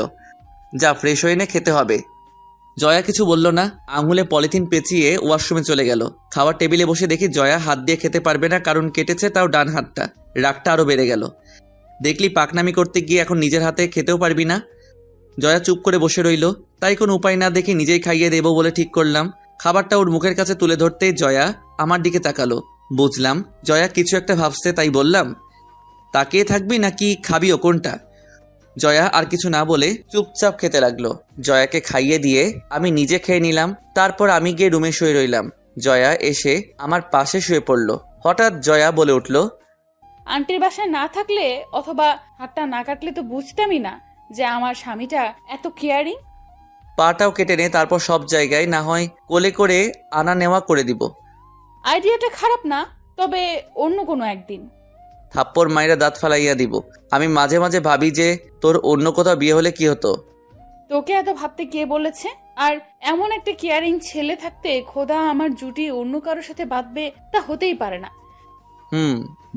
যা ফ্রেশ হয়ে নে, খেতে হবে। জয়া কিছু বলল না, আঙুলে পলিথিন পেঁচিয়ে ওয়াশরুমে চলে গেল। খাওয়ার টেবিলে বসে দেখি জয়া হাত দিয়ে খেতে পারবে না, কারণ কেটেছে তাও ডান হাতটা। রাগটা আরো বেড়ে গেল। দেখলি পাকনামি করতে গিয়ে এখন নিজের হাতে খেতেও পারবি না। জয়া চুপ করে বসে রইল। তাই কোনো উপায় না দেখে নিজেই খাইয়ে দেবো বলে ঠিক করলাম। খাবারটা ওর মুখের কাছে তুলে ধরতেই জয়া আমার দিকে তাকালো। বুঝলাম জয়া কিছু একটা ভাবছে, তাই বললাম, তাকিয়ে থাকবি নাকি খাবিও, কোনটা? জয়া আর কিছু না বলে চুপচাপ খেতে লাগলো। জয়াকে খাইয়ে দিয়ে আমি নিজে খেয়ে নিলাম। তারপর আমি গিয়ে রুমে শুয়ে রইলাম। জয়া এসে আমার পাশে শুয়ে পড়লো। হঠাৎ জয়া বলে উঠল, আন্টির বাসায় না থাকলে অথবা হাতটা না কাটলে তো বুঝতামই না যে আমার স্বামীটা এত কেয়ারিং। পাটাও কেটে নে, তারপর সব জায়গায় না হয় কোলে করে আনা নেওয়া করে দিব। আইডিয়াটা খারাপ না, তবে অন্য কোনো একদিন। থাপ্পড় মাইরা দাঁত ফালাইয়া দিব। আমি মাঝে মাঝে ভাবি যে তোর অন্য কোথাও বিয়ে হলে কি হতো। তোকে এত ভাবতে কে বলেছে? আর এমন একটা কেয়ারিং ছেলে থাকতে খোদা আমার জুটি অন্য কারোর সাথে বাঁধবে, তা হতেই পারে না।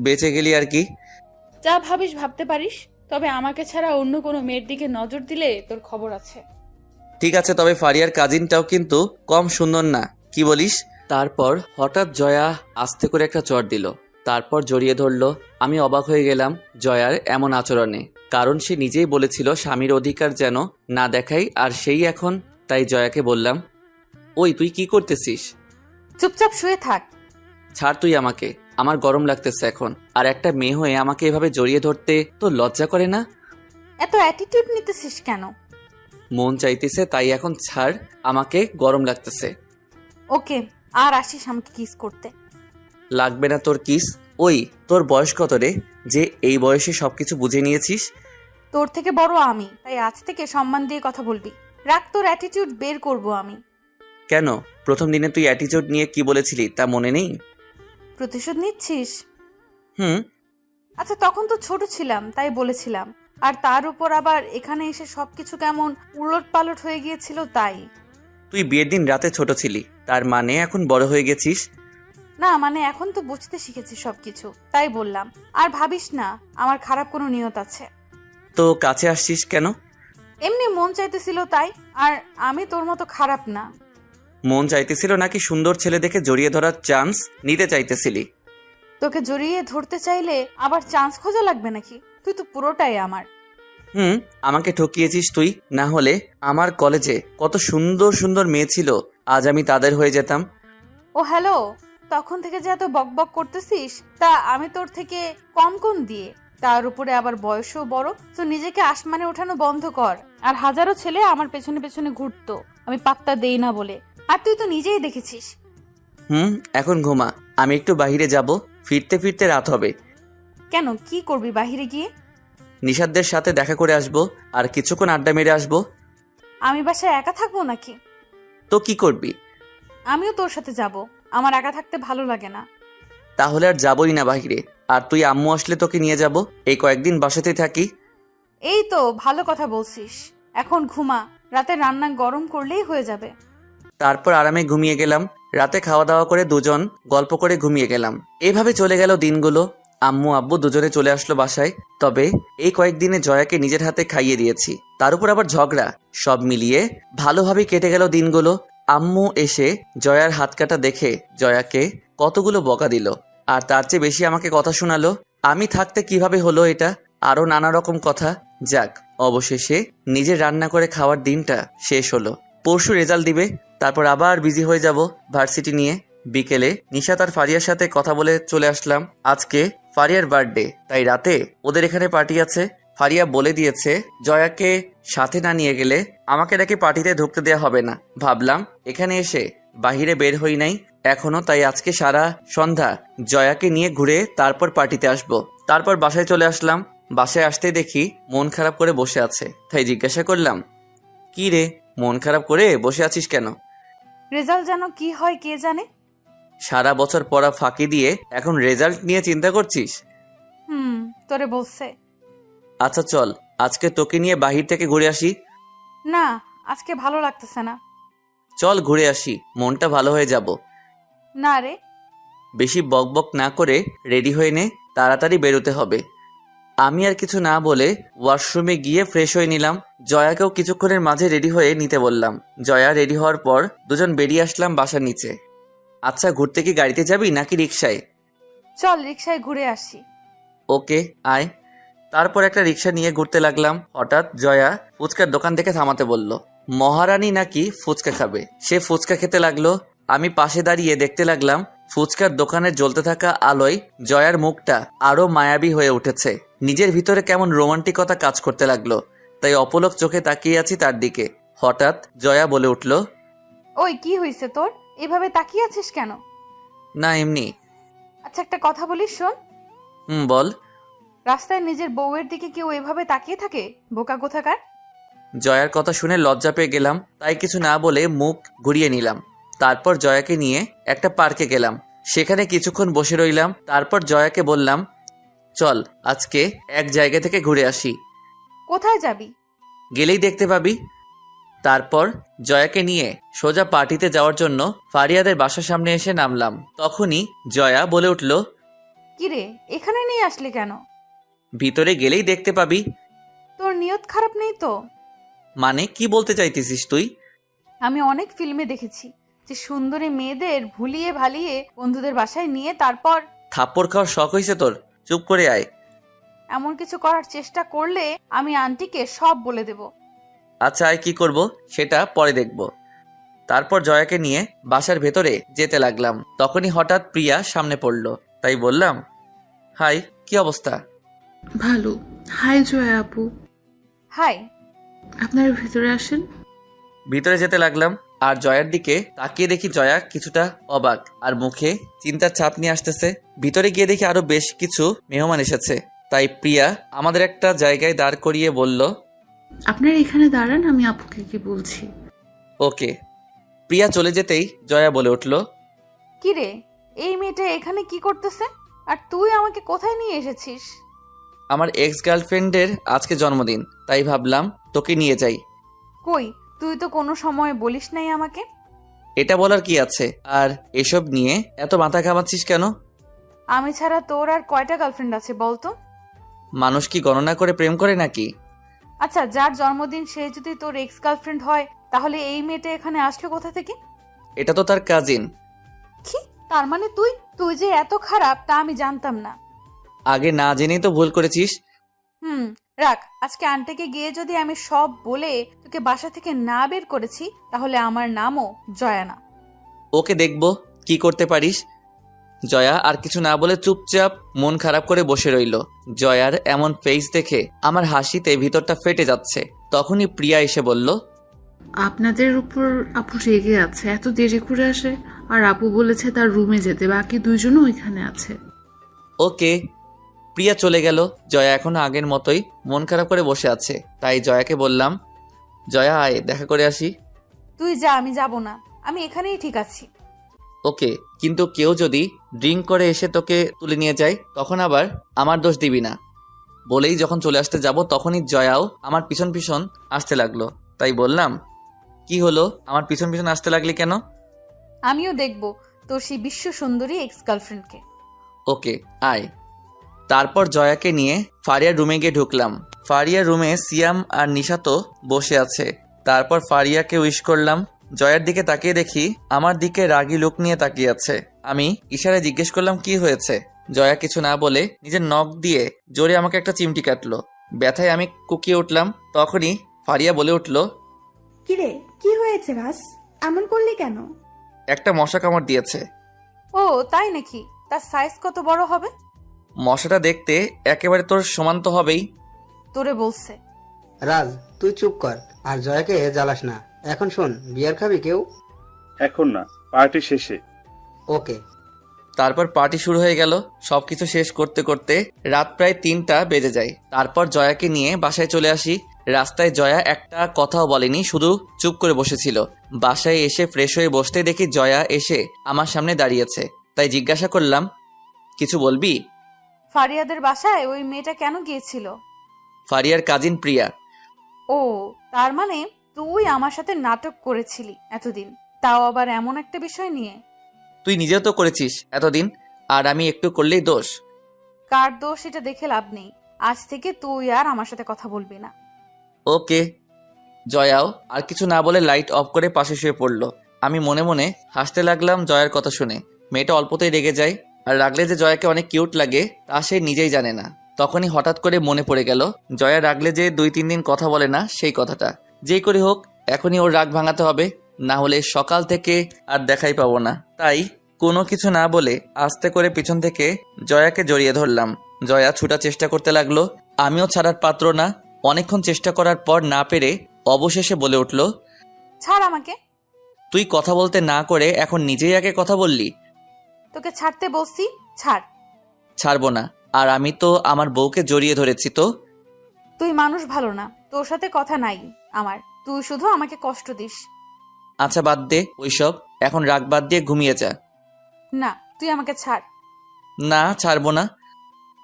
বেঁচে গেলি আর কি। যা ভাবিস ভাবতে পারিস, তবে আমাকে ছাড়া অন্য কোনো মেয়ের দিকে নজর দিলে তোর খবর আছে। ঠিক আছে, তবে ফারিয়ার কাজিনটাও কিন্তু কম সুন্দর না, কি বলিস? তারপর হঠাৎ জয়া আস্তে করে একটা চড় দিল, তারপর জড়িয়ে ধরলো। আমি অবাক হয়ে গেলাম জয়ার এমন আচরণে, কারণ সে নিজেই বলেছিল স্বামীর অধিকার যেন না দেখাই, আর সেই এখন। তাই জয়াকে বললাম, ওই তুই কি করতেছিস? চুপচাপ শুয়ে থাক। ছাড় তুই আমাকে, আমার গরম লাগতেছে এখন। আর একটা মেয়ে হয়ে আমাকে এভাবে জড়িয়ে ধরতে তো লজ্জা করে না? এত অ্যাটিটিউড নিতেছিস কেন? মন চাইতেছে তাই এখন ছাড়, আমাকে গরম লাগতেছে। ওকে, আর আসিস আমাকে কিস করতে। লাগবে না তোর কিস। ওই তোর বয়স কত রে, যে এই বয়সে সবকিছু বুঝে নিয়েছিস? তোর থেকে বড় আমি, তাই আজ থেকে সম্মান দিয়ে কথা বলবি। রাখ তোর অ্যাটিটিউড বের করব আমি। কেন, প্রথম দিনে তুই অ্যাটিটিউড নিয়ে কি বলেছিলি তা মনে নেই? প্রতিশোধ নিচ্ছিস? আচ্ছা তখন তো ছোট ছিলাম তাই বলেছিলাম, আর তার উপর আবার এখানে এসে সবকিছু কেমন উলট পালট হয়ে গিয়েছিল তাই। তুই বিয়ের দিন রাতে ছোট ছিলি, তার মানে এখন বড় হয়ে গেছিস? না মানে এখন তো বুঝতে শিখেছি সবকিছু, তাই বললাম। আর ভাবিস না আমার খারাপ কোনো নিয়ত আছে। তো কাছে আসছিস কেন? এমনি মন চাইতেছিল তাই, আর আমি তোর মতো খারাপ না। মন চাইতেছিল নাকি সুন্দর ছেলে দেখে জড়িয়ে ধরার চান্স নিতে চাইতেছিলি? তোকে জড়িয়ে ধরতে চাইলে আবার চান্স খোঁজা লাগবে নাকি? তুই তো পুরোটাই আমার। আমাকে ঠকিয়েছিস তুই। না হলে আমার কলেজে কত সুন্দর সুন্দর মেয়ে ছিল, আজ আমি তাদের হয়ে যেতাম। ও হ্যালো, তখন থেকে যে এত বকবক করতেছিস, তা আমি তোর থেকে কম কোন দিয়ে? তার উপরে আবার বয়সও বড়। তো নিজেকে আসমানে ওঠানো বন্ধ কর। আর হাজারো ছেলে আমার পেছনে পেছনে ঘুরতো, আমি পাত্তা দেই না বলে। আর তুই তো নিজেই দেখেছিস। এখন ঘুমা, আমি একটু বাইরে যাব, ফিরতে ফিরতে রাত হবে। কেন, কি করবি বাহিরে গিয়ে? নিশাদদের সাথে দেখা করে আসবো, আর কিছুক্ষণ আড্ডা মেরে আসবো। আমি বাসায় একা থাকবো নাকি? তো কি করবি? আমিও তোর সাথে যাব, আমার একা থাকতে ভালো লাগে না। তাহলে আর যাবই না বাহিরে। আর তুই আম্মু আসলে তোকে নিয়ে যাব, এই কয়েকদিন বাসাতেই থাকি। এই তো ভালো কথা বলছিস। এখন ঘুমা, রাতে রান্না গরম করলেই হয়ে যাবে। তারপর আরামে ঘুমিয়ে গেলাম। রাতে খাওয়া দাওয়া করে দুজন গল্প করে ঘুমিয়ে গেলাম। এভাবে চলে গেল দিনগুলো। আম্মু আব্বু দুজনে চলে আসলো বাসায়। তবে এই কয়েকদিনে জয়াকে নিজের হাতে খাইয়ে দিয়েছি, তার উপর আবার ঝগড়া। সব মিলিয়ে ভালোভাবে কেটে গেল দিনগুলো। আম্মু এসে জয়ার হাত কাটা দেখে জয়াকে কতগুলো বকা দিল, আর তার চেয়ে বেশি আমাকে কথা শোনালো। আমি থাকতে কিভাবে হলো এটা, আরো নানা রকম কথা। যাক, অবশেষে নিজের রান্না করে খাওয়ার দিনটা শেষ হলো। পরশু রেজাল্ট দিবে, তারপর আবার বিজি হয়ে যাব ভার্সিটি নিয়ে। বিকেলে নিশাত আর ফারিয়ার সাথে কথা বলে চলে আসলাম। আজকে ফারিয়ার বার্থডে, তাই রাতে ওদের এখানে পার্টি আছে। ফারিয়া বলে দিয়েছে জয়াকে সাথে না নিয়ে গেলে আমাকে নাকি পার্টিতে ঢুকতে দেওয়া হবে না। ভাবলাম এখানে এসে বাহিরে বের হই নাই এখনো, তাই আজকে সারা সন্ধ্যা জয়াকে নিয়ে ঘুরে তারপর পার্টিতে আসবো। তারপর বাসায় চলে আসলাম। বাসায় আসতেই দেখি মন খারাপ করে বসে আছে, তাই জিজ্ঞাসা করলাম, কি রে, মন খারাপ করে বসে আছিস কেন? রেজাল্ট যেন কি হয় কে জানে। সারা বছর পড়া ফাঁকি দিয়ে এখন রেজাল্ট নিয়ে চিন্তা করছিস? তোরে বলছে। আচ্ছা চল, আজকে তোকে নিয়ে বাহির থেকে ঘুরে আসি। না, আজকে ভালো লাগতেছে না। চল ঘুরে আসি, মনটা ভালো হয়ে যাব। না রে। বেশি বকবক না করে রেডি হয়ে নে, তাড়াতাড়ি বেরোতে হবে। আমি আর কিছু না বলে ওয়াশরুমে গিয়ে ফ্রেশ হয়ে নিলাম। জয়াকেও কিছুক্ষণের মাঝে রেডি হয়ে নিতে বললাম। জয়া রেডি হওয়ার পর দুজন বেরিয়ে আসলাম বাসার নিচে। আচ্ছা, ঘুরতে কি গাড়িতে যাবি নাকি রিক্সায়? চল রিক্সায় ঘুরে আসি। ওকে, আয়। তারপর একটা রিক্সা নিয়ে ঘুরতে লাগলাম। হঠাৎ জয়া ফুচকার দোকান থেকে থামাতে বলল। মহারানী নাকি ফুচকা খাবে, সে ফুচকা খেতে লাগলো। আমি পাশে দাঁড়িয়ে দেখতে লাগলাম ফুচকার দোকানের জ্বলতে থাকা আলোয় জয়ার মুখটা আরো মায়াবী হয়ে উঠেছে। নিজের ভিতরে কেমন রোমান্টিকতা কাজ করতে লাগলো, তাই অপলক চোখে তাকিয়ে আছি তার দিকে। হঠাৎ জয়া বলে উঠল, ওই কি হয়েছে তোর, এভাবে তাকিয়ে আছিস কেন? না এমনি। আচ্ছা একটা কথা বলিস, শোন। বল। রাস্তায় নিজের বউয়ের দিকে কেউ এভাবে তাকিয়ে থাকে? বোকা কোথাকার। জয়ার কথা শুনে লজ্জা পেয়ে গেলাম, তাই কিছু না বলে মুখ ঘুরিয়ে নিলাম। তারপর জয়াকে নিয়ে একটা পার্কে গেলাম, সেখানে কিছুক্ষণ বসে রইলাম। তারপর জয়াকে বললাম, চল আজকে এক জায়গা থেকে ঘুরে আসি। কোথায় যাবি? গেলেই দেখতে পাবি। তারপর জয়াকে নিয়ে সোজা পার্টিতে যাওয়ার জন্য ফারিয়াদের বাসার সামনে এসে নামলাম। তখনই জয়া বলে উঠল, কিরে, এখানে নিয়ে আসলি কেন? ভিতরে গেলেই দেখতে পাবি। তোর নিয়ত খারাপ নেই তো? মানে কি বলতে চাইতেছিস তুই? আমি অনেক ফিল্মে দেখেছি যে সুন্দরী মেয়েদের ভুলিয়ে ভালিয়ে বন্ধুদের বাসায় নিয়ে তারপর। থাপ্পড় খাওয়ার শখ হয়েছে তোর? চুপ করে আয়। এমন কিছু করার চেষ্টা করলে আমি আন্টিকে সব বলে দেব। আচ্ছা, আয়, কি করব সেটা পরে দেখব। তারপর জয়াকে নিয়ে বাসার ভেতরে যেতে লাগলাম। তখনই হঠাৎ প্রিয়া সামনে পড়ল, তাই বললাম, হাই, কি অবস্থা? ভালো। হাই জয়া আপু। হাই। আপনারা ভিতরে আসেন। ভিতরে যেতে লাগলাম, আর জয়ার দিকে তাকিয়ে দেখি জয়া কিছুটা অবাক আর মুখে চিন্তার ছাপ নিয়ে আসতেছে। ভিতরে গিয়ে দেখি আরো বেশ কিছু মেহমান এসেছে, তাই প্রিয়া আমাদের একটা জায়গায় দাঁড় করিয়ে বলল, আপনারা এখানে দাঁড়ান, আমি আপুকে কি বলছি। ওকে। প্রিয়া চলে যেতেই জয়া বলে উঠল, কিরে, এই মেয়েটা এখানে কি করতেছে? আর তুই আমাকে কোথায় নিয়ে এসেছিস? আমার এক্স গার্লফ্রেন্ডের আজকে জন্মদিন, তাই ভাবলাম তোকে নিয়ে যাই। কই, তুই তো কোনো সময় বলিস নাই আমাকে। এটা বলার কি আছে? আর এসব নিয়ে এত মাথা ঘামাচ্ছিস কেন? আমি ছাড়া তোর আর কয়টা গার্লফ্রেন্ড আছে বলতো? মানুষ কি গণনা করে প্রেম করে নাকি? আচ্ছা, যার জন্মদিন সে যদি তোর এক্স গার্লফ্রেন্ড হয়, তাহলে এই মেয়েটা এখানে আসলো কোথা থেকে? এটা তো তার কাজিন। কি? তার মানে তুই তুই যে এত খারাপ তা আমি জানতাম না। আগে না জেনেই তো ভুল করেছিস। রাখ, আজকে আন্টিকে গিয়ে যদি আমি সব বলে তোকে বাসা থেকে না বের করেছি তাহলে আমার নামও জয়া না। ওকে দেখবো কি করতে পারিস। জয়া আর কিছু না বলে চুপচাপ মন খারাপ করে বসে রইল। জয়ার এমন ফেস দেখে আমার হাসিতে ভিতরটা ফেটে যাচ্ছে। তখনই প্রিয়া এসে বলল, আপনাদের উপর আপু রেগে আছে, এত দেরি করে আসে। আর আপু বলেছে তার রুমে যেতে, বাকি দুইজনও ওইখানে আছে। ওকে। প্রিয়া চলে গেল। জয়া এখনো আগের মতোই মন খারাপ করে বসে আছে। তাই জয়াকে বললাম, জয়া আয় দেখা করে আসি। তুই যা, আমি যাব না, আমি এখানেই ঠিক আছি। ওকে, কিন্তু কেউ যদি ড্রিঙ্ক করে এসে তোকে তুলে নিয়ে যায় তখন আবার আমার দোষ দিবি না। বলেই যখন চলে আসতে যাব তখনই জয়াও আমার পিছন পিছন আসতে লাগলো। তাই বললাম, কি হলো, আমার পিছন পিছন আসতে লাগলি কেন? আমিও দেখব তোর সেই বিশ্ব সুন্দরী এক্স গার্লফ্রেন্ডকে। ওকে আয়। তারপর জয়াকে নিয়ে ফারিয়ার রুমে গিয়ে ঢুকলাম। ফারিয়ার রুমে সিয়াম আর নিশাতো বসে আছে। তারপর ফারিয়াকে উইশ করলাম। জয়ার দিকে তাকিয়ে দেখি আমার দিকে রাগী লুক নিয়ে তাকিয়ে আছে। আমি ইশারায় জিজ্ঞেস করলাম কি হয়েছে। জয়া কিছু না বলে নিজের নখ দিয়ে জোরে আমাকে একটা চিমটি কাটলো। ব্যথায় আমি কুকিয়ে উঠলাম। তখনই ফারিয়া বলে উঠল, কিরে কি হয়েছে রাস, এমন করলি কেন? একটা মশা কামড় দিয়েছে। ও তাই নাকি? তার সাইজ কত বড় হবে? মশাটা দেখতে একেবারে তোর সমান তো হবেই। তোরে বলছে। রাজ তুই চুপ কর আর জয়াকে জ্বালাস না। এখন শোন, বিয়ার খাবি কেউ? এখন না, পার্টি শেষে। ওকে। তারপর পার্টি শুরু হয়ে গেল। সবকিছু শেষ করতে করতে রাত প্রায় 3টা বেজে যায়। তারপর জয়াকে নিয়ে বাসায় চলে আসি। রাস্তায় জয়া একটা কথাও বলেনি, শুধু চুপ করে বসেছিল। বাসায় এসে ফ্রেশ হয়ে বসতে দেখি জয়া এসে আমার সামনে দাঁড়িয়েছে। তাই জিজ্ঞাসা করলাম, কিছু বলবি? ফারিয়াদের বাসায় ওই মেয়েটা কেন গিয়েছিল? ফারিয়ার কাজিন প্রিয়া। ও, তার মানে তুই আমার সাথে নাটক করেছিলি এতদিন, তাও আবার এমন একটা বিষয় নিয়ে। তুই নিজেও তো করেছিস এতদিন, আর আমি একটু করলেই দোষ? কার দোষ এটা দেখে লাভ নেই। আজ থেকে তুই আর আমার সাথে কথা বলবি না। ওকে। জয়াও আর কিছু না বলে লাইট অফ করে পাশে শুয়ে পড়ল। আমি মনে মনে হাসতে লাগলাম জয়ার কথা শুনে। মেয়েটা অল্পতেই রেগে যায়, আর রাগলে যে জয়াকে অনেক কিউট লাগে তা সে নিজেই জানে না। তখনই হঠাৎ করে মনে পড়ে গেল জয়া রাগলে যে 2-3 দিন কথা বলে না, সেই কথাটা। যেই করে হোক এখনই ওর রাগ ভাঙাতে হবে, না হলে সকাল থেকে আর দেখাই পাবো না। তাই কোনো কিছু না বলে আস্তে করে পিছন থেকে জয়াকে জড়িয়ে ধরলাম। জয়া ছুটার চেষ্টা করতে লাগলো, আমিও ছাড়ার পাত্র না। অনেকক্ষণ চেষ্টা করার পর না পেরে অবশেষে বলে উঠল, ছাড় আমাকে। তুই কথা বলতে না করে এখন নিজেই আগে কথা বললি। তোকে ছাড়তে বলছি, ছাড়। ছাড়বো না, আর আমি তো আমার বউকে জড়িয়ে ধরেছি। তো তুই মানুষ ভালো না, তোর সাথে কথা নাই আমার। তুই শুধু আমাকে কষ্ট দিস। আচ্ছা বাদ দে ওইসব, এখন রাগ বাদ দিয়ে ঘুমিয়ে যা। না, তুই আমাকে ছাড়। না, ছাড়বো না।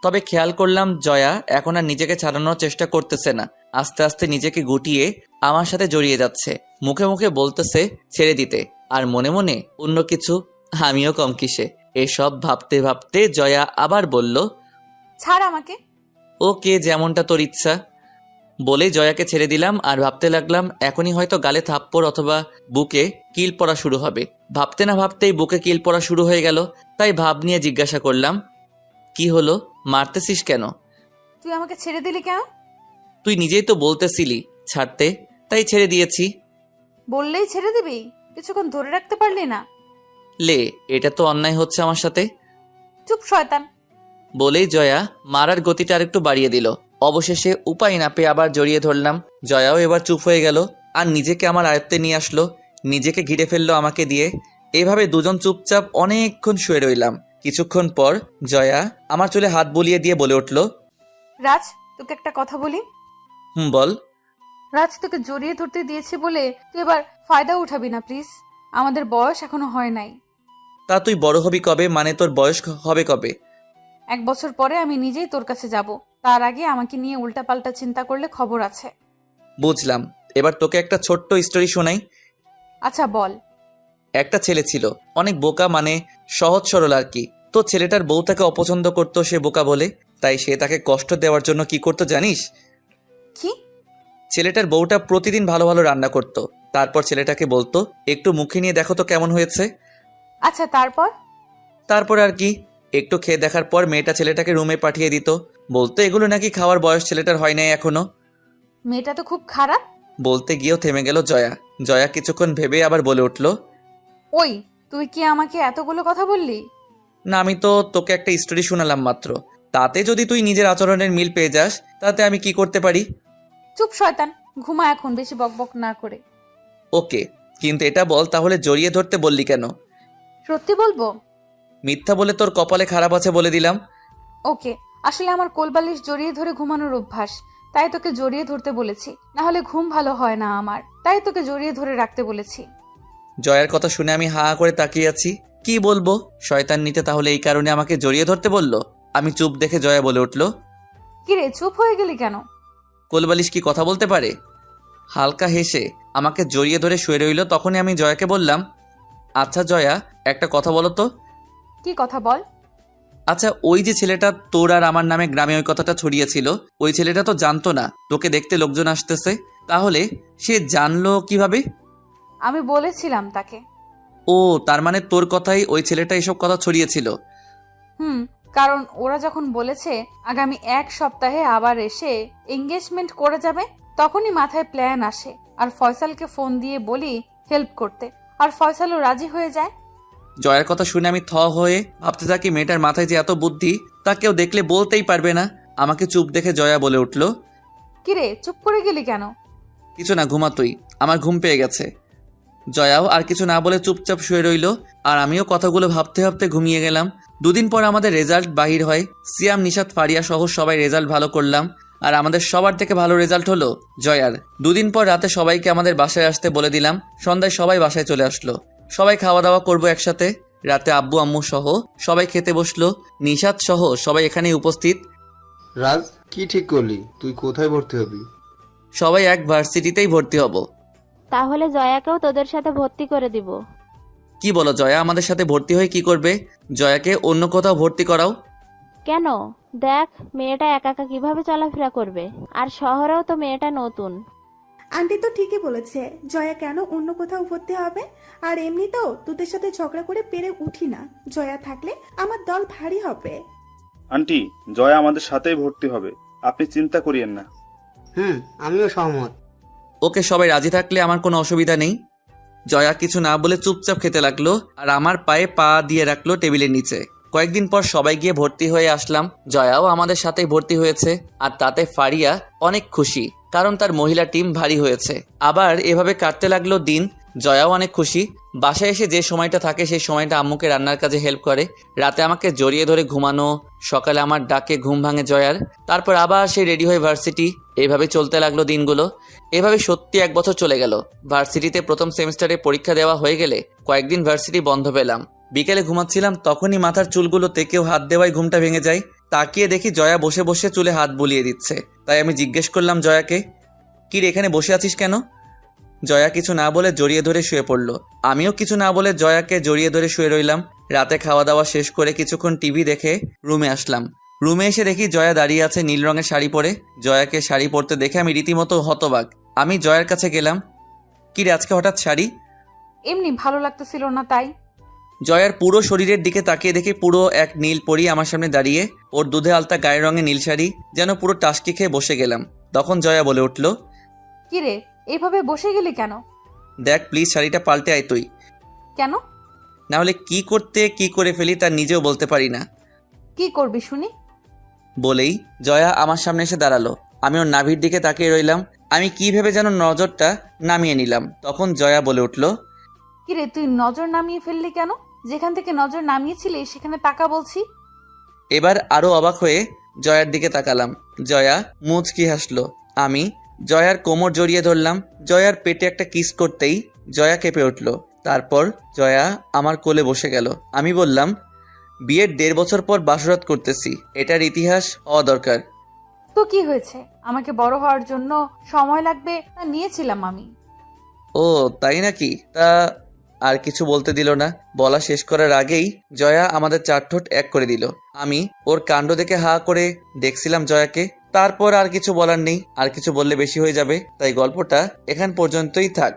তবে খেয়াল করলাম জয়া এখন আর নিজেকে ছাড়ানোর চেষ্টা করতেছে না। আস্তে আস্তে নিজেকে গুটিয়ে আমার সাথে জড়িয়ে যাচ্ছে। মুখে মুখে বলতেছে ছেড়ে দিতে, আর মনে মনে অন্য কিছু। আমিও কম কিসে। এসব ভাবতে ভাবতে জয়া আবার বলল, ছাড় আমাকে। ওকে, যেমনটা তোর ইচ্ছা। বলেই জয়াকে ছেড়ে দিলাম আর ভাবতে লাগলাম এখনই হয়তো গালে থাপ্পড় অথবা বুকে কিল পড়া শুরু হবে। ভাবতে না ভাবতেই বুকে কিল পড়া শুরু হয়ে গেল। তাই ভাব নিয়ে জিজ্ঞাসা করলাম, কি হলো, মারতেছিস কেন? তুই আমাকে ছেড়ে দিলি কেন? তুই নিজেই তো বলতেছিলি ছাড়তে, তাই ছেড়ে দিয়েছি। বললেই ছেড়ে দিবি? কিছুক্ষণ ধরে রাখতে পারলি না? লে, এটা তো অন্যায় হচ্ছে আমার সাথে। চুপ শয়তান। বলেই জয়া মারার গতিটা আরেকটু বাড়িয়ে দিল। অবশেষে উপায় না পেয়ে আবার জড়িয়ে ধরলাম। জয়াও এবার চুপ হয়ে গেল আর নিজেকে আমার আয়ত্তে নিয়ে আসলো। নিজেকে ঘিরে ফেললো আমাকে দিয়ে। এভাবে দুজন চুপচাপ অনেকক্ষণ শুয়ে রইলাম। কিছুক্ষণ পর জয়া আমার চুলে হাত বুলিয়ে দিয়ে বলে উঠল, রাজ, তোকে একটা কথা বলি। বল। রাজ, তোকে জড়িয়ে ধরতে দিয়েছি বলে তুই এবার ফায়দা উঠাবি না প্লিজ। আমাদের বয়স এখনো হয় নাই। তা তুই বড় হবি কবে? মানে তোর বয়স হবে কবে? 1 বছর পরে আমি নিজেই তোর কাছে যাব। তার আগে আমাকে নিয়ে উল্টাপাল্টা চিন্তা করলে খবর আছে। বুঝলাম। এবার তোকে একটা ছোট্ট স্টোরি শোনাই। আচ্ছা বল। একটা ছেলে ছিল, অনেক বোকা, মানে সহজ সরল আর কি। তো ছেলেটার বউ তাকে অপছন্দ করতো সে বোকা বলে। তাই সে তাকে কষ্ট দেওয়ার জন্য কি করতো জানিস? কি? ছেলেটার বউটা প্রতিদিন ভালো ভালো রান্না করতো, তারপর ছেলেটাকে বলতো, একটু মুখে নিয়ে দেখো তো কেমন হয়েছে। আচ্ছা তারপর আর কি, একটু খেয়ে দেখার পর মেয়েটা ছেলেটাকে রুমে পাঠিয়ে দিত, বলতো এগুলো নাকি খাওয়ার বয়স ছেলেটার হয় নাই এখনো। মেয়েটা তো খুব খারাপ। বলতে গিয়েও থেমে গেল জয়া। জয়া কিছুক্ষণ ভেবে আবার বলে উঠল, ওই তুই কি আমাকে এতগুলো কথা বললি? না, আমি তো তোকে একটা স্টোরি শোনালাম মাত্র, তাতে যদি তুই নিজের আচরণের মিল পেয়ে যাস তাতে আমি কি করতে পারি। চুপ শয়তান, ঘুমা এখন, বেশি বকবক না করে। ওকে, কিন্তু এটা বল তাহলে জড়িয়ে ধরতে বললি কেন? সত্যি বলবো? মিথ্যা বলে তোর কপালে খারাপ আছে বলে দিলাম। ওকে, আসলে আমার কোলবালিশ জড়িয়ে ধরে ঘুমানোর অভ্যাস, তাই তোকে জড়িয়ে ধরতে বলেছি, না হলে ঘুম ভালো হয় না আমার, তাই তোকে জড়িয়ে ধরে রাখতে বলেছি। জয়ার কথা শুনে আমি হা করে তাকিয়ে আছি, কি বলবো। শয়তান নিতে তাহলে এই কারণে আমাকে জড়িয়ে ধরতে বললো। আমি চুপ দেখে জয়া বলে উঠল, কিরে চুপ হয়ে গেলি কেন? কোলবালিশ কি কথা বলতে পারে? হালকা হেসে আমাকে জড়িয়ে ধরে শুয়ে রইল। তখনই আমি জয়াকে বললাম, আচ্ছা জয়া, একটা কথা বলো তো। কি কথা বল? আচ্ছা, ওই যে ছেলেটা তোর আর আমার নামে গ্রামে ওই কথাটা ছড়িয়েছিল, ওই ছেলেটা তো জানতো না তোকে দেখতে লোকজন আসতেছে, তাহলে সে জানলো কিভাবে? আমি বলেছিলাম তাকে। ও, তার মানে তোর কথাই ওই ছেলেটা এসব কথা ছড়িয়েছিল। কারণ ওরা যখন বলেছে আগামী 1 সপ্তাহে আবার এসে এঙ্গেজমেন্ট করে যাবে, তখনই মাথায় প্ল্যান আসে, আর ফয়সালকে ফোন দিয়ে বলি হেল্প করতে, আর ফয়সালও রাজি হয়ে যায়। জয়ার কথা শুনে আমি থ হয়ে ভাবতে থাকি, মেয়েটার মাথায় যে এত বুদ্ধি তা কেউ দেখলে বলতেই পারবে না। আমাকে চুপ দেখে জয়া বলে উঠল, কিরে চুপ করে গেলি কেন? কিছু না, ঘুমাতুই, আমার ঘুম পেয়ে গেছে। জয়াও আর কিছু না বলে চুপচাপ শুয়ে রইল, আর আমিও কথাগুলো ভাবতে ভাবতে ঘুমিয়ে গেলাম। 2 দিন পর আমাদের রেজাল্ট বাহির হয়। সিয়াম, নিশাত, ফারিয়া সহ সবাই রেজাল্ট ভালো করলাম, আর আমাদের সবার থেকে ভালো রেজাল্ট হলো জয়ার। 2 দিন পর রাতে সবাইকে আমাদের বাসায় আসতে বলে দিলাম। সন্ধ্যায় সবাই বাসায় চলে আসলো, সবাই খাওয়া দাওয়া করবো একসাথে। রাতে আব্বু আম্মু সহ সবাই খেতে বসলো, নিশাত সহ সবাই এখানেই উপস্থিত। রাজ, কি ঠিক করলি? তুই কোথায় ভর্তি হবি? সবাই এক ভার্সিটিতেই ভর্তি হব। তাহলে জয়াকেও তোদের সাথে ভর্তি করে দিব। কি বলো, জয়া আমাদের সাথে ভর্তি হয়ে কি করবে? জয়াকে অন্য কোথাও ভর্তি করাও। কেন? দেখ মেয়েটা একা একা কিভাবে চলাফেরা করবে, আর শহরেও তো মেয়েটা নতুন। আন্টি তো ঠিকই বলেছে, জয়া কেন অন্য কোথাও ভর্তি হবে? আর এমনিতেও তোদের সাথে ঝগড়া করে পেরে উঠি না, জয়া থাকলে আমার দল ভারী হবে। আন্টি, জয়া আমাদের সাথেই ভর্তি হবে, আপনি চিন্তা করিয়েন না। আমিও সহমত। ওকে, সবাই রাজি থাকলে আমার কোনো অসুবিধা নেই। জয়া কিছু না বলে চুপচাপ খেতে লাগলো, আর আমার পায়ে পা দিয়ে রাখলো টেবিলের নিচে। কয়েকদিন পর সবাই গিয়ে ভর্তি হয়ে আসলাম। জয়াও আমাদের সাথেই ভর্তি হয়েছে, আর তাতে ফারিয়া অনেক খুশি, কারণ তার মহিলা টিম ভারী হয়েছে। আবার এভাবে কাটতে লাগলো দিন। জয়াও অনেক খুশি। বাসায় এসে যে সময়টা থাকে সেই সময়টা আম্মুকে রান্নার কাজে হেল্প করে। রাতে আমাকে জড়িয়ে ধরে ঘুমানো, সকালে আমার ডাকে ঘুম ভাঙে জয়ার। তারপর আবার সে রেডি হয়ে ভার্সিটি। এইভাবে চলতে লাগলো দিনগুলো। এভাবে সত্যি 1 বছর চলে গেল। ভার্সিটিতে প্রথম সেমিস্টারে পরীক্ষা দেওয়া হয়ে গেলে কয়েকদিন ভার্সিটি বন্ধ পেলাম। বিকেলে ঘুমাচ্ছিলাম, তখনই মাথার চুলগুলোতে কেউ হাত দেওয়ায় ঘুমটা ভেঙে যায়। তাকিয়ে দেখি জয়া বসে বসে চুলে হাত বুলিয়ে দিচ্ছে। তাই আমি জিজ্ঞেস করলাম জয়াকে, কি রে, এখানে বসে আছিস কেন? জয়া কিছু না বলে জড়িয়ে ধরে শুয়ে পড়ল। আমিও কিছু না বলে জয়াকে জড়িয়ে ধরে শুয়ে রইলাম। রাতে খাওয়া দাওয়া শেষ করে কিছুক্ষণ টিভি দেখে রুমে আসলাম। রুমে এসে দেখি জয়া দাঁড়িয়ে আছে নীল রঙের শাড়ি পরে। জয়াকে শাড়ি পরতে দেখে আমি রীতিমতো হতবাক। আমি জয়ার কাছে গেলাম, কি রে আজকে হঠাৎ শাড়ি? এমনি ভালো লাগতেছিল না তাই। জয়ার পুরো শরীরের দিকে তাকিয়ে দেখি পুরো এক নীল পরি আমার সামনে দাঁড়িয়ে। ওর দুধে আলতা গায়ের রঙে নীল শাড়ি, যেন পুরো টাসকি খেয়ে বসে গেলাম। তখন জয়া বলে উঠল, কিরে এইভাবে বসে গেলি কেন? দেখ প্লিজ, শাড়িটা পাল্টে আয় তুই। কেন? না হলে কি করতে কি করে ফেলি তা নিজেও বলতে পারি না। কি করবি শুনি? বলেই জয়া আমার সামনে এসে দাঁড়ালো। আমি ওর নাভির দিকে তাকিয়ে রইলাম। আমি কি ভেবে যেন নজরটা নামিয়ে নিলাম। তখন জয়া বলে উঠল, কিরে তুই নজর নামিয়ে ফেললি কেন? যেখান থেকে নজর নামিয়েছিলি সেখানে তাকা বলছি। এবার আরো অবাক হয়ে জয়ার দিকে তাকালাম। জয়া মুচকি হাসলো। আমি জয়ার কোমর জড়িয়ে ধরলাম। জয়ার পেটে একটা কিস করতেই জয়া কেঁপে উঠল। তারপর জয়া আমার কোলে বসে গেল। আমি বললাম, বিয়ের 1.5 বছর পর বাসরাত করতেছি, এটার ইতিহাস হওয়া দরকার। তো কি হয়েছে, আমাকে বড় হওয়ার জন্য সময় লাগবে তা নিয়েছিলাম আমি। ও তাই নাকি? তা আর কিছু বলতে দিল না। বলা শেষ করার আগেই জয়া আমাদের 4 ঠোঁট এক করে দিল। আমি ওর কাণ্ড দেখে হা করে দেখছিলাম জয়াকে। তারপর আর কিছু বলার নেই, আর কিছু বললে বেশি হয়ে যাবে, তাই গল্পটা এখান পর্যন্তই থাক।